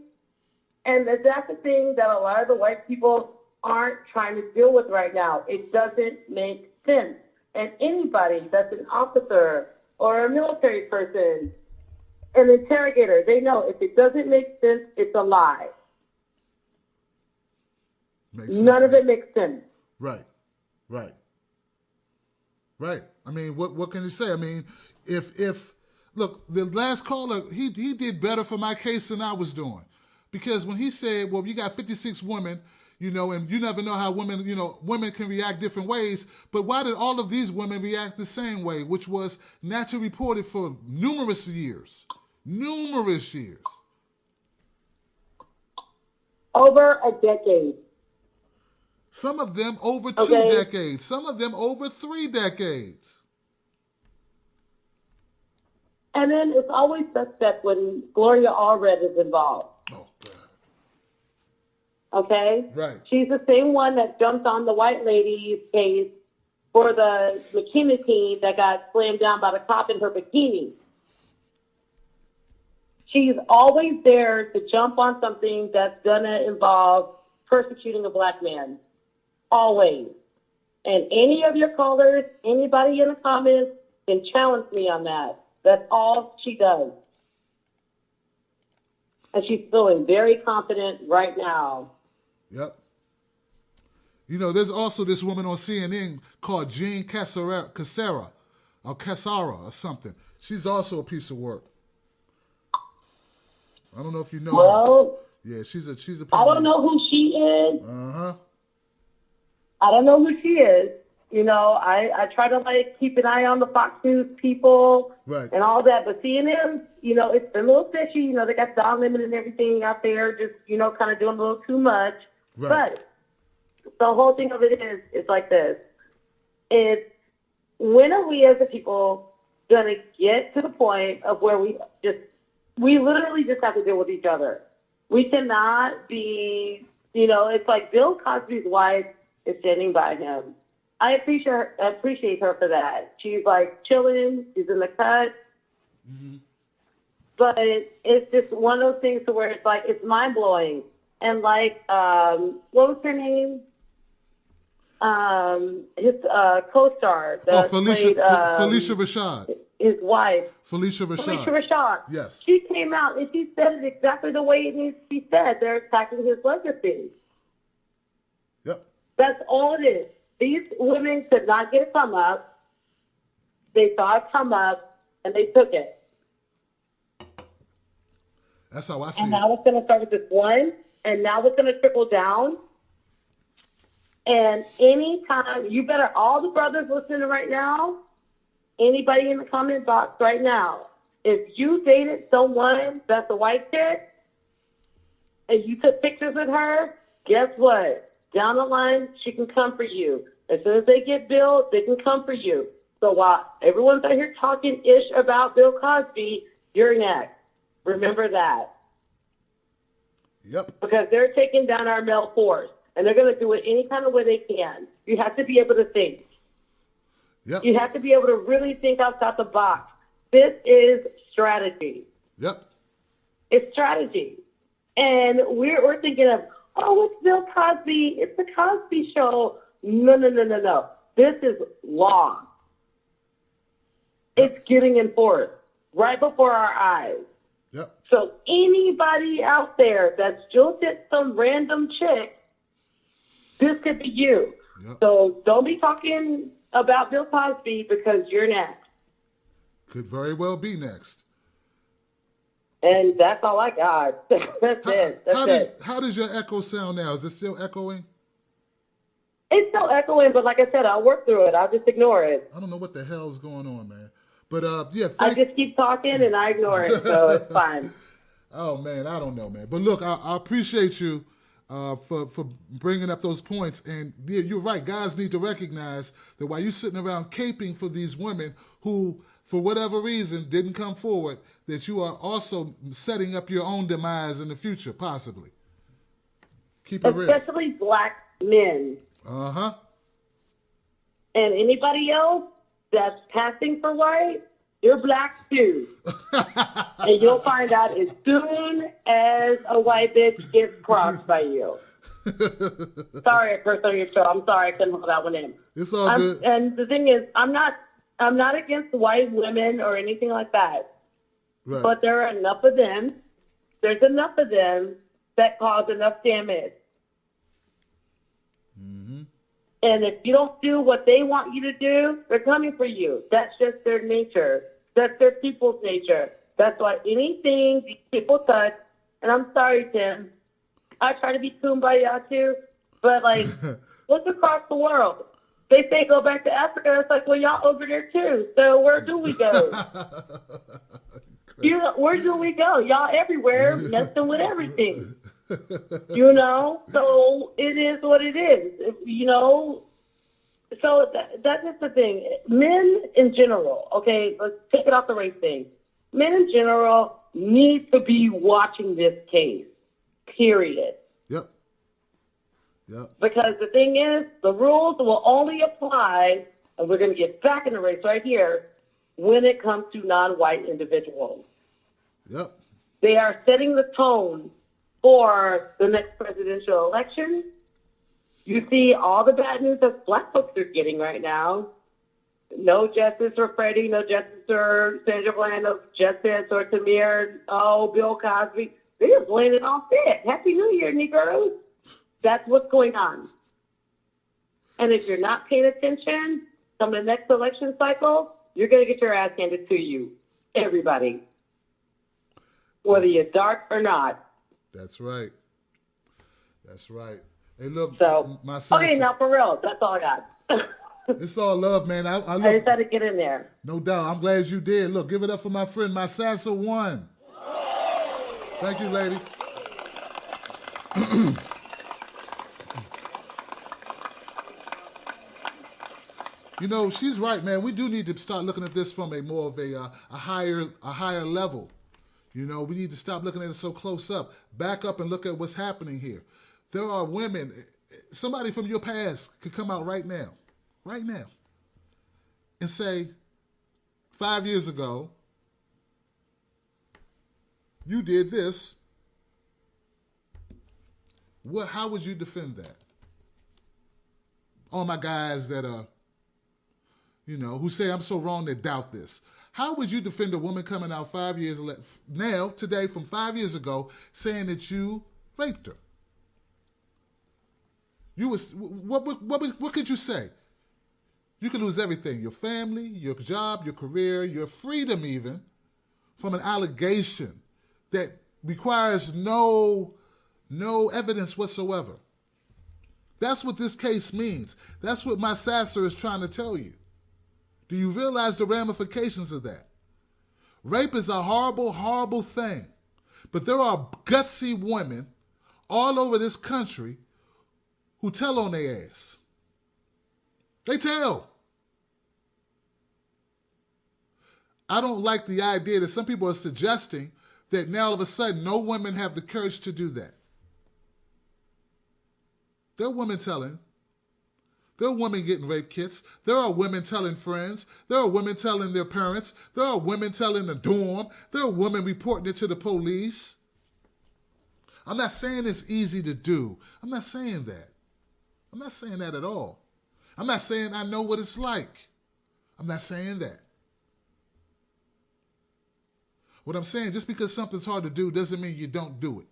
And that's the thing that a lot of the white people aren't trying to deal with right now. It doesn't make sense. And anybody that's an officer or a military person, an interrogator, they know if it doesn't make sense, it's a lie. None of it makes sense. Right. Right. Right. I mean, what can you say? I mean, if look, the last caller, he did better for my case than I was doing. Because when he said, well, you got 56 women, you know, and you never know how women, you know, women can react different ways. But why did all of these women react the same way, which was naturally reported for numerous years? Numerous years. Over a decade. Some of them over 2 decades. Some of them over 3 decades. And then it's always suspect when Gloria Allred is involved. Oh, God. Okay? Right. She's the same one that jumped on the white lady's case for the McKinney team that got slammed down by the cop in her bikini. She's always there to jump on something that's going to involve persecuting a black man. Always. And any of your callers, anybody in the comments can challenge me on that. That's all she does. And she's feeling very confident right now. Yep. You know, there's also this woman on CNN called Jean Cassara or something. She's also a piece of work. I don't know if you know her. Yeah, she's a I don't know who she is. Uh-huh. I don't know who she is. You know, I try to like keep an eye on the Fox News people and all that. But CNN, you know, it's a little fishy. You know, they got Don Lemon and everything out there just, you know, kind of doing a little too much. Right. But the whole thing of it is like this. It's when are we as a people going to get to the point of where we literally just have to deal with each other? We cannot be, you know, it's like Bill Cosby's wife is standing by him. I appreciate her for that. She's like chilling. She's in the cut. Mm-hmm. But it's just one of those things to where it's like, it's mind blowing. And like, what was her name? His co-star. Felicia Rashad. His wife. Felicia Felicia Rashad. Yes. She came out and she said it exactly the way it needs to be said. They're attacking his legacy. Yep. That's all it is. These women could not get a come up. They saw it come up, and they took it. That's how I see it. And now it's going to start with this one, and now it's going to trickle down. And anytime, you better, all the brothers listening right now, anybody in the comment box right now, if you dated someone that's a white chick, and you took pictures with her, guess what? Down the line, she can come for you. As soon as they get billed, they can come for you. So while everyone's out here talking ish about Bill Cosby, you're next. Remember that. Yep. Because they're taking down our male force. and they're going to do it any kind of way they can. You have to be able to think. Yep. You have to be able to really think outside the box. This is strategy. Yep. It's strategy. And we're thinking of, oh, it's Bill Cosby. It's the Cosby Show. No. This is law. It's getting enforced right before our eyes. Yep. So anybody out there that's jilted some random chick, this could be you. Yep. So don't be talking about Bill Cosby because you're next. Could very well be next. And that's all I got. That's it. That's it. How does your echo sound now? Is it still echoing? It's still echoing, but like I said, I'll work through it. I'll just ignore it. I don't know what the hell's going on, man. But yeah, I just keep talking and I ignore it, so it's fine. Oh man, I don't know, man. But look, I appreciate you for bringing up those points. And yeah, you're right. Guys need to recognize that while you're sitting around caping for these women who, for whatever reason, didn't come forward, that you are also setting up your own demise in the future, possibly. Keep it real. Especially black men. Uh-huh. And anybody else that's passing for white, you're black too. And you'll find out as soon as a white bitch gets crossed by you. Sorry I cursed on your show. I'm sorry I couldn't hold that one in. It's all good. And the thing is, I'm not against white women or anything like that. Right. But there are enough of them. There's enough of them that cause enough damage. Mm-hmm. And if you don't do what they want you to do, they're coming for you. That's just their nature. That's their people's nature. That's why anything these people touch, and I'm sorry, Tim, I try to be kumbaya too, but like, look across the world. They say go back to Africa. It's like, well, y'all over there too. So where do we go? Where do we go? Y'all everywhere, messing with everything. You know? So it is what it is. You know? So that is the thing. Men in general, okay, let's take it off the race thing. Men in general need to be watching this case, period. Yep. Yep. Because the thing is, the rules will only apply, and we're going to get back in the race right here, when it comes to non-white individuals. Yep. They are setting the tone for the next presidential election. You see all the bad news that black folks are getting right now. No justice for Freddie, no justice for Sandra Bland, no justice or Tamir, Bill Cosby. They're just laying it all thick. Happy New Year, Negroes. That's what's going on. And if you're not paying attention come the next election cycle, you're going to get your ass handed to you. Everybody. Whether you're dark or not. That's right. That's right. Hey, look, so, my son. Okay, now for real, that's all I got. It's all love, man. I just had to get in there. No doubt. I'm glad you did. Look, give it up for my friend, my Sassa One. Thank you, lady. You know, she's right, man. We do need to start looking at this from a more of a higher level. You know, we need to stop looking at it so close up. Back up and look at what's happening here. There are women, somebody from your past could come out right now, and say, 5 years ago, you did this. How would you defend that? All my guys that are, you know, who say I'm so wrong, they doubt this. How would you defend a woman coming out 5 years today, from 5 years ago, saying that you raped her? What could you say? You could lose everything: your family, your job, your career, your freedom, even from an allegation that requires no evidence whatsoever. That's what this case means. That's what my Sasser is trying to tell you. Do you realize the ramifications of that? Rape is a horrible, horrible thing. But there are gutsy women all over this country who tell on their ass. They tell. I don't like the idea that some people are suggesting that now all of a sudden no women have the courage to do that. There are women telling. There are women getting rape kits. There are women telling friends. There are women telling their parents. There are women telling the dorm. There are women reporting it to the police. I'm not saying it's easy to do. I'm not saying that. I'm not saying that at all. I'm not saying I know what it's like. I'm not saying that. What I'm saying, just because something's hard to do doesn't mean you don't do it.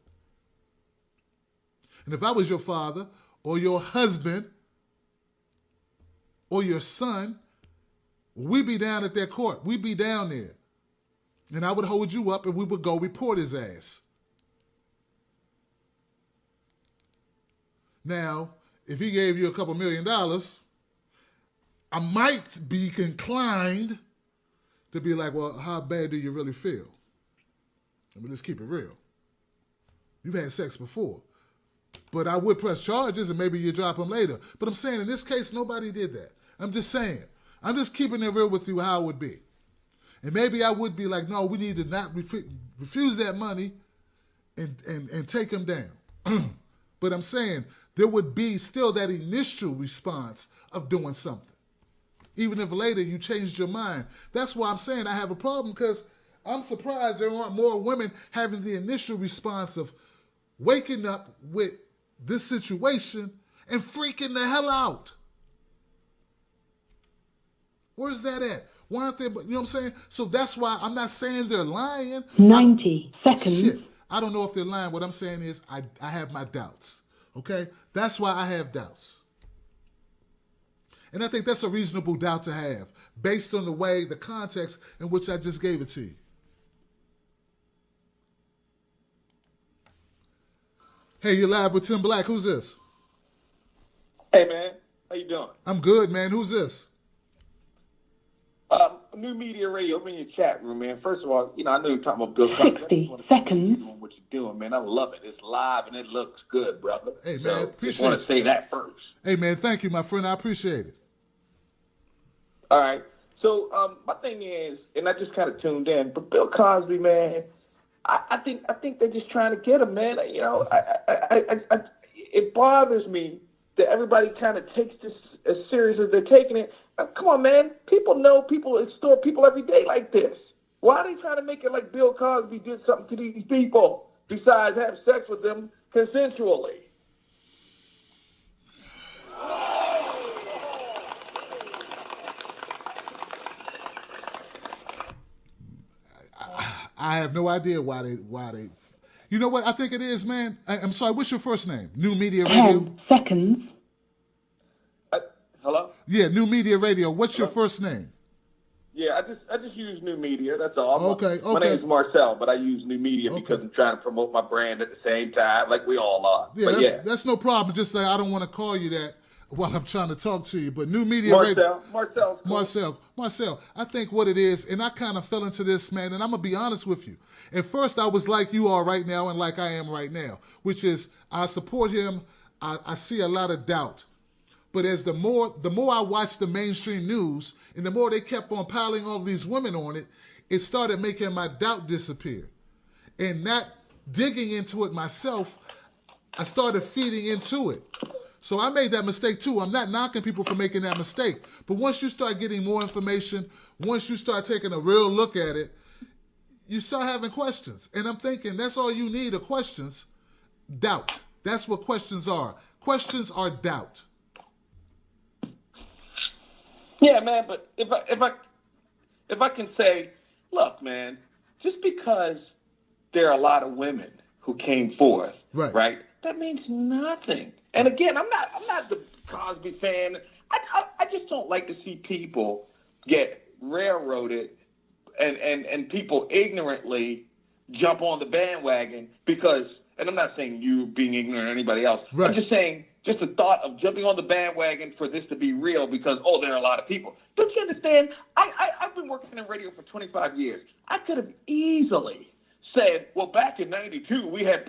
And if I was your father or your husband or your son, we'd be down at that court. We'd be down there. And I would hold you up and we would go report his ass. Now, if he gave you a couple $1 million, I might be inclined to be like, well, how bad do you really feel? I mean, let's keep it real. You've had sex before. But I would press charges and maybe you drop them later. But I'm saying in this case, nobody did that. I'm just saying. I'm just keeping it real with you how it would be. And maybe I would be like, no, we need to not refuse that money and take him down. But I'm saying there would be still that initial response of doing something. Even if later you changed your mind. That's why I'm saying I have a problem, because I'm surprised there aren't more women having the initial response of waking up with this situation and freaking the hell out. Where's that at? Why aren't they, you know what I'm saying? So that's why I'm not saying they're lying. 90 seconds. Shit. I don't know if they're lying. What I'm saying is I have my doubts. Okay? That's why I have doubts. And I think that's a reasonable doubt to have based on the context in which I just gave it to you. Hey, you're live with Tim Black. Who's this? Hey, man. How you doing? I'm good, man. Who's this? New Media Radio. I'm in your chat room, man. First of all, I know you're talking about Bill Cosby. 60 seconds. Doing what you're doing, man. I love it. It's live and it looks good, brother. Hey, man. So, Appreciate just want to say that first. Hey, man. Thank you, my friend. I appreciate it. All right. So my thing is, and I just kind of tuned in, but Bill Cosby, man, I think they're just trying to get him, man. It bothers me that everybody kind of takes this as serious as they're taking it. Come on, man. People know people extort people every day like this. Why are they trying to make it like Bill Cosby did something to these people besides have sex with them consensually? I have no idea why they. You know what I think it is, man? I'm sorry. What's your first name? New Media Radio. 10 seconds. Hello? Yeah, New Media Radio. What's your first name? Yeah, I just use New Media. That's all. Okay. My name is Marcel, but I use New Media because I'm trying to promote my brand at the same time, like we all are. Yeah, that's no problem. Just that I don't want to call you that while I'm trying to talk to you. But New Media Radio. Marcel. I think what it is, and I kind of fell into this, man, and I'm going to be honest with you. At first, I was like you are right now and like I am right now, which is I support him. I see a lot of doubt. But as the more I watched the mainstream news and the more they kept on piling all these women on it, it started making my doubt disappear. And not digging into it myself, I started feeding into it. So I made that mistake too. I'm not knocking people for making that mistake. But once you start getting more information, once you start taking a real look at it, you start having questions. And I'm thinking that's all you need are questions. Doubt. That's what questions are. Questions are doubt. Yeah, man, but if I can say, look, man, just because there are a lot of women who came forth, right? That means nothing. And again, I'm not the Cosby fan. I just don't like to see people get railroaded and people ignorantly jump on the bandwagon because, and I'm not saying you being ignorant or anybody else. Right. I'm just saying just the thought of jumping on the bandwagon for this to be real because, there are a lot of people. Don't you understand? I've been working in radio for 25 years. I could have easily said, well, back in 92, we had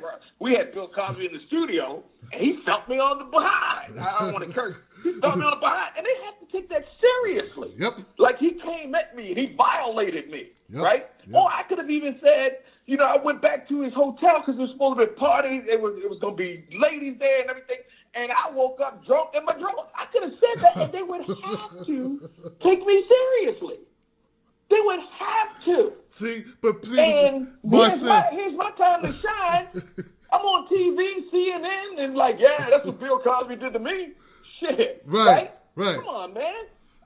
Bill Cosby in the studio, and he felt me on the behind. I don't want to curse. He felt me on the behind. And they have to take that seriously. Yep. Like he came at me and he violated me, right? Yep. Or I could have even said, I went back to his hotel because it was supposed to be a party. It was going to be ladies there and everything. and I woke up drunk in my drawers. I could have said that, and they would have to take me seriously. They would have to. And here's my time to shine. I'm on TV, CNN, and like, yeah, that's what Bill Cosby did to me. Shit. Right. Come on, man.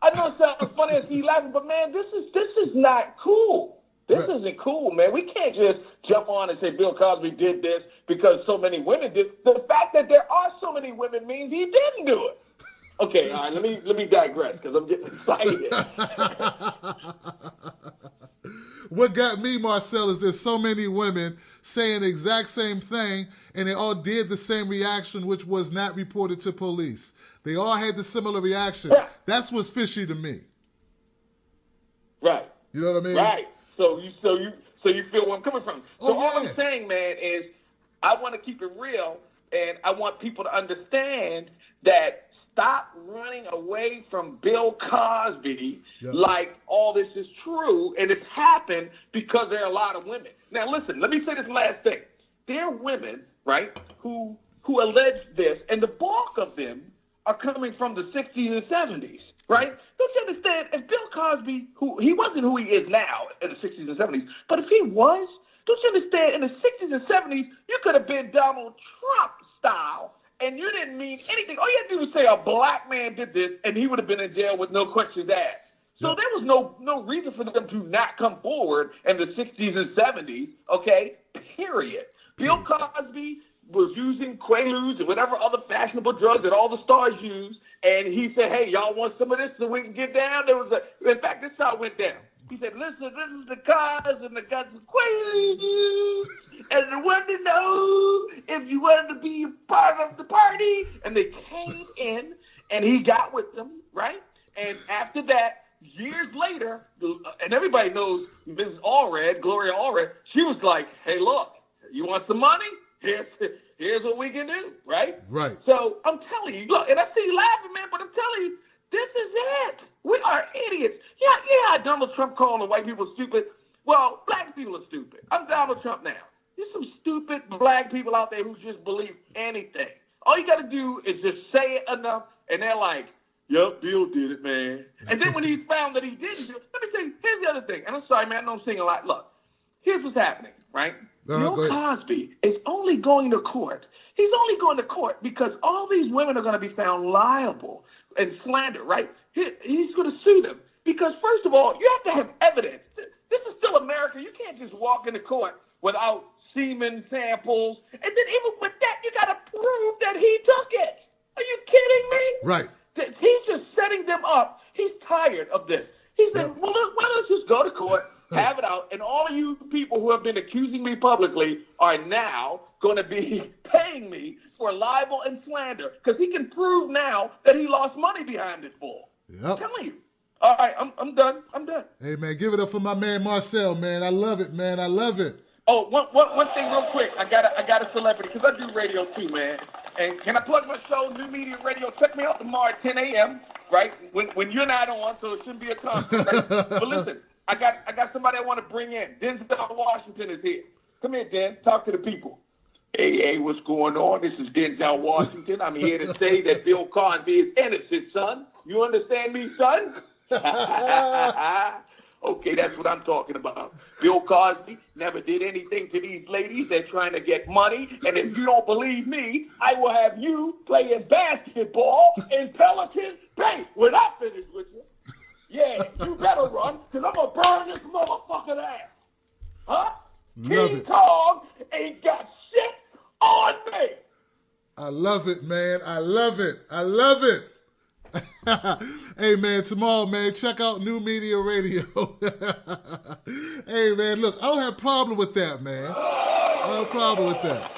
I know it sounds funny as he laughing, but man, this is not cool. This isn't cool, man. We can't just jump on and say Bill Cosby did this because so many women did. The fact that there are so many women means he didn't do it. Okay, all right, let me digress because I'm getting excited. What got me, Marcel, is there's so many women saying the exact same thing, and they all did the same reaction, which was not reported to police. They all had the similar reaction. Yeah. That's what's fishy to me. Right. You know what I mean? Right. So you feel where I'm coming from. So all I'm saying, man, is I want to keep it real, and I want people to understand that stop running away from Bill Cosby like all this is true, and it's happened because there are a lot of women. Now, listen, let me say this last thing. There are women, right, who allege this, and the bulk of them are coming from the 60s and 70s, right? Don't you understand? If Bill Cosby, he wasn't who he is now in the 60s and 70s, but if he was, don't you understand? In the 60s and 70s, you could have been Donald Trump style, and you didn't mean anything. All you had to do was say a black man did this, and he would have been in jail with no questions asked. So there was no reason for them to not come forward in the 60s and 70s, okay, period. Bill Cosby was using Quaaludes and whatever other fashionable drugs that all the stars use, and he said, hey, y'all want some of this so we can get down? In fact, this is how it went down. He said, listen, this is the cars, and I got some Quaaludes, and I wanted to know if you wanted to be a part of the party. And they came in, and he got with them, right? And after that, years later, and everybody knows Mrs. Allred, Gloria Allred, she was like, hey, look, you want some money? Here's what we can do, right? Right. So I'm telling you, look, and I see you laughing, man, but I'm telling you, this is it. We are idiots. Yeah, Donald Trump calling white people stupid. Well, black people are stupid. I'm Donald Trump now. There's some stupid black people out there who just believe anything. All you got to do is just say it enough, and they're like, yep, Bill did it, man. And then when he found that he didn't do it, let me tell you, here's the other thing. And I'm sorry, man, I know I'm saying a lot. Look, here's what's happening, right? Bill Cosby is only going to court. He's only going to court because all these women are going to be found liable and slander, right? He's going to sue them because, first of all, you have to have evidence. This is still America. You can't just walk into court without semen samples. And then even with that, you got to prove that he took it. Are you kidding me? Right. He's just setting them up. He's tired of this. He said, well, why don't you just go to court, have it out, and all of you people who have been accusing me publicly are now going to be paying me for libel and slander because he can prove now that he lost money behind this bull. Yep. I'm telling you. All right, I'm done. I'm done. Hey, man, give it up for my man Marcel, man. I love it, man. I love it. Oh, one thing real quick. I got a celebrity because I do radio too, man. And can I plug my show, New Media Radio? Check me out tomorrow at 10 a.m., right? When you're not on, so it shouldn't be a conflict, right? But listen, I got somebody I want to bring in. Denzel Washington is here. Come here, Den. Talk to the people. Hey, what's going on? This is Denzel Washington. I'm here to say that Bill Cosby is innocent, son. You understand me, son? Okay, that's what I'm talking about. Bill Cosby never did anything to these ladies. They're trying to get money. And if you don't believe me, I will have you playing basketball in Pelican Bay when I finish with you. Yeah, you better run, because I'm going to burn this motherfucking ass. Huh? King Kong ain't got shit on me. I love it, man. I love it. I love it. Hey, man, tomorrow, man, check out New Media Radio. Hey, man, look, I don't have a problem with that, man. I don't have a problem with that.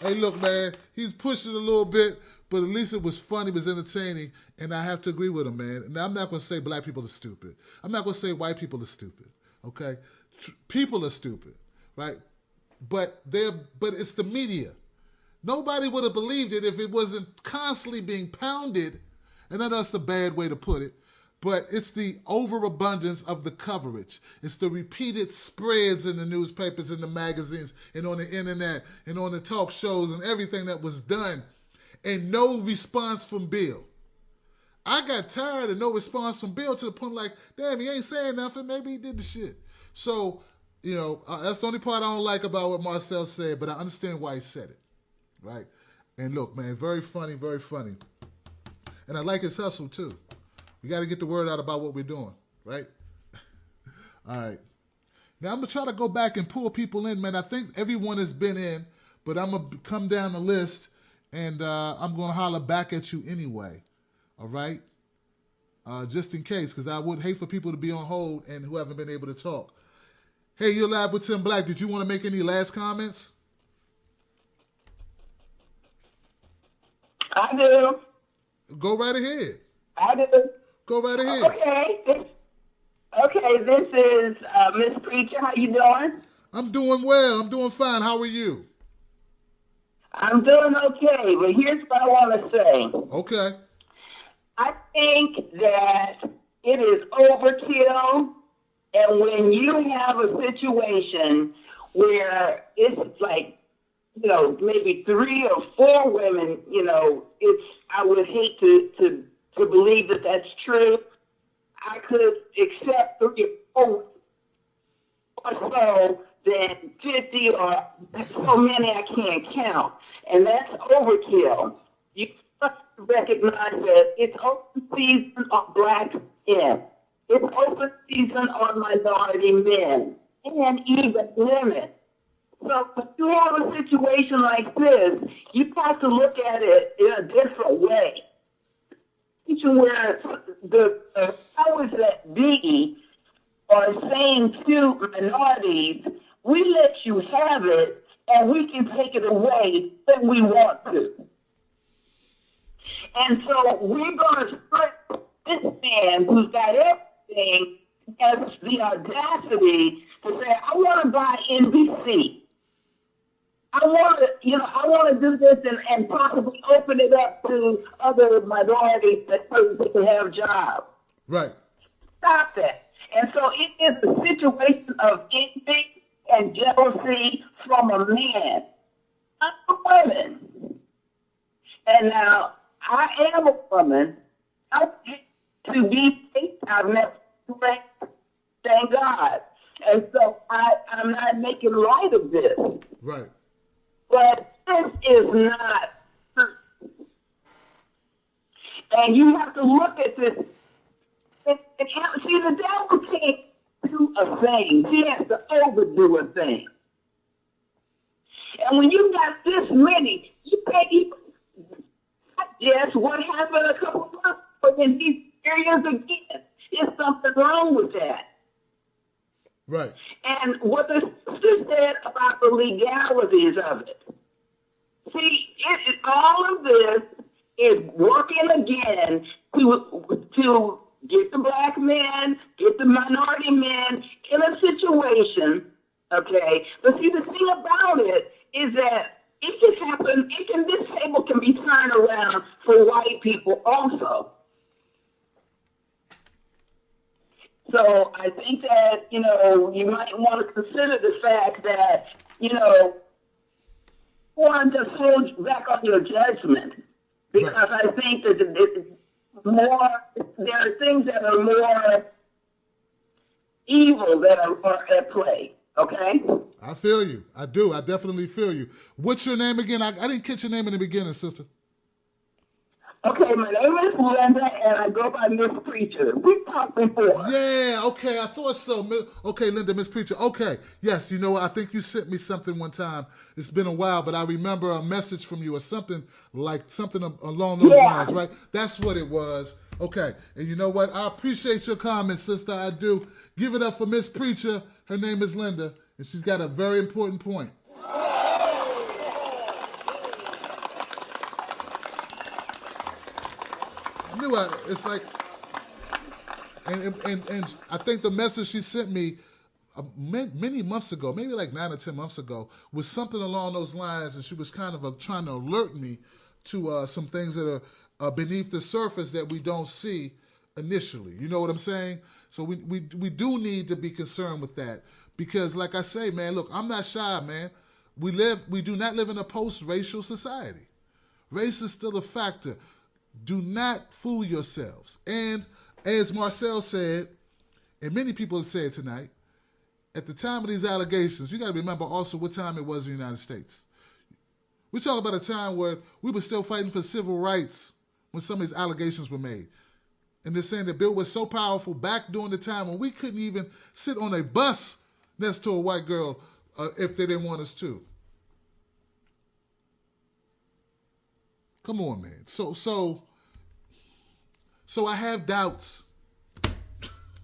Hey, look, man, he's pushing a little bit, but at least it was funny, it was entertaining, and I have to agree with him, man. Now, I'm not going to say black people are stupid. I'm not going to say white people are stupid, okay? People are stupid, right? But it's the media. Nobody would have believed it if it wasn't constantly being pounded, and that's the bad way to put it, but it's the overabundance of the coverage. It's the repeated spreads in the newspapers and the magazines and on the internet and on the talk shows and everything that was done, and no response from Bill. I got tired of no response from Bill to the point like, damn, he ain't saying nothing. Maybe he did the shit. So, that's the only part I don't like about what Marcel said, but I understand why he said it, right? And look, man, very funny, very funny. And I like his hustle, too. We got to get the word out about what we're doing, right? All right. Now, I'm going to try to go back and pull people in, man. I think everyone has been in, but I'm going to come down the list, and I'm going to holler back at you anyway, all right? Just in case, because I would hate for people to be on hold and who haven't been able to talk. Hey, you're live with Tim Black. Did you want to make any last comments? I do. Go right ahead. I do. Go right ahead. Okay, this is Miss Preacher. How you doing? I'm doing well. I'm doing fine. How are you? I'm doing okay, but here's what I want to say. Okay. I think that it is overkill, and when you have a situation where it's like, maybe 3 or 4 women, I would hate to believe that that's true. I could accept 3 or 4 or so than 50 or so many I can't count. And that's overkill. You must recognize that it's open season on black men. It's open season on minority men and even women. So when you have a situation like this, you have to look at it in a different way. Where the powers that be are saying to minorities, we let you have it and we can take it away when we want to. And so we're going to strip this man who's got everything, has the audacity to say, I want to buy NBC. I want to do this and possibly open it up to other minorities that can have jobs. Right. Stop that. And so it is a situation of envy and jealousy from a man, not a woman. And now I am a woman. I to be faith. I've never correct. Thank God. And so I'm not making light of this. Right. But this is not true. And you have to look at this. See, the devil can't do a thing. He has to overdo a thing. And when you got this many, you can't even guess what happened a couple of months ago in these areas again. There's something wrong with that. Right. And what the sister said about the legalities of it. See, all of this is working again to get the black men, get the minority men in a situation, okay? But see, the thing about it is that it can happen, this table can be turned around for white people also. So I think that, you might want to consider the fact that, want to hold back on your judgment. Because right. I think that there are things that are more evil that are at play. Okay? I feel you. I do. I definitely feel you. What's your name again? I didn't catch your name in the beginning, sister. Okay, my name is Linda, and I go by Miss Preacher. We talked before. Yeah, okay, I thought so. Okay, Linda, Miss Preacher. Okay, yes, I think you sent me something one time. It's been a while, but I remember a message from you or something along those lines, right? That's what it was. Okay, and you know what? I appreciate your comments, sister. I do. Give it up for Miss Preacher. Her name is Linda, and she's got a very important point. It's like, and I think the message she sent me many months ago, maybe like 9 or 10 months ago, was something along those lines, and she was kind of trying to alert me to some things that are beneath the surface that we don't see initially. You know what I'm saying? So we do need to be concerned with that because, like I say, man, look, I'm not shy, man. We do not live in a post-racial society. Race is still a factor. Do not fool yourselves. And as Marcel said, and many people have said tonight, at the time of these allegations, you got to remember also what time it was in the United States. We're talking about a time where we were still fighting for civil rights when some of these allegations were made. And they're saying that Bill was so powerful back during the time when we couldn't even sit on a bus next to a white girl if they didn't want us to. Come on, man. So I have doubts.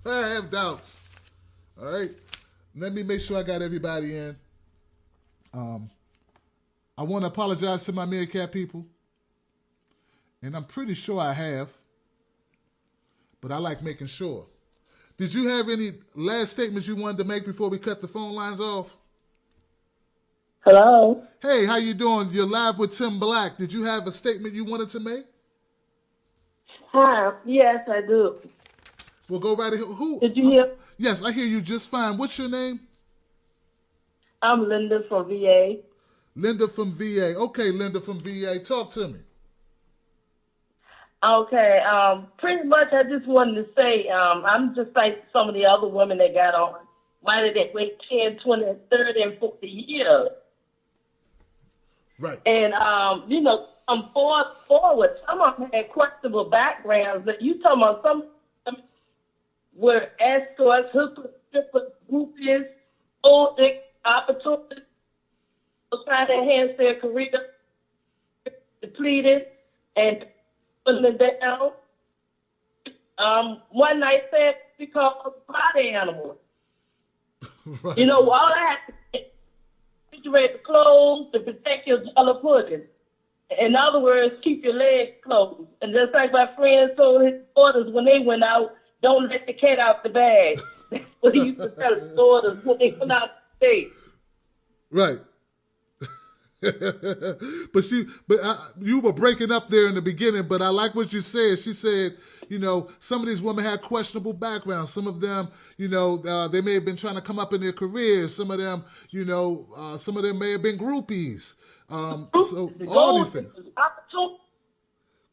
I have doubts. All right? Let me make sure I got everybody in. I want to apologize to my Meerkat people. And I'm pretty sure I have. But I like making sure. Did you have any last statements you wanted to make before we cut the phone lines off? Hello. Hey, how you doing? You're live with Tim Black. Did you have a statement you wanted to make? Hi. Yes, I do. Well, go right ahead. Who? Did you hear? Yes, I hear you just fine. What's your name? I'm Linda from VA. Linda from VA. Okay, Linda from VA. Talk to me. Okay. Pretty much I just wanted to say, I'm just like some of the other women that got on. Why did they wait 10, 20, 30, and 40 years? Right. And, I'm forward. Some of them had questionable backgrounds. That you talking about some were escorts, hookers, strippers, groupies, all the opportunities to try to enhance their career, depleted, and putting it down. One night stand because body animals. Right. You know, all I have to do is refrigerator closed to protect your jello pudding. In other words, keep your legs closed. And just like my friend told his daughters when they went out, don't let the cat out the bag. That's what he used to tell his daughters when they went out the state. Right. But you were breaking up there in the beginning, but I like what you said. She said, some of these women had questionable backgrounds. Some of them, they may have been trying to come up in their careers. Some of them, some of them may have been groupies. So all these things.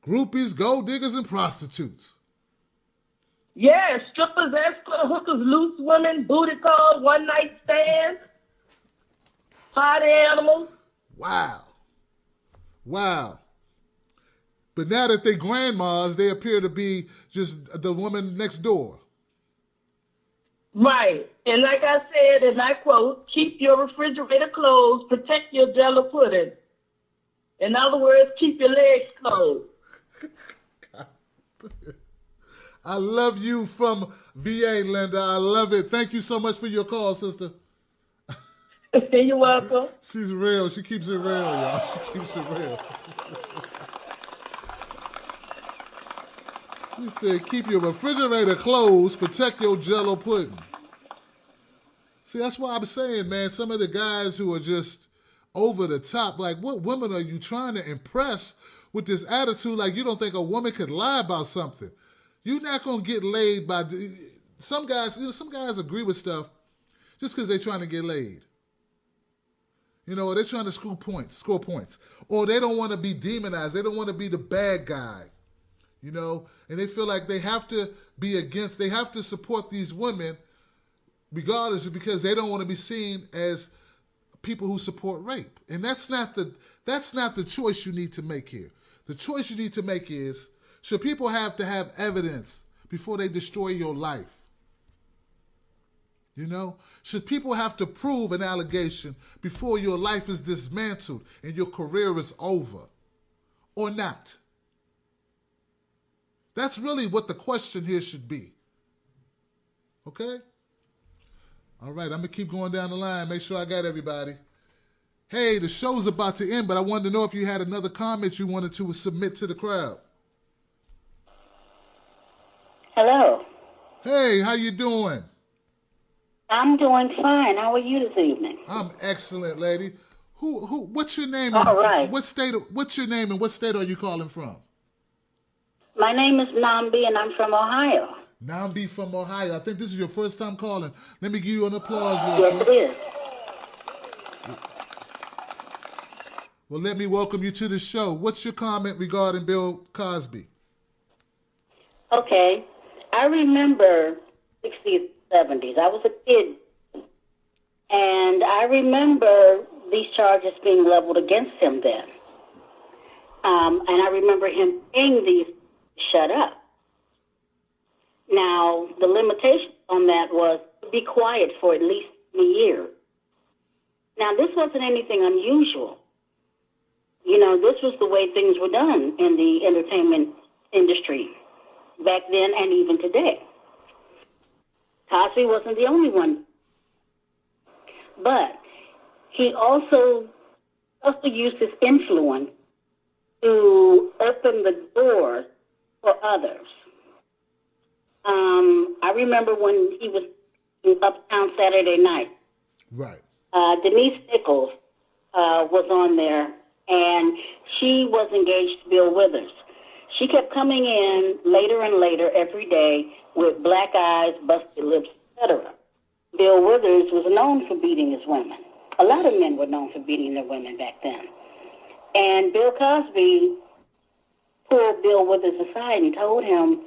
Groupies, gold diggers, and prostitutes. Yeah, strippers, escorts, hookers, loose women, booty calls, one night stands, party animals. Wow. But now that they're grandmas, they appear to be just the woman next door. Right. And like I said, and I quote, keep your refrigerator closed, protect your jello pudding. In other words, keep your legs closed. I love you from VA, Linda. I love it. Thank you so much for your call, sister. You're welcome. She's real. She keeps it real, y'all. She keeps it real. She said, keep your refrigerator closed, protect your jello pudding. See, that's why I'm saying, man, some of the guys who are just over the top, like, what women are you trying to impress with this attitude? Like, you don't think a woman could lie about something. You're not going to get laid by... Some guys, some guys agree with stuff just because they're trying to get laid. Or they're trying to score points. Or they don't want to be demonized. They don't want to be the bad guy. And they feel like they have to they have to support these women regardless because they don't want to be seen as people who support rape. And that's not the choice you need to make here. The choice you need to make is, should people have to have evidence before they destroy your life? Should people have to prove an allegation before your life is dismantled and your career is over? Or not? That's really what the question here should be. Okay? All right, I'm going to keep going down the line. Make sure I got everybody. Hey, the show's about to end, but I wanted to know if you had another comment you wanted to submit to the crowd. Hello. Hey, how you doing? I'm doing fine. How are you this evening? I'm excellent, lady. What's your name? All right. What's your name and what state are you calling from? My name is Nambi, and I'm from Ohio. Nambi from Ohio. I think this is your first time calling. Let me give you an applause real quick. Yes, it is. Well, let me welcome you to the show. What's your comment regarding Bill Cosby? Okay. I remember 60s, 70s. I was a kid. And I remember these charges being leveled against him then. And I remember him saying these, shut up. Now, the limitation on that was to be quiet for at least a year. Now, this wasn't anything unusual. You know, this was the way things were done in the entertainment industry back then and even today. Cosby wasn't the only one. But he also used his influence to open the doors for others. I remember when he was in Uptown Saturday Night. Right. Denise Nichols was on there, and she was engaged to Bill Withers. She kept coming in later and later every day with black eyes, busted lips, etc. Bill Withers was known for beating his women. A lot of men were known for beating their women back then. And Bill Cosby pulled Bill Withers aside and told him,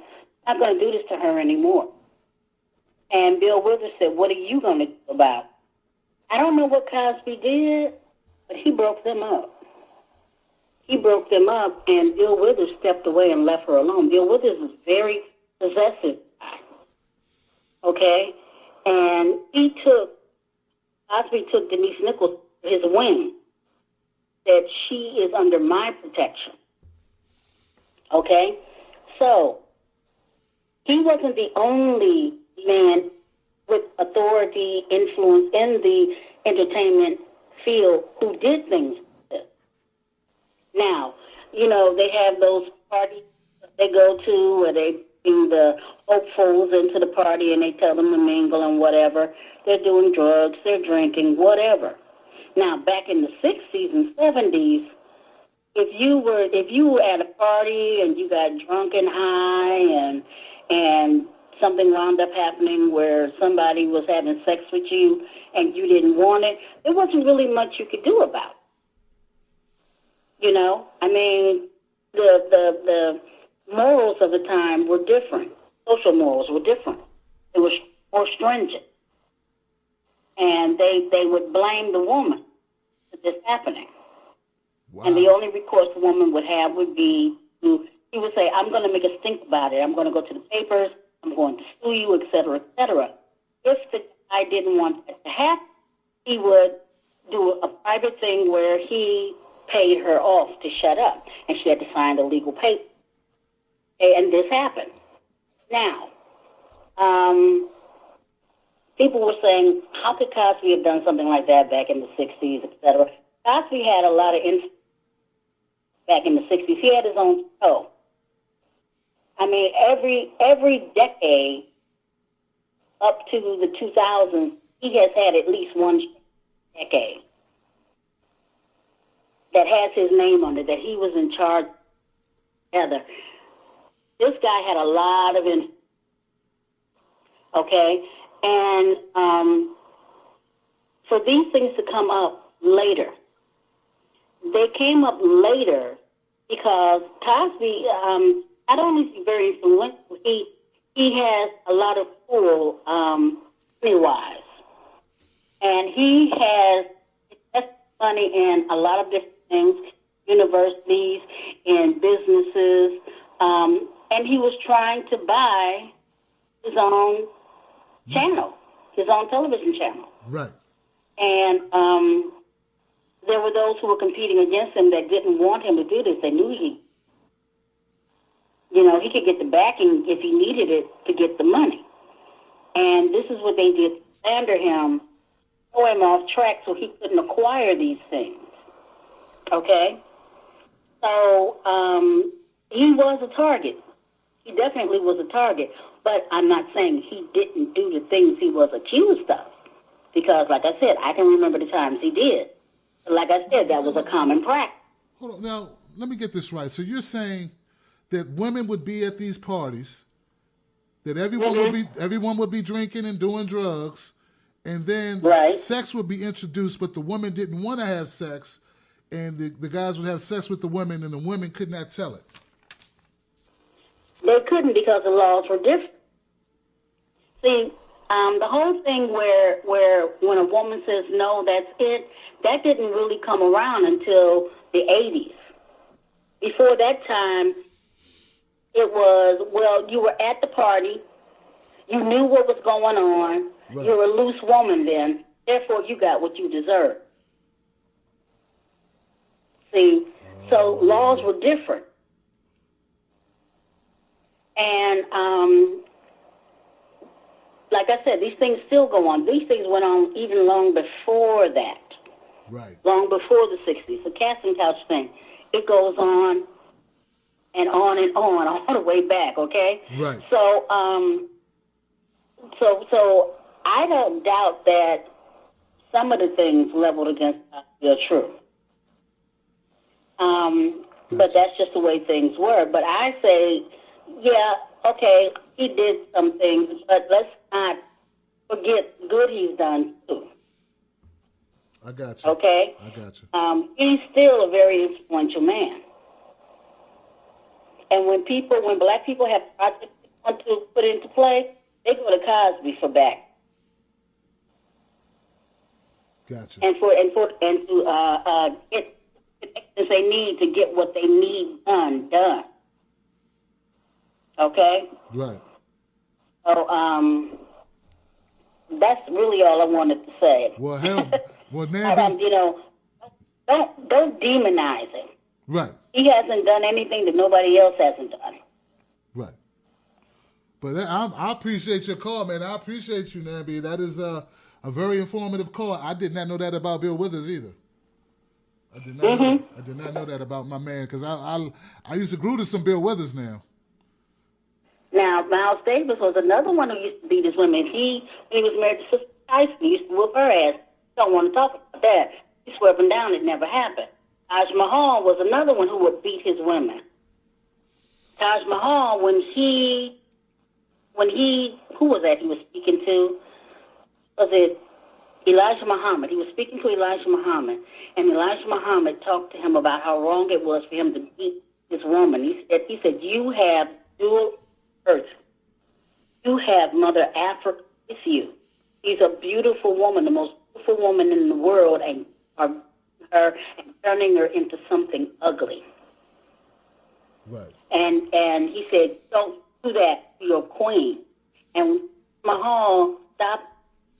I'm not going to do this to her anymore. And Bill Withers said, what are you going to do about it? I don't know what Cosby did, but he broke them up. He broke them up, and Bill Withers stepped away and left her alone. Bill Withers was very possessive. Okay? And Cosby took Denise Nichols to his wing, that she is under my protection. Okay? So, he wasn't the only man with authority, influence in the entertainment field who did things like this. Now, you know, they have those parties they go to where they bring the hopefuls into the party and they tell them to mingle and whatever. They're doing drugs, they're drinking, whatever. Now, back in the 60s and 70s, if you were at a party and you got drunk and high and something wound up happening where somebody was having sex with you and you didn't want it, there wasn't really much you could do about it. You know, I mean, the morals of the time were different. Social morals were different. It was more stringent. And they would blame the woman for this happening. Wow. And the only recourse the woman would have would be he would say, I'm going to make a stink about it. I'm going to go to the papers. I'm going to sue you, et cetera, et cetera. If the guy didn't want that to happen, he would do a private thing where he paid her off to shut up, and she had to sign the legal paper. And this happened. Now, people were saying, how could Cosby have done something like that back in the 60s, et cetera? Cosby had a lot of influence back in the 60s. He had his own show. I mean, every decade up to the 2000s, he has had at least one decade that has his name on it, that he was in charge together. This guy had a lot of influence. Okay? And for these things to come up later, they came up later because Cosby, not only is he very influential, he has a lot of pull money-wise. And he has invested money in a lot of different things, universities and businesses, and he was trying to buy his own channel, his own television channel. Right. And there were those who were competing against him that didn't want him to do this. They knew he could get the backing if he needed it to get the money. And this is what they did to slander him, throw him off track so he couldn't acquire these things. Okay? So he was a target. He definitely was a target. But I'm not saying he didn't do the things he was accused of. Because, like I said, I can remember the times he did. But like I said, that was a common practice. Hold on. Now, let me get this right. So you're saying that women would be at these parties, that everyone would be drinking and doing drugs, and then sex would be introduced, but the women didn't want to have sex, and the guys would have sex with the women, and the women could not tell it. They couldn't because the laws were different. See, the whole thing where when a woman says no, that's it, that didn't really come around until the 80s. Before that time, it was, well, you were at the party, you knew what was going on, you were a loose woman then, therefore you got what you deserved. See, so laws were different. And like I said, these things still go on. These things went on even long before that. Right. Long before the 60s. The casting couch thing, it goes on and on and on, all the way back, okay? Right. So, so I don't doubt that some of the things leveled against us are true. But that's just the way things were. But I say, yeah, okay, he did some things, but let's not forget good he's done too. I got you. Okay? I got you. He's still a very influential man. And when black people have projects they want to put into play, they go to Cosby for back. Gotcha. And to get as they need to get what they need done. Okay? Right. So, that's really all I wanted to say. Well, hell, Namby, you know, don't demonize him. Right. He hasn't done anything that nobody else hasn't done. Right. But I appreciate your call, man. I appreciate you, Namby. That is a very informative call. I did not know that about Bill Withers either. I did not. I did not know that about my man because I used to groove to some Bill Withers now. Now, Miles Davis was another one who used to beat his women. When he was married to Sister Tyson, he used to whoop her ass. Don't want to talk about that. He swore up and down it never happened. Taj Mahal was another one who would beat his women. Taj Mahal, when he, who was that he was speaking to? Was it Elijah Muhammad? He was speaking to Elijah Muhammad, and Elijah Muhammad talked to him about how wrong it was for him to beat his woman. He said, you have dual birth. You have Mother Africa with you. She's a beautiful woman, the most beautiful woman in the world, and her and turning her into something ugly. Right. And he said, don't do that to your queen. And Mahal stopped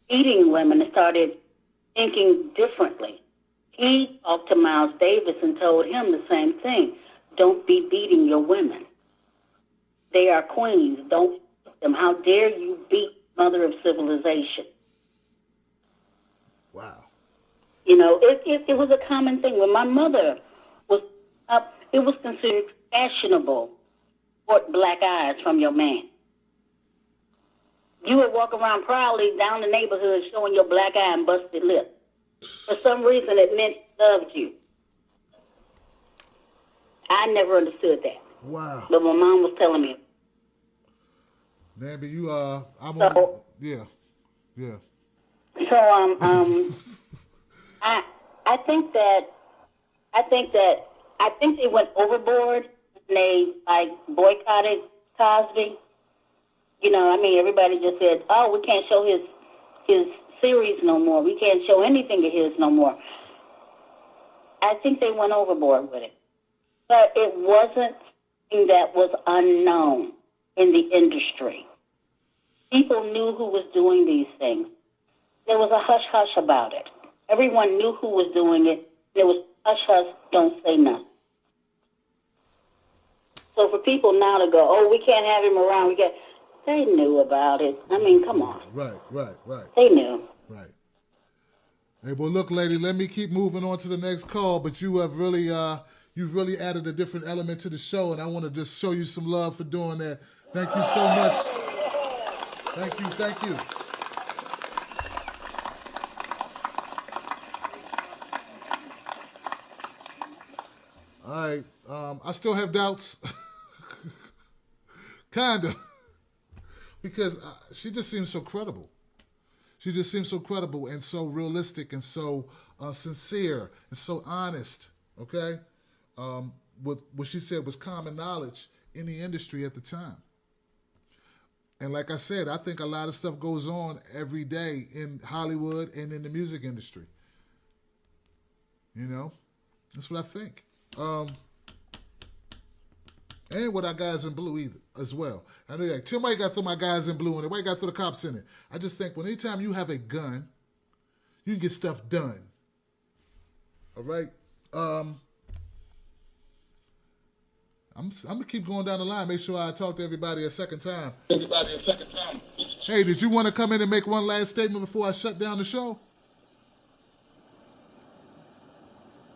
beating women and started thinking differently. He talked to Miles Davis and told him the same thing. Don't be beating your women. They are queens. Don't beat them. How dare you beat Mother of Civilization? Wow. You know, it was a common thing. When my mother was up, it was considered fashionable to court black eyes from your man. You would walk around proudly down the neighborhood showing your black eye and busted lip. For some reason, it meant he loved you. I never understood that. Wow. But my mom was telling me. Namby, you yeah. So I think they went overboard and they like boycotted Cosby. You know, I mean, everybody just said, "Oh, we can't show his series no more. We can't show anything of his no more." I think they went overboard with it, but it wasn't something that was unknown in the industry. People knew who was doing these things. There was a hush-hush about it. Everyone knew who was doing it. There was hush-hush, don't say nothing. So for people now to go, oh, we can't have him around, they knew about it. I mean, come on. Right. They knew. Right. Hey, well, look, lady, let me keep moving on to the next call, but you have really, you've really added a different element to the show, and I want to just show you some love for doing that. Thank you so much. Thank you. All right. I still have doubts. Kinda. Because she just seems so credible. She just seems so credible and so realistic and so sincere and so honest. Okay, with what she said was common knowledge in the industry at the time. And like I said, I think a lot of stuff goes on every day in Hollywood and in the music industry. You know, that's what I think. And with our guys in blue either as well. I know like Tim White got to throw my guys in blue and the White got to throw the cops in it. I just think when anytime you have a gun, you can get stuff done. All right. I'm gonna keep going down the line. Make sure I talk to everybody a second time. Hey, did you want to come in and make one last statement before I shut down the show?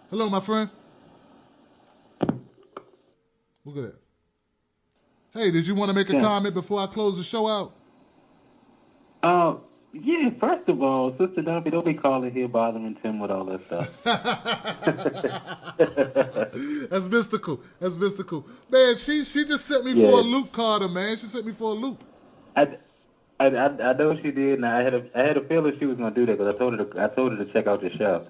Hello, my friend. Look at that. Hey, did you want to make a comment before I close the show out? Yeah, first of all, Sister Dumpy, don't be calling here bothering Tim with all that stuff. That's mystical. That's mystical. Man, she just sent me for a loop, Carter, man. She sent me for a loop. I know she did, and I had a feeling she was gonna do that because I told her to check out the show.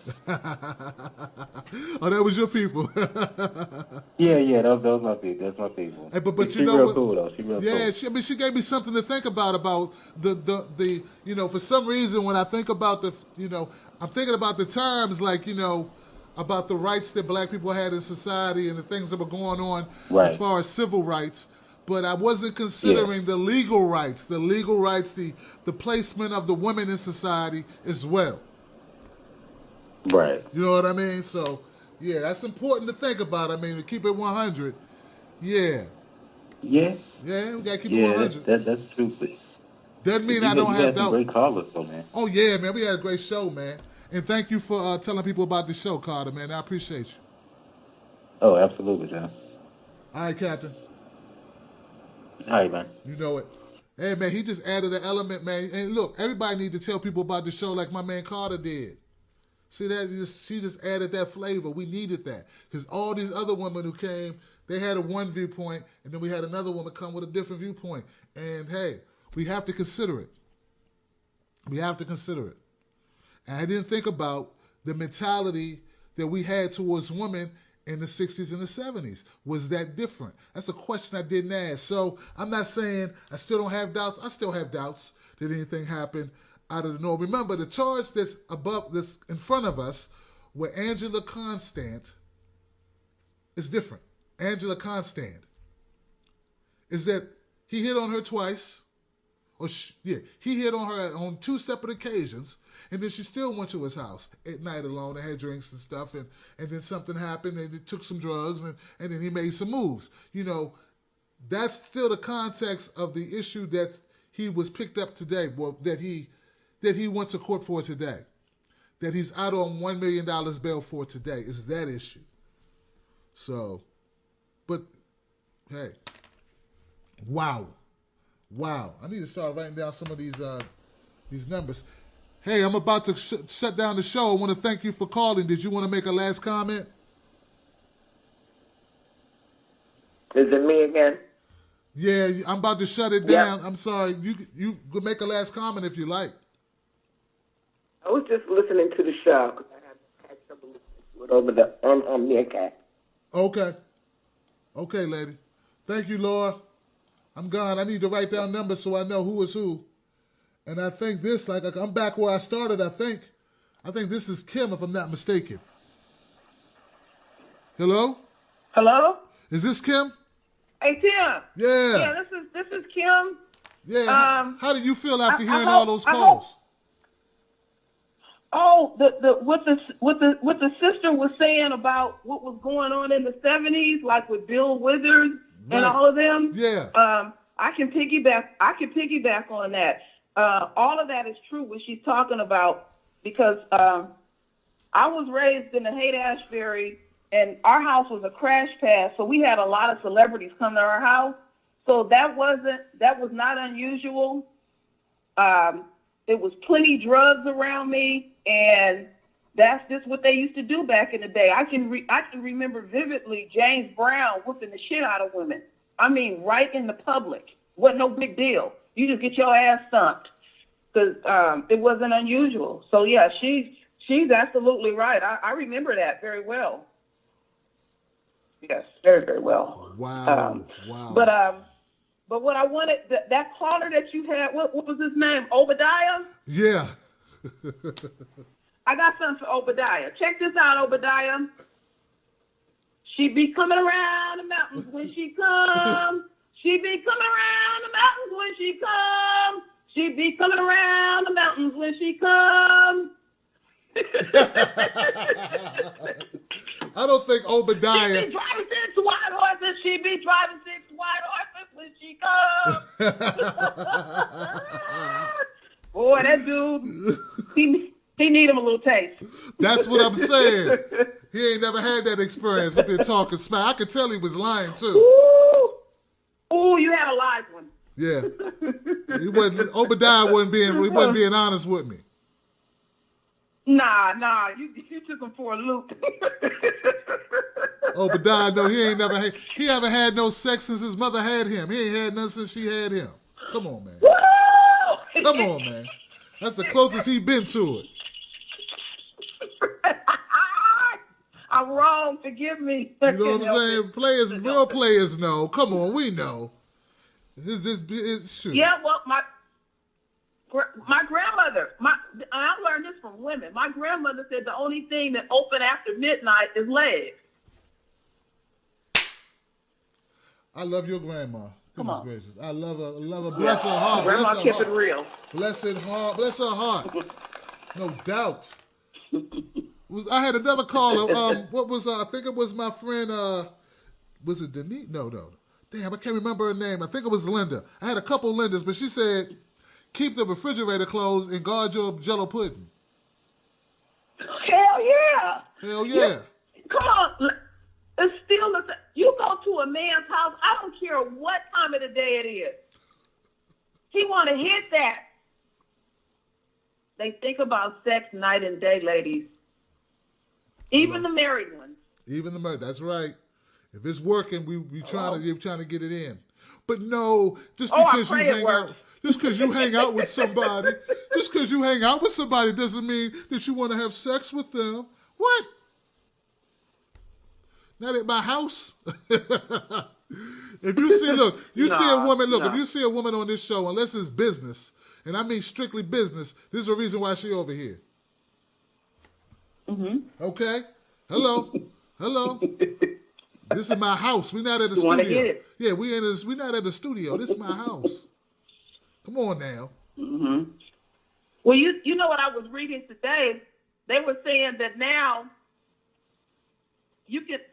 Oh, that was your people. yeah, those my people. That's my people. Hey, but she you know real what? Cool though. She real cool. She gave me something to think about the you know, for some reason when I think about I'm thinking about the times like, you know, about the rights that black people had in society and the things that were going on as far as civil rights. But I wasn't considering the legal rights, the placement of the women in society as well. Right. You know what I mean? So, yeah, that's important to think about. I mean, to keep it 100. Yeah. Yeah. Yeah, we got to keep it 100. That's stupid. Doesn't mean I don't have doubt. Great callers, though, man. Oh, yeah, man. We had a great show, man. And thank you for telling people about the show, Carter, man. I appreciate you. Oh, absolutely, John. All right, Captain. All right, man. You know it. Hey, man, he just added an element, man. And look, everybody need to tell people about the show like my man Carter did. See that? She just added that flavor. We needed that. Because all these other women who came, they had one viewpoint, and then we had another woman come with a different viewpoint. And, hey, we have to consider it. We have to consider it. And I didn't think about the mentality that we had towards women in the 60s and the 70s. Was that different? That's a question I didn't ask. So I'm not saying I still don't have doubts. I still have doubts that anything happened out of the norm. Remember, the charge that's in front of us with Andrea Constand is different. Andrea Constand is that he hit on her twice. He hit on her on 2 separate occasions, and then she still went to his house at night alone and had drinks and stuff, and then something happened, and he took some drugs, and then he made some moves. You know, that's still the context of the issue that he was picked up today, well, that he went to court for today, that he's out on $1 million bail for today, is that issue. So, but, hey, wow, I need to start writing down some of these numbers. Hey, I'm about to shut down the show. I want to thank you for calling. Did you want to make a last comment? Is it me again? Yeah, I'm about to shut it down. I'm sorry. You could make a last comment if you like. I was just listening to the show because I had trouble listening to it over the Meerkat. Okay, lady. Thank you, Laura. I'm gone. I need to write down numbers so I know who is who. And I think this, I'm back where I started, I think this is Kim, if I'm not mistaken. Hello? Hello? Is this Kim? Hey, Tim. Yeah. Yeah, this is Kim. Yeah. How did you feel after hearing all those calls? What the sister was saying about what was going on in the 70s, like with Bill Withers and all of them. Yeah. I can piggyback on that. All of that is true what she's talking about because I was raised in the Haight-Ashbury and our house was a crash pad, so we had a lot of celebrities come to our house. So that was not unusual. It was plenty drugs around me, and that's just what they used to do back in the day. I can remember vividly James Brown whooping the shit out of women. I mean, right in the public. wasn't no big deal. You just get your ass stumped because it wasn't unusual. So yeah, she's absolutely right. I remember that very well. Yes, very, very well. Wow. Wow. But what I wanted, that caller that you had, what was his name? Obadiah? Yeah. I got something for Obadiah. Check this out, Obadiah. She be coming around the mountains when she comes. She be coming around the mountains when she comes. She be coming around the mountains when she comes. I don't think Obadiah. She be driving 6 white horses. She be driving 6 white horses when she comes. Boy, that dude, he need him a little taste. That's what I'm saying. He ain't never had that experience up here talking smack. I could tell he was lying too. Ooh, you had a live one. Yeah. Obadiah wasn't being honest with me. Nah, you took him for a loop. Obadiah, no, he haven't had no sex since his mother had him. He ain't had none since she had him. Come on, man. Come on, man. That's the closest he been to it. I'm wrong. Forgive me. You know what I'm saying? Real players know. Come on, we know. Shoot. Yeah, well, my grandmother, I learned this from women. My grandmother said the only thing that open after midnight is legs. I love your grandma. Come on. Gracious. I love her. Bless her heart. Grandma bless her kept heart. it real. Bless her heart. Bless her heart. No doubt. I had another caller. What was I think it was my friend. Was it Denise? No. Damn, I can't remember her name. I think it was Linda. I had a couple Lindas, but she said, "Keep the refrigerator closed and guard your Jello pudding." Hell yeah. Hell yeah. Come on. It's still you go to a man's house. I don't care what time of the day it is. He want to hit that. They think about sex night and day, ladies. Even the married ones. Even the married. That's right. If it's working, we trying to get it in. But no, just because you hang out with somebody, doesn't mean that you want to have sex with them. What? Not at my house. If you see, see a woman, if you see a woman on this show, unless it's business, and I mean strictly business, this is the reason why she over here. Mm-hmm. Okay. Hello. This is my house. We're not at the studio. Yeah, we're not at the studio. This is my house. Come on now. Mm-hmm. Well, you know what I was reading today? They were saying that now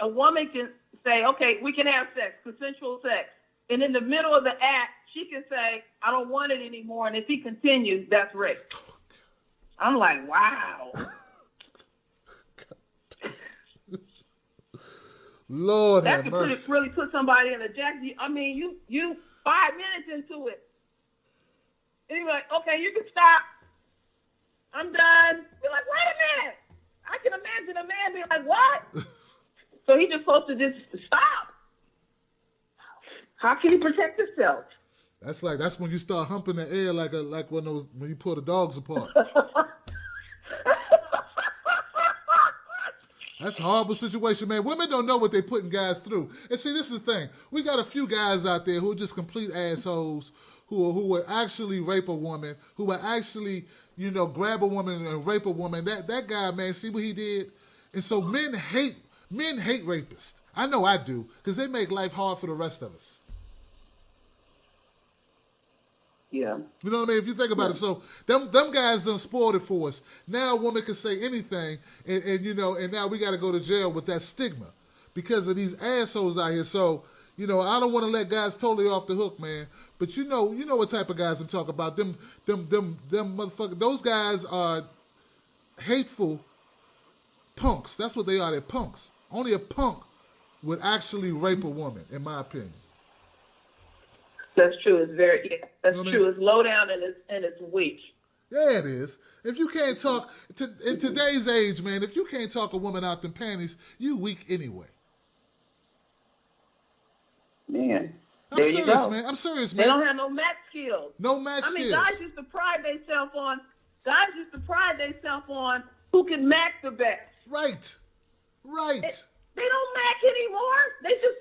a woman can say, okay, we can have sex, consensual sex. And in the middle of the act, she can say, I don't want it anymore. And if he continues, that's rape. I'm like, wow. Lord that have could mercy. really put somebody in a jacket. I mean, you 5 minutes into it. And you're like, okay, you can stop. I'm done. You're like, wait a minute. I can imagine a man being like, what? So he's just supposed to just stop. How can he protect himself? That's when you start humping the air like when you pull the dogs apart. That's a horrible situation, man. Women don't know what they're putting guys through. And see, this is the thing. We got a few guys out there who are just complete assholes, who will actually rape a woman, who will actually, grab a woman and rape a woman. That guy, man, see what he did? And so men hate rapists. I know I do, because they make life hard for the rest of us. Yeah. You know what I mean? If you think about it, so them guys done spoiled it for us. Now a woman can say anything, and now we got to go to jail with that stigma because of these assholes out here. So, I don't want to let guys totally off the hook, man. But you know what type of guys I'm talking about. Them motherfuckers. Those guys are hateful punks. That's what they are. They're punks. Only a punk would actually rape a woman, in my opinion. That's true. It's true. It's low down and it's weak. Yeah, it is. If you can't talk in today's age, man, if you can't talk a woman out them panties, you weak anyway. Man. I'm serious, man. I'm serious, man. They don't have no math skills. No math skills. Guys used to pride themselves on who can math the best. Right. They don't math anymore. They just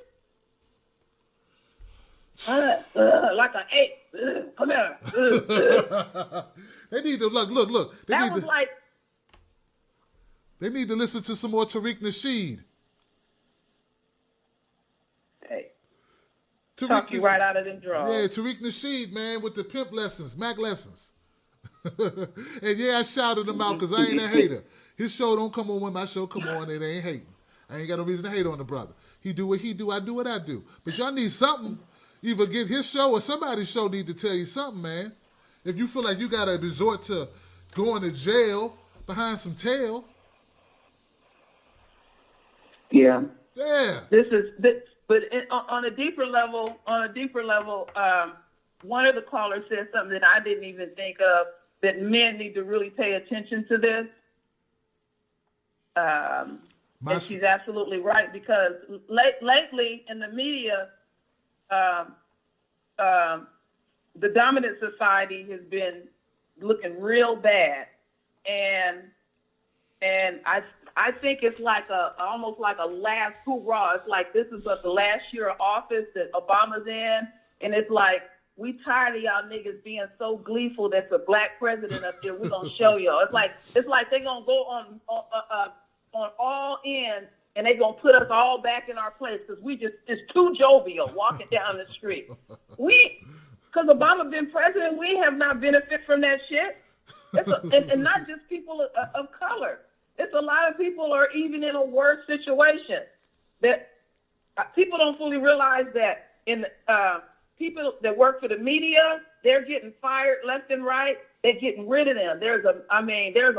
like an 8. Come here. They need to look. They need to listen to some more Tariq Nasheed. Hey. Talk you right out of them drawers. Yeah, Tariq Nasheed, man, with the pimp lessons, Mac lessons. And yeah, I shouted him out because I ain't a hater. His show don't come on when my show come on, and they ain't hating. I ain't got no reason to hate on the brother. He do what he do, I do what I do. But y'all need something. Either get his show or somebody's show need to tell you something, man. If you feel like you got to resort to going to jail behind some tail. Yeah. Yeah. But on a deeper level, one of the callers said something that I didn't even think of, that men need to really pay attention to this. And she's absolutely right, because lately in the media, the dominant society has been looking real bad, and I think it's like almost like a last hoorah. It's like this is the last year of office that Obama's in, and it's like, we tired of y'all niggas being so gleeful that's a black president up there. We're gonna show y'all. It's like they're gonna go on all ends, and they're gonna put us all back in our place because it's too jovial walking down the street. Because Obama been president, we have not benefited from that shit. And not just people of color. It's a lot of people are even in a worse situation. That people don't fully realize that people that work for the media, they're getting fired left and right. They're getting rid of them. There's a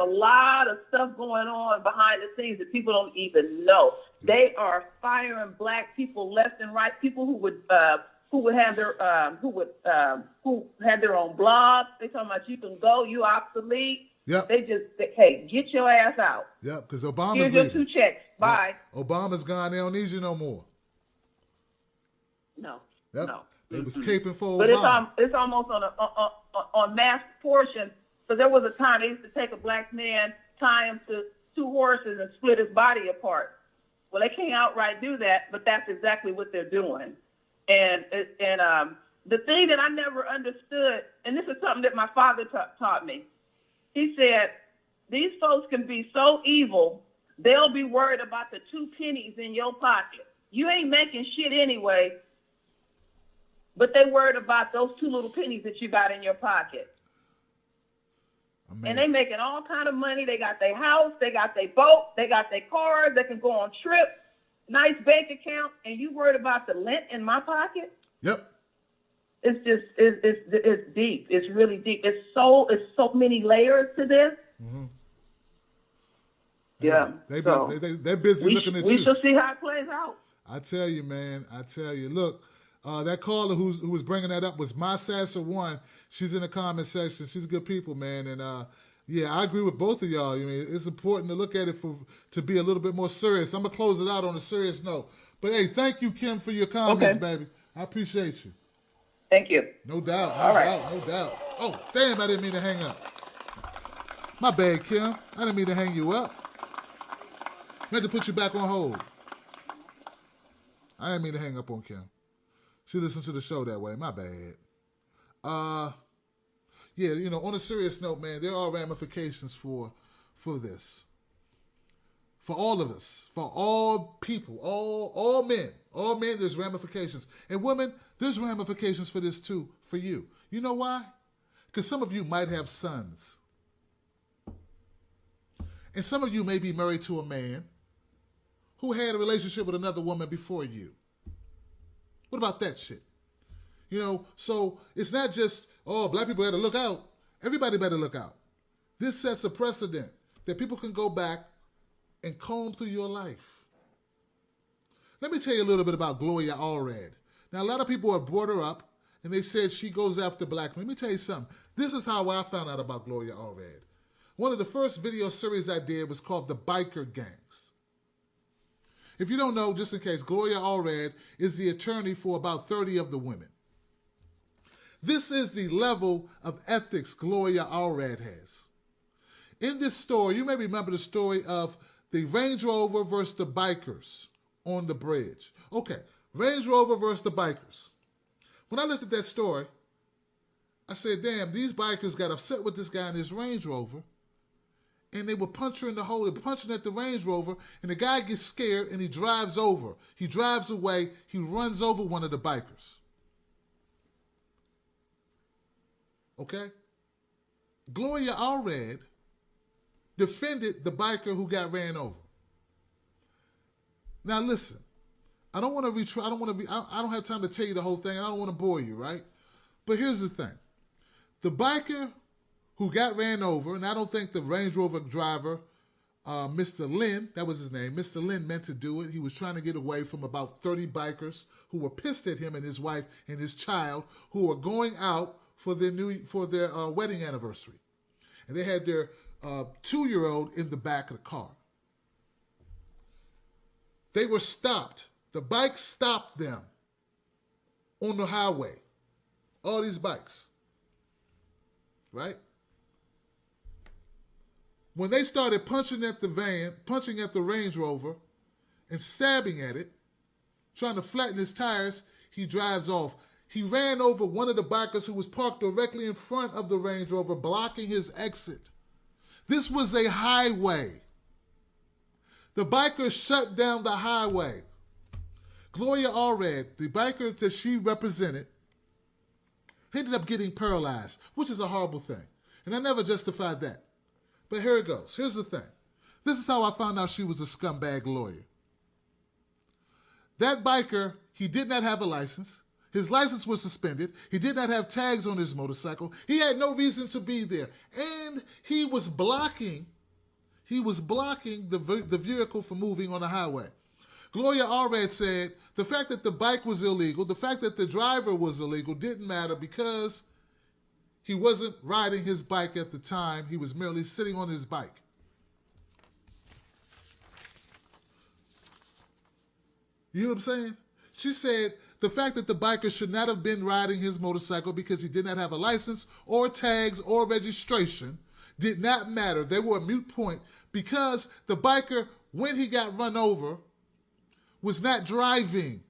lot of stuff going on behind the scenes that people don't even know. They are firing black people left and right. People who had their own blogs. They talking about you can go, you obsolete. Yep. Hey, get your ass out. Yep, because Obama's Here's your 2 checks. Bye. Yep. Obama's gone. They don't need you no more. No. Yep. No. They was caping for But Obama. it's almost on mass proportion. Because there was a time they used to take a black man, tie him to 2 horses, and split his body apart. Well, they can't outright do that, but that's exactly what they're doing. And the thing that I never understood, and this is something that my father taught me. He said, these folks can be so evil, they'll be worried about the 2 pennies in your pocket. You ain't making shit anyway, but they worried about those 2 little pennies that you got in your pocket. Amazing. And they making all kind of money. They got their house, they got their boat, they got their cars, they can go on trips, nice bank account, and you worried about the lint in my pocket? Yep. It's deep. It's really deep. It's so many layers to this. Mm-hmm. Yeah. They're busy looking at you. We shall see how it plays out. I tell you, man. Look, that caller who was bringing that up was My Sasser One. She's in the comment section. She's good people, man. And yeah, I agree with both of y'all. I mean, it's important to look at it to be a little bit more serious. I'm gonna close it out on a serious note. But hey, thank you, Kim, for your comments, baby. I appreciate you. Thank you. No doubt. No doubt. Oh, damn, I didn't mean to hang up. My bad, Kim. I didn't mean to hang you up. Meant to put you back on hold. I didn't mean to hang up on Kim. She listened to the show that way. My bad. Yeah, on a serious note, man, there are ramifications for this. For all of us, for all people, all men, there's ramifications. And women, there's ramifications for this too, for you. You know why? Because some of you might have sons. And some of you may be married to a man who had a relationship with another woman before you. What about that shit? So it's not just, black people better look out. Everybody better look out. This sets a precedent that people can go back and comb through your life. Let me tell you a little bit about Gloria Allred. Now, a lot of people have brought her up, and they said she goes after black men. Let me tell you something. This is how I found out about Gloria Allred. One of the first video series I did was called The Biker Gangs. If you don't know, just in case, Gloria Allred is the attorney for about 30 of the women. This is the level of ethics Gloria Allred has. In this story, you may remember the story of the Range Rover versus the bikers on the bridge. Okay, Range Rover versus the bikers. When I looked at that story, I said, damn, these bikers got upset with this guy in his Range Rover, and they were punching the hole, they punching at the Range Rover, and the guy gets scared and he drives over. He drives away, he runs over one of the bikers. Okay? Gloria Allred defended the biker who got ran over. Now listen, I don't have time to tell you the whole thing, and I don't want to bore you, right? But here's the thing. The biker who got ran over, and I don't think the Range Rover driver, Mr. Lynn, that was his name, Mr. Lynn meant to do it. He was trying to get away from about 30 bikers who were pissed at him and his wife and his child, who were going out for their wedding anniversary. And they had their 2-year-old in the back of the car. They were stopped. The bike stopped them on the highway. All these bikes. Right? When they started punching at the van, punching at the Range Rover, and stabbing at it, trying to flatten his tires, he drives off. He ran over one of the bikers who was parked directly in front of the Range Rover, blocking his exit. This was a highway. The biker shut down the highway. Gloria Allred, the biker that she represented, ended up getting paralyzed, which is a horrible thing. And I never justified that. But here it goes. Here's the thing. This is how I found out she was a scumbag lawyer. That biker, he did not have a license. His license was suspended. He did not have tags on his motorcycle. He had no reason to be there. And he was blocking the vehicle from moving on the highway. Gloria Allred said the fact that the bike was illegal, the fact that the driver was illegal didn't matter because he wasn't riding his bike at the time. He was merely sitting on his bike. You know what I'm saying? She said the fact that the biker should not have been riding his motorcycle because he did not have a license or tags or registration did not matter. They were a moot point because the biker, when he got run over, was not driving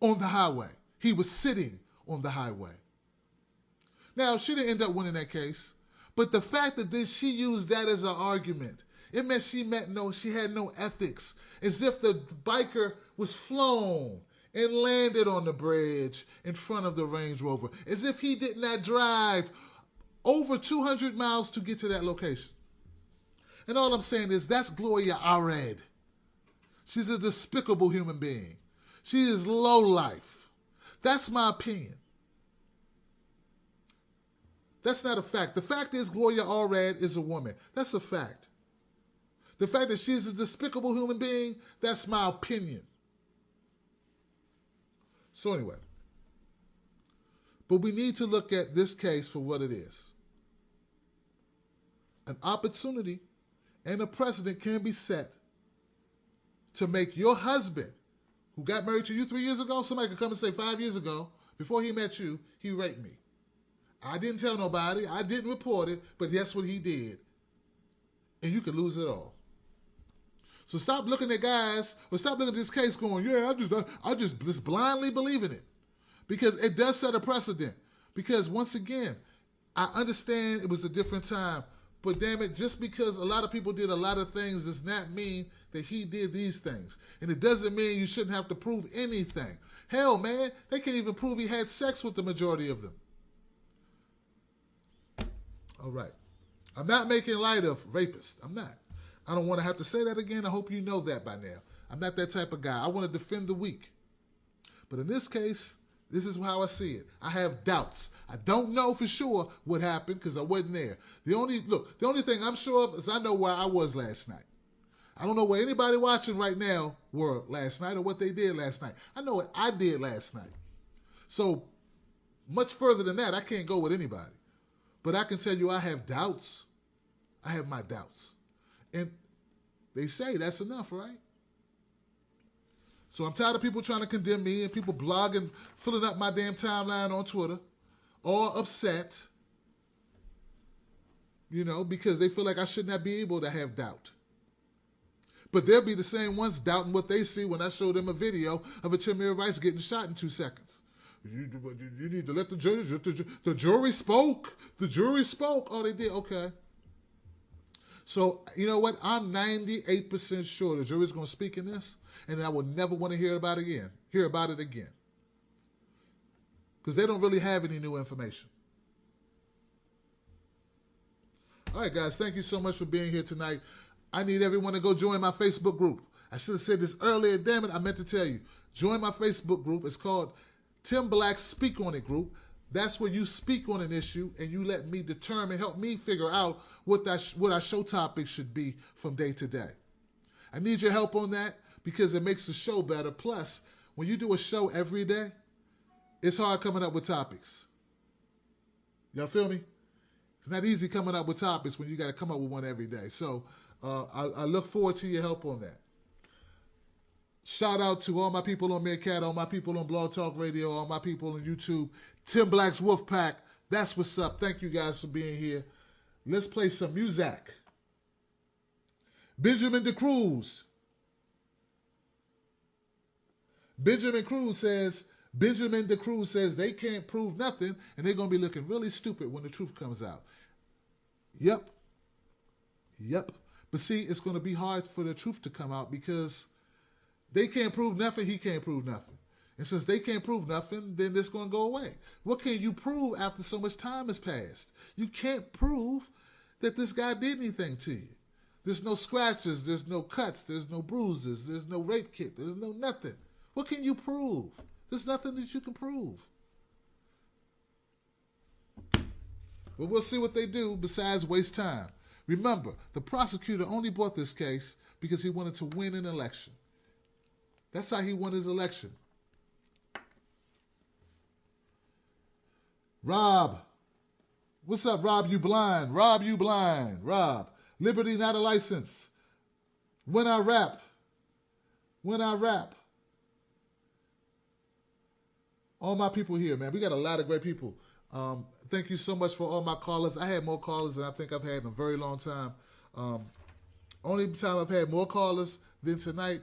on the highway. He was sitting on the highway. Now, she didn't end up winning that case, but the fact that she used that as an argument, it meant she had no ethics, as if the biker was flown and landed on the bridge in front of the Range Rover, as if he did not drive over 200 miles to get to that location. And all I'm saying is that's Gloria Allred. She's a despicable human being. She is low life. That's my opinion. That's not a fact. The fact is Gloria Allred is a woman. That's a fact. The fact that she's a despicable human being, that's my opinion. So anyway, but we need to look at this case for what it is. An opportunity and a precedent can be set to make your husband, who got married to you 3 years ago, somebody could come and say 5 years ago, before he met you, he raped me. I didn't tell nobody. I didn't report it, but that's what he did. And you could lose it all. So stop looking at guys, or stop looking at this case going, yeah, I just blindly believe in it. Because it does set a precedent. Because once again, I understand it was a different time, but damn it, just because a lot of people did a lot of things does not mean that he did these things. And it doesn't mean you shouldn't have to prove anything. Hell, man, they can't even prove he had sex with the majority of them. All right. I'm not making light of rapists. I'm not. I don't want to have to say that again. I hope you know that by now. I'm not that type of guy. I want to defend the weak. But in this case, this is how I see it. I have doubts. I don't know for sure what happened because I wasn't there. The only thing I'm sure of is I know where I was last night. I don't know where anybody watching right now were last night or what they did last night. I know what I did last night. So much further than that, I can't go with anybody. But I can tell you I have doubts. I have my doubts. And They say that's enough, right? So I'm tired of people trying to condemn me and people blogging, filling up my damn timeline on Twitter, all upset, because they feel like I should not be able to have doubt. But they'll be the same ones doubting what they see when I show them a video of a Tamir Rice getting shot in 2 seconds. You need to let the jury, the jury spoke. The jury spoke. Oh, they did. Okay. So, you know what? I'm 98% sure the jury's going to speak in this, and I will never want to hear about it again. Because they don't really have any new information. All right, guys, thank you so much for being here tonight. I need everyone to go join my Facebook group. I should have said this earlier. Damn it, I meant to tell you. Join my Facebook group. It's called Tim Black Speak On It Group. That's where you speak on an issue and you let me help me figure out what our show topics should be from day to day. I need your help on that because it makes the show better. Plus, when you do a show every day, it's hard coming up with topics. Y'all feel me? It's not easy coming up with topics when you got to come up with one every day. So I look forward to your help on that. Shout out to all my people on Meerkat, all my people on Blog Talk Radio, all my people on YouTube. Tim Black's Wolfpack. That's what's up. Thank you guys for being here. Let's play some music. Benjamin DeCruz. Benjamin DeCruz says they can't prove nothing and they're going to be looking really stupid when the truth comes out. Yep. But see, it's going to be hard for the truth to come out because they can't prove nothing, he can't prove nothing. And since they can't prove nothing, then it's going to go away. What can you prove after so much time has passed? You can't prove that this guy did anything to you. There's no scratches, there's no cuts, there's no bruises, there's no rape kit, there's no nothing. What can you prove? There's nothing that you can prove. But we'll see what they do besides waste time. Remember, the prosecutor only brought this case because he wanted to win an election. That's how he won his election. Rob. What's up, Rob? You blind. Rob, you blind. Rob. Liberty, not a license. When I rap. All my people here, man. We got a lot of great people. Thank you so much for all my callers. I had more callers than I think I've had in a very long time. Only time I've had more callers than tonight.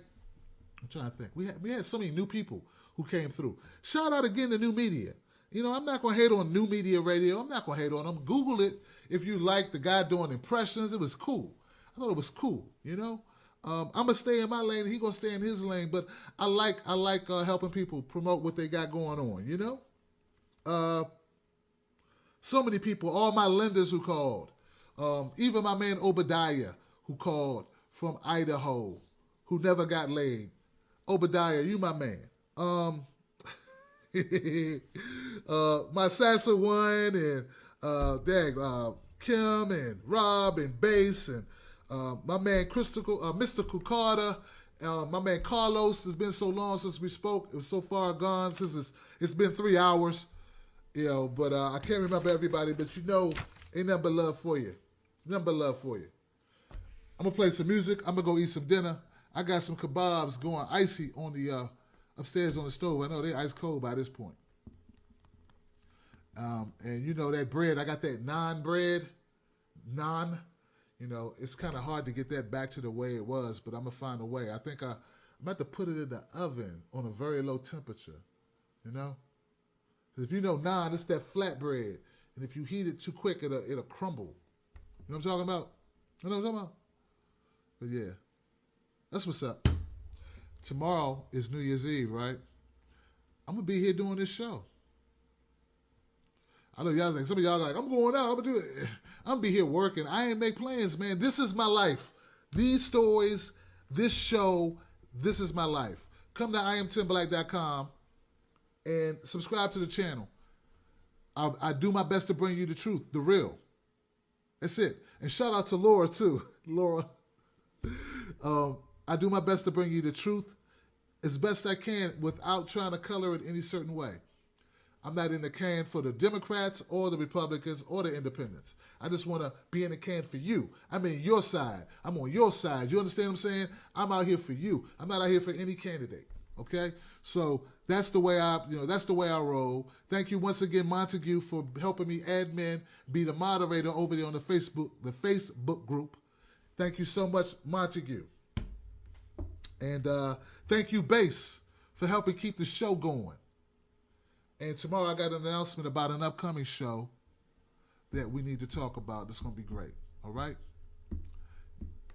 I'm trying to think. We had so many new people who came through. Shout out again to New Media. I'm not going to hate on New Media Radio. I'm not going to hate on them. Google it if you like the guy doing impressions. It was cool. I thought it was cool, I'm going to stay in my lane. He's going to stay in his lane. But I like helping people promote what they got going on, So many people, all my lenders who called. Even my man Obadiah who called from Idaho who never got laid. Obadiah, you my man. My Sassa one and Kim and Rob and Bass and my man Mystical Carter, my man Carlos. It's been so long since we spoke. It was so far gone since it's been 3 hours. But I can't remember everybody. But ain't nothing but love for you. Nothing but love for you. I'm gonna play some music. I'm gonna go eat some dinner. I got some kebabs going icy on the upstairs on the stove. I know they're ice cold by this point. And that bread, I got that naan bread. Naan. It's kind of hard to get that back to the way it was, but I'm going to find a way. I think I'm about to put it in the oven on a very low temperature. Because if naan, it's that flat bread. And if you heat it too quick, it'll crumble. You know what I'm talking about? You know what I'm talking about? But yeah. That's what's up. Tomorrow is New Year's Eve, right? I'm going to be here doing this show. I know y'all think, some of y'all are like, I'm going out, I'm going to do it. I'm going to be here working. I ain't make plans, man. This is my life. These stories, this show, this is my life. Come to IamTimBlack.com and subscribe to the channel. I do my best to bring you the truth, the real. That's it. And shout out to Laura, too. Laura. I do my best to bring you the truth as best I can without trying to color it any certain way. I'm not in the can for the Democrats or the Republicans or the Independents. I just want to be in the can for you. I'm in your side. I'm on your side. You understand what I'm saying? I'm out here for you. I'm not out here for any candidate. Okay? So that's the way that's the way I roll. Thank you once again, Montague, for helping me admin, be the moderator over there on the Facebook group. Thank you so much, Montague. And thank you, Bass, for helping keep the show going. And tomorrow I got an announcement about an upcoming show that we need to talk about. It's going to be great. All right?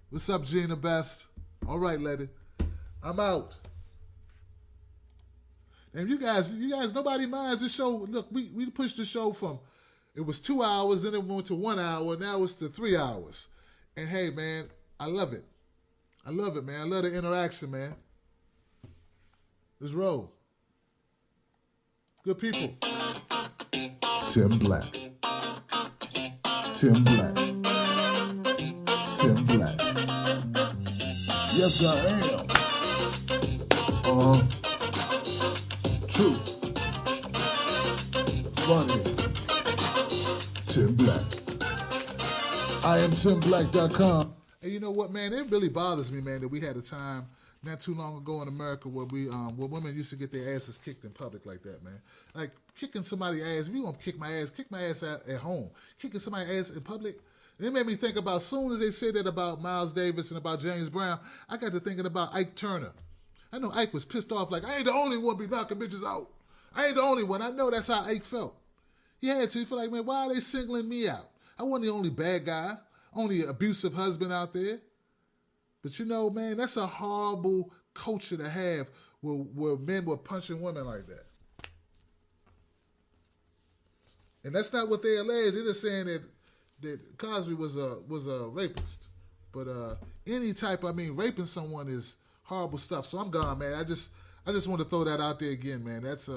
What's up, Gina Best? All right, Letty. I'm out. And you guys, nobody minds this show. Look, we pushed the show from, it was 2 hours, then it went to 1 hour, now it's to 3 hours. And hey, man, I love it. I love it, man. I love the interaction, man. Let's roll. Good people. Tim Black. Tim Black. Tim Black. Yes, I am. True. Funny. Tim Black. I am TimBlack.com. And you know what, man? It really bothers me, man, that we had a time not too long ago in America where where women used to get their asses kicked in public like that, man. Like kicking somebody's ass. If you want to kick my ass at home. Kicking somebody's ass in public. It made me think about, as soon as they said that about Miles Davis and about James Brown, I got to thinking about Ike Turner. I know Ike was pissed off, like, I ain't the only one be knocking bitches out. I ain't the only one. I know that's how Ike felt. He had to. He felt like, man, why are they singling me out? I wasn't the only bad guy, only abusive husband out there. But you know, man, that's a horrible culture to have where men were punching women like that. And that's not what they allege. They're just saying that Cosby was a rapist. But any type, raping someone is horrible stuff. So I'm gone, man. I just want to throw that out there again, man. That's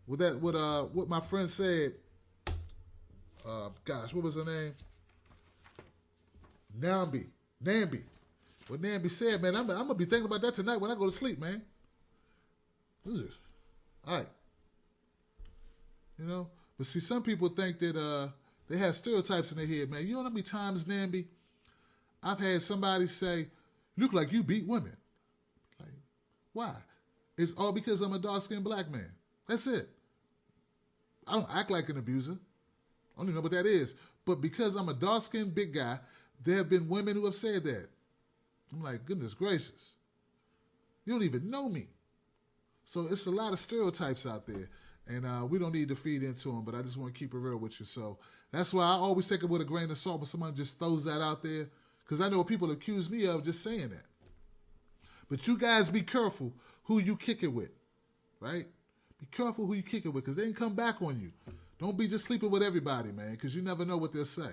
what my friend said. Gosh, what was her name? Nambi. What Nambi said, man, I'm gonna be thinking about that tonight when I go to sleep, man. All right. You know, but see, some people think that they have stereotypes in their head, man. You know how many times, Nambi, I've had somebody say, "Look like you beat women." Like, why? It's all because I'm a dark-skinned black man. That's it. I don't act like an abuser. I don't even know what that is. But because I'm a dark-skinned big guy, there have been women who have said that. I'm like, goodness gracious. You don't even know me. So it's a lot of stereotypes out there. And we don't need to feed into them, but I just want to keep it real with you. So that's why I always take it with a grain of salt when someone just throws that out there. Because I know people accuse me of just saying that. But you guys be careful who you kick it with. Right? Be careful who you kick it with, because they can come back on you. Don't be just sleeping with everybody, man, because you never know what they'll say.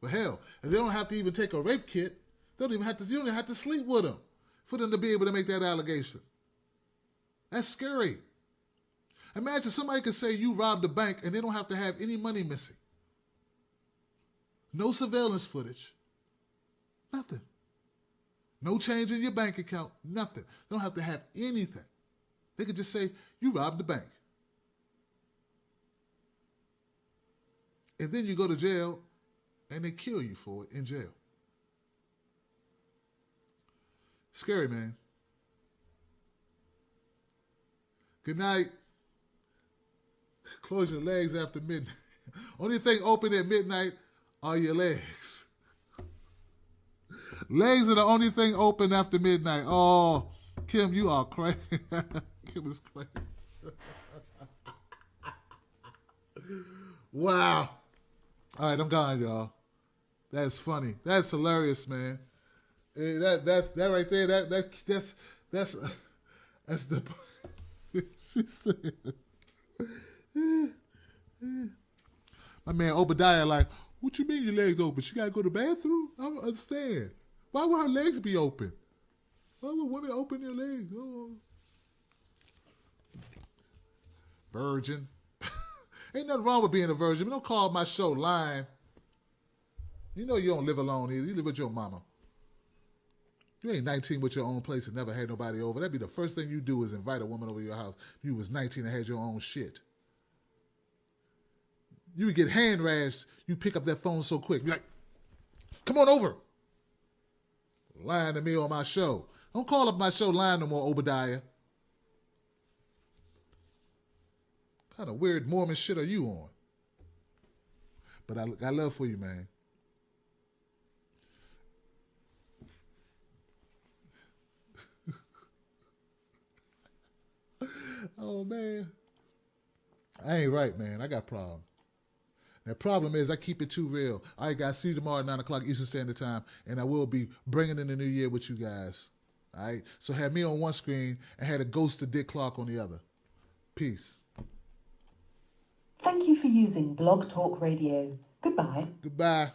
But hell, if they don't have to even take a rape kit, you don't even have to sleep with them for them to be able to make that allegation. That's scary. Imagine somebody could say you robbed a bank and they don't have to have any money missing. No surveillance footage. Nothing. No change in your bank account. Nothing. They don't have to have anything. They could just say, you robbed the bank. And then you go to jail and they kill you for it in jail. Scary, man. Good night. Close your legs after midnight. Only thing open at midnight are your legs. Legs are the only thing open after midnight. Oh, Kim, you are crazy. Kim is crazy. Wow. All right, I'm gone, y'all. That's funny. That's hilarious, man. That right there. That's the. She said. My man Obadiah, like, what you mean your legs open? She gotta go to the bathroom? I don't understand. Why would her legs be open? Why would women open their legs? Oh. Virgin. Ain't nothing wrong with being a virgin, but don't call my show lying. You know you don't live alone either. You live with your mama. You ain't 19 with your own place and never had nobody over. That'd be the first thing you do is invite a woman over to your house. You was 19 and had your own shit. You would get hand rashed. You pick up that phone so quick. Be like, come on over. Lying to me on my show. Don't call up my show lying no more, Obadiah. What kind of weird Mormon shit are you on? But I got love for you, man. Oh, man. I ain't right, man. I got problems. The problem is I keep it too real. All right, guys, see you tomorrow at 9 o'clock Eastern Standard Time, and I will be bringing in the new year with you guys. All right? So have me on one screen and had a ghost of Dick Clark on the other. Peace. Thank you for using Blog Talk Radio. Goodbye. Goodbye.